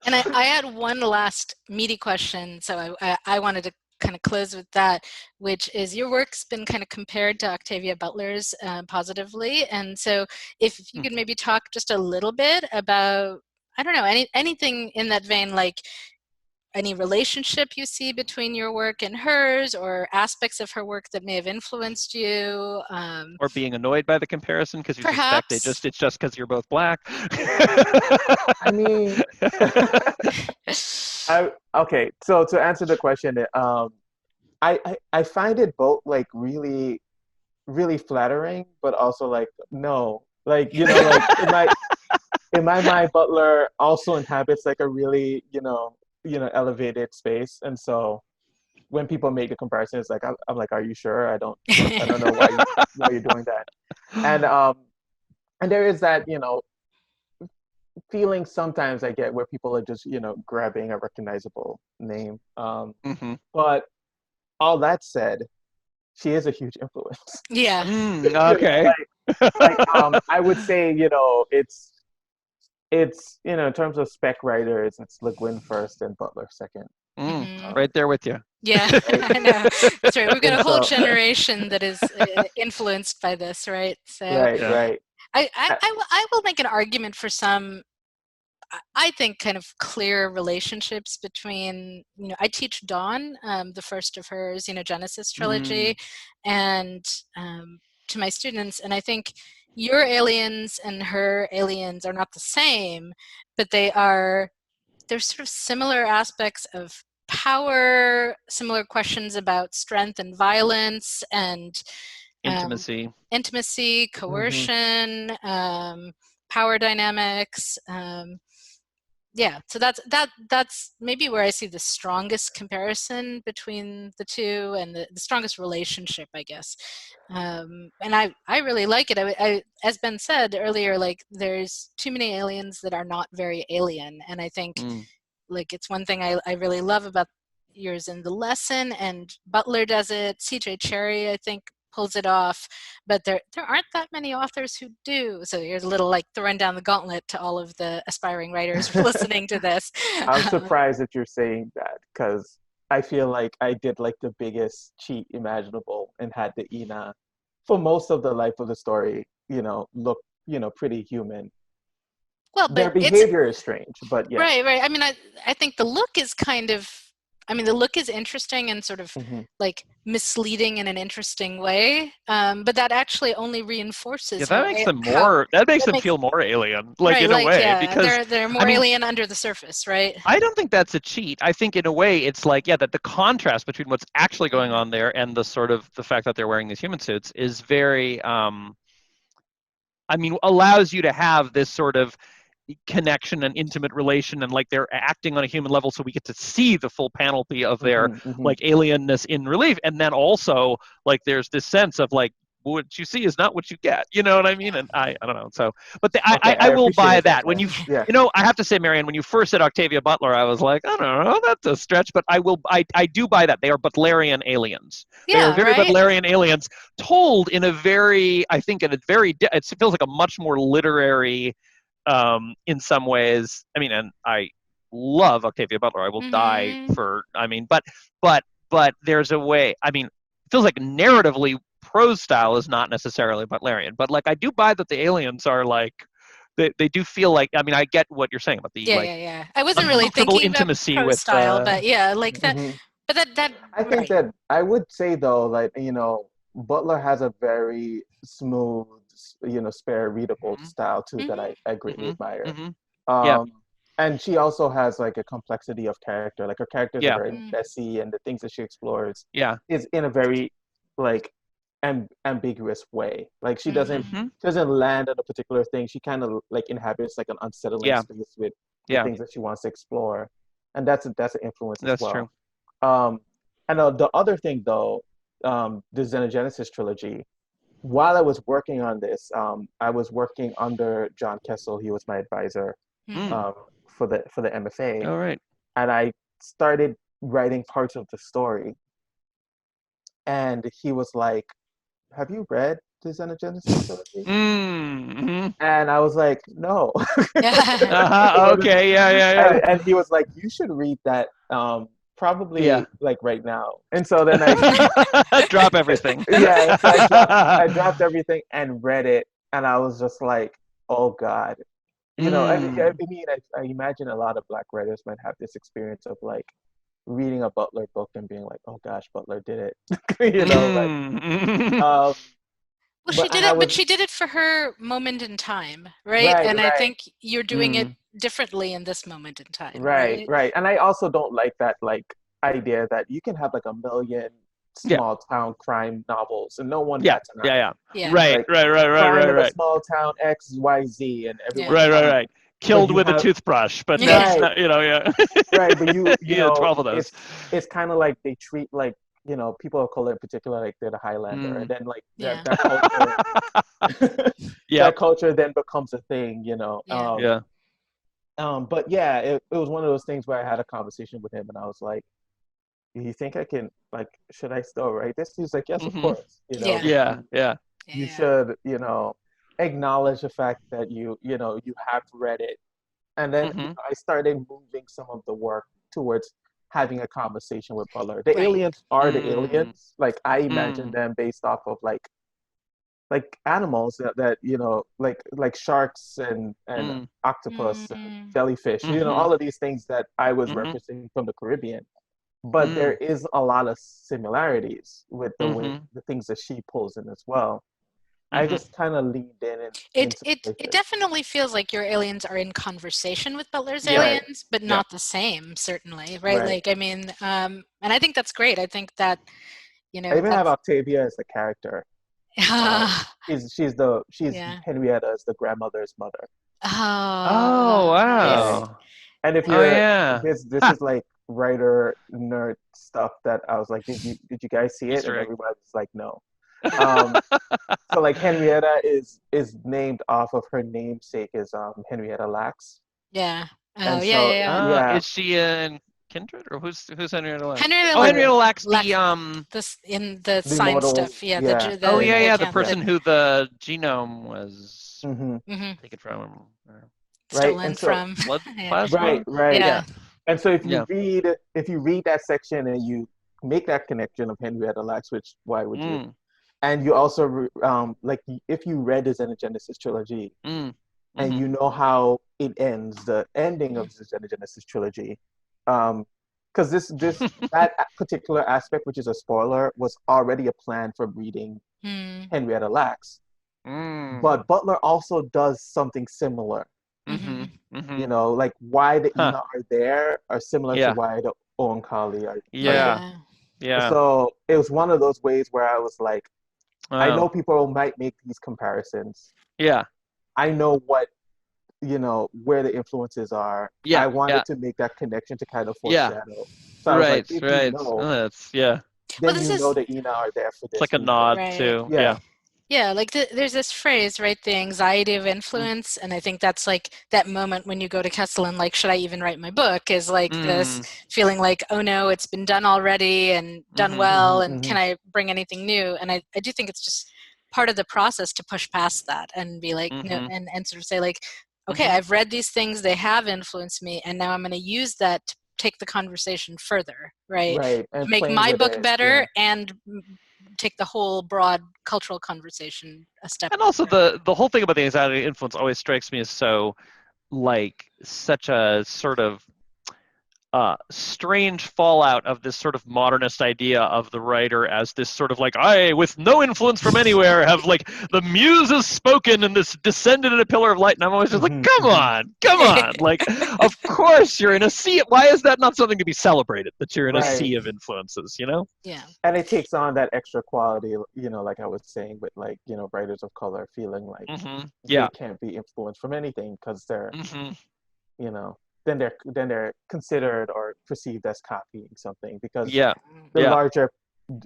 And I had one last meaty question, so I wanted to kind of close with that, which is your work's been kind of compared to Octavia Butler's positively, and so if you could maybe talk just a little bit about, I don't know, anything in that vein, like any relationship you see between your work and hers, or aspects of her work that may have influenced you, or being annoyed by the comparison because you suspect it's just because you're both Black. I mean, okay. So to answer the question, I find it both like really, really flattering, but also like no, like like in my mind, Butler also inhabits like a really elevated space, and so when people make the comparison, it's like I'm like, are you sure? I don't know why you're doing that, and there is that feeling sometimes I get where people are just grabbing a recognizable name, but all that said, she is a huge influence. Yeah. Okay. I would say it's in terms of spec writers, it's Le Guin first and Butler second. Right there with you. Yeah, I know. That's right. We've got a whole generation that is influenced by this, right? So right. I will make an argument for some, I think, kind of clear relationships between, I teach Dawn, the first of hers, Genesis trilogy, and to my students, and I think your aliens and her aliens are not the same, but there's sort of similar aspects of power, similar questions about strength and violence, and intimacy, coercion, power dynamics. So that's maybe where I see the strongest comparison between the two, and the strongest relationship, I guess. And I really like it. I as Ben said earlier, like there's too many aliens that are not very alien, and I think like it's one thing I really love about yours in the lesson, and Butler does it. C.J. Cherryh, I think, pulls it off, but there aren't that many authors who do. So here's a little like throwing down the gauntlet to all of the aspiring writers listening to this. I'm surprised that you're saying that, because I feel like I did like the biggest cheat imaginable and had the Ina for most of the life of the story, look, pretty human. Well, but their behavior is strange, but yeah. Right. I mean, I think the look is the look is interesting and sort of like misleading in an interesting way, but that actually only reinforces. Yeah, that makes them feel more alien, in a way, because they're more alien under the surface, right? I don't think that's a cheat. I think in a way it's like, that the contrast between what's actually going on there and the sort of the fact that they're wearing these human suits is very, allows you to have this sort of connection and intimate relation, and like they're acting on a human level, so we get to see the full panoply of their like alienness in relief, and then also like there's this sense of like what you see is not what you get, you know what I mean? And I don't know, so but I will buy that when you I have to say, Marianne, when you first said Octavia Butler, I was like, I don't know, that's a stretch, but I do buy that. They are Butlerian aliens. They are very Butlerian aliens, told in a very, I think in a very, it feels like a much more literary in some ways. I mean, and I love Octavia Butler. I will die for. I mean, but there's a way. I mean, it feels like narratively prose style is not necessarily Butlerian, but like I do buy that the aliens are like. They do feel like. I mean, I get what you're saying about the yeah. I wasn't really uncomfortable thinking intimacy about prose with style, but yeah, like that. But that I think that I would say though, like, you know, Butler has a very smooth, you know, spare, readable style too that I greatly admire. And she also has like a complexity of character. Like her characters are very messy, and the things that she explores is in a very like ambiguous way. Like she doesn't land on a particular thing. She kind of like inhabits like an unsettling space with the things that she wants to explore, and that's an influence as well. True. And the other thing though, the Xenogenesis trilogy. While I was working on this, I was working under John Kessel. He was my advisor for the MFA. All right. And I started writing parts of the story. And he was like, "Have you read the Xenogenesis trilogy?" And I was like, "No." Okay. Yeah. And he was like, "You should read that. Probably like right now." And so then I drop everything. So I dropped everything and read it, and I was just like, "Oh God." You know, I mean, I imagine a lot of Black writers might have this experience of like reading a Butler book and being like, "Oh gosh, Butler did it." You know, like well, she did it, but she did it for her moment in time, right? And I think you're doing it differently in this moment in time. Right. And I also don't like that like idea that you can have like a million small town crime novels and no one bats an eye. Right. Crime in a small town XYZ and everyone. Right. Killed with a toothbrush, but that's not, you know, Right, but you know, 12 of those. It's kind of like they treat like, you know, people of color in particular, like they're the Highlander, and then like that culture, that culture then becomes a thing, you know. But yeah, it was one of those things where I had a conversation with him, and I was like, "Do you think I can, like, should I still write this?" He's like, "Yes, of course." You know, you should, you know, acknowledge the fact that you know, you have read it, and then you know, I started moving some of the work towards having a conversation with Butler. The aliens are the aliens. Like I imagine them based off of like animals that you know, like sharks and octopus and jellyfish, you know, all of these things that I was referencing from the Caribbean. But there is a lot of similarities with the way the things that she pulls in as well. I just kind of leaned in. It definitely feels like your aliens are in conversation with Butler's aliens, but not the same, certainly, right? Like, I mean, and I think that's great. I think that, you know, I even have Octavia as the character. She's Henrietta as the grandmother's mother. Oh wow! Nice. And if you're this is like writer nerd stuff that I was like, did you guys see it? And everybody was like, no. So like Henrietta is named off of her namesake is Henrietta Lacks. Yeah. Oh, Is she in Kindred or who's Henrietta Lacks? Henrietta Lacks in the science stuff. Yeah. The person who the genome was taken from. Stolen from. Blood plasma. Right. Yeah. And so if you read that section and you make that connection of Henrietta Lacks, which why would you? And you also like if you read the Xenogenesis trilogy and you know how it ends, the ending of the Xenogenesis trilogy, because that particular aspect, which is a spoiler, was already a plan for reading Henrietta Lacks. But Butler also does something similar. You know, like why the Ina are there are similar to why the Oankali are there. So it was one of those ways where I was like, I know people might make these comparisons. I know what, you know, where the influences are. I wanted to make that connection to kind of foreshadow. So I was like, if you know, then you know the Ina are there for this. It's like a nod too. Yeah, like there's this phrase, right? The anxiety of influence, and I think that's like that moment when you go to Kessel and like, should I even write my book? Is like this feeling like, oh no, it's been done already and done well, and can I bring anything new? And I do think it's just part of the process to push past that and be like, no, and sort of say like, okay, I've read these things, they have influenced me, and now I'm going to use that to take the conversation further, right? And make playing my with book it, better and take the whole broad cultural conversation a step And also further. the whole thing about the anxiety influence always strikes me as so like such a sort of strange fallout of this sort of modernist idea of the writer as this sort of like, I, with no influence from anywhere, have like the muse has spoken and this descended in a pillar of light. And I'm always just like, come on. Like, of course you're in a sea. Why is that not something to be celebrated, that you're in a sea of influences, you know? Yeah. And it takes on that extra quality, you know, like I was saying, with like, you know, writers of color feeling like they can't be influenced from anything because they're, you know, then they're considered or perceived as copying something, because the larger,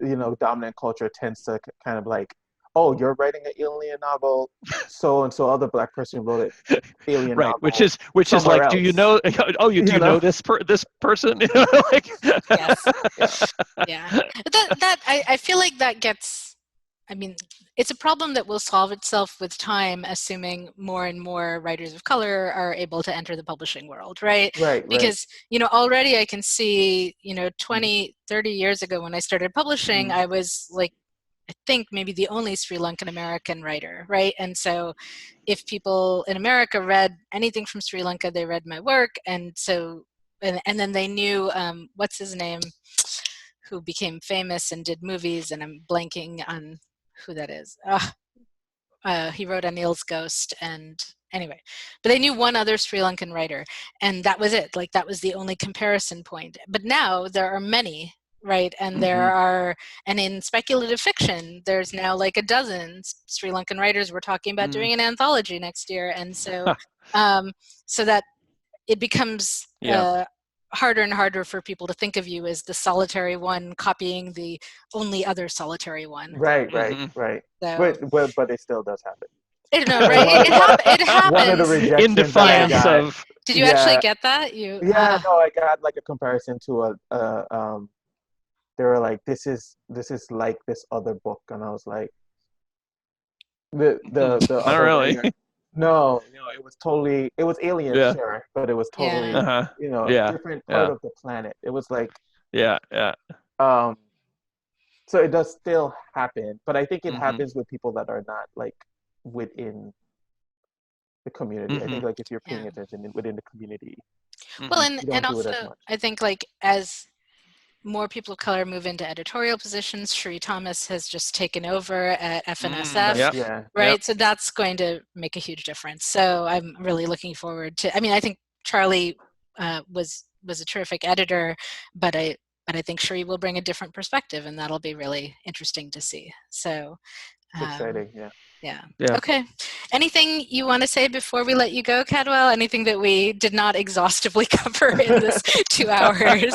you know, dominant culture tends to kind of like, oh, you're writing an alien novel, so and so other Black person wrote an alien novel, which is like, else. do you know? Oh, do you know this person? Like, yes, yeah. That I feel like that gets. I mean, it's a problem that will solve itself with time, assuming more and more writers of color are able to enter the publishing world, right? Because, you know, already I can see, you know, 20, 30 years ago when I started publishing, I was like, I think maybe the only Sri Lankan American writer, right? And so if people in America read anything from Sri Lanka, they read my work. And so, and then they knew, what's his name, who became famous and did movies, and I'm blanking on who that is. He wrote Anil's Ghost, and anyway, but they knew one other Sri Lankan writer, and that was it. Like, that was the only comparison point. But now there are many, right? And there are, and in speculative fiction, there's now like a dozen Sri Lankan writers. We're talking about doing an anthology next year, and so, so that it becomes harder and harder for people to think of you as the solitary one copying the only other solitary one. Right. So, but it still does happen. I don't know, right? It happens. One of the rejections in defiance of. Did you actually get that? No, I got like a comparison to they were like, this is like this other book, and I was like, the Not other really. writer, no, it was alien, sure, but it was totally, you know, different part of the planet. It was like, so it does still happen, but I think it happens with people that are not like within the community. I think like if you're paying attention within the community. Well, and also I think like as more people of color move into editorial positions, Sheree Thomas has just taken over at FNSF, right? So that's going to make a huge difference. So I'm really looking forward to. I mean, I think Charlie was a terrific editor, but I think Sheree will bring a different perspective, and that'll be really interesting to see. So exciting, yeah. Okay. Anything you want to say before we let you go, Cadwell? Anything that we did not exhaustively cover in this 2 hours?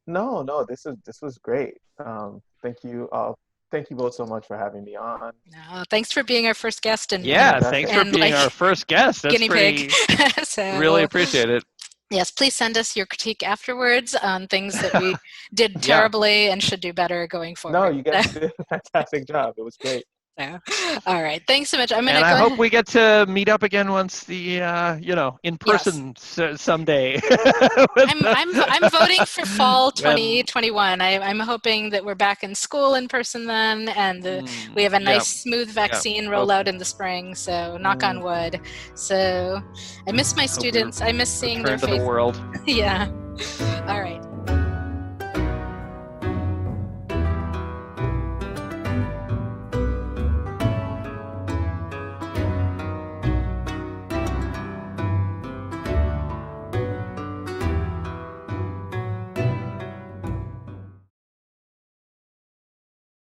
No. This was great. Thank you. Thank you both so much for having me on. No, thanks for being our first guest. And thanks for being our first guest. That's guinea pig. So, really appreciate it. Yes, please send us your critique afterwards on things that we did terribly and should do better going forward. No, you guys did a fantastic job. It was great. So, all right, thanks so much. I hope we get to meet up again once the in person someday. I'm voting for fall 2021. I'm hoping that we're back in school in person then, and we have a nice smooth vaccine rollout in the spring. So knock on wood. So I miss my students. I miss seeing their faces. The world. Yeah. All right.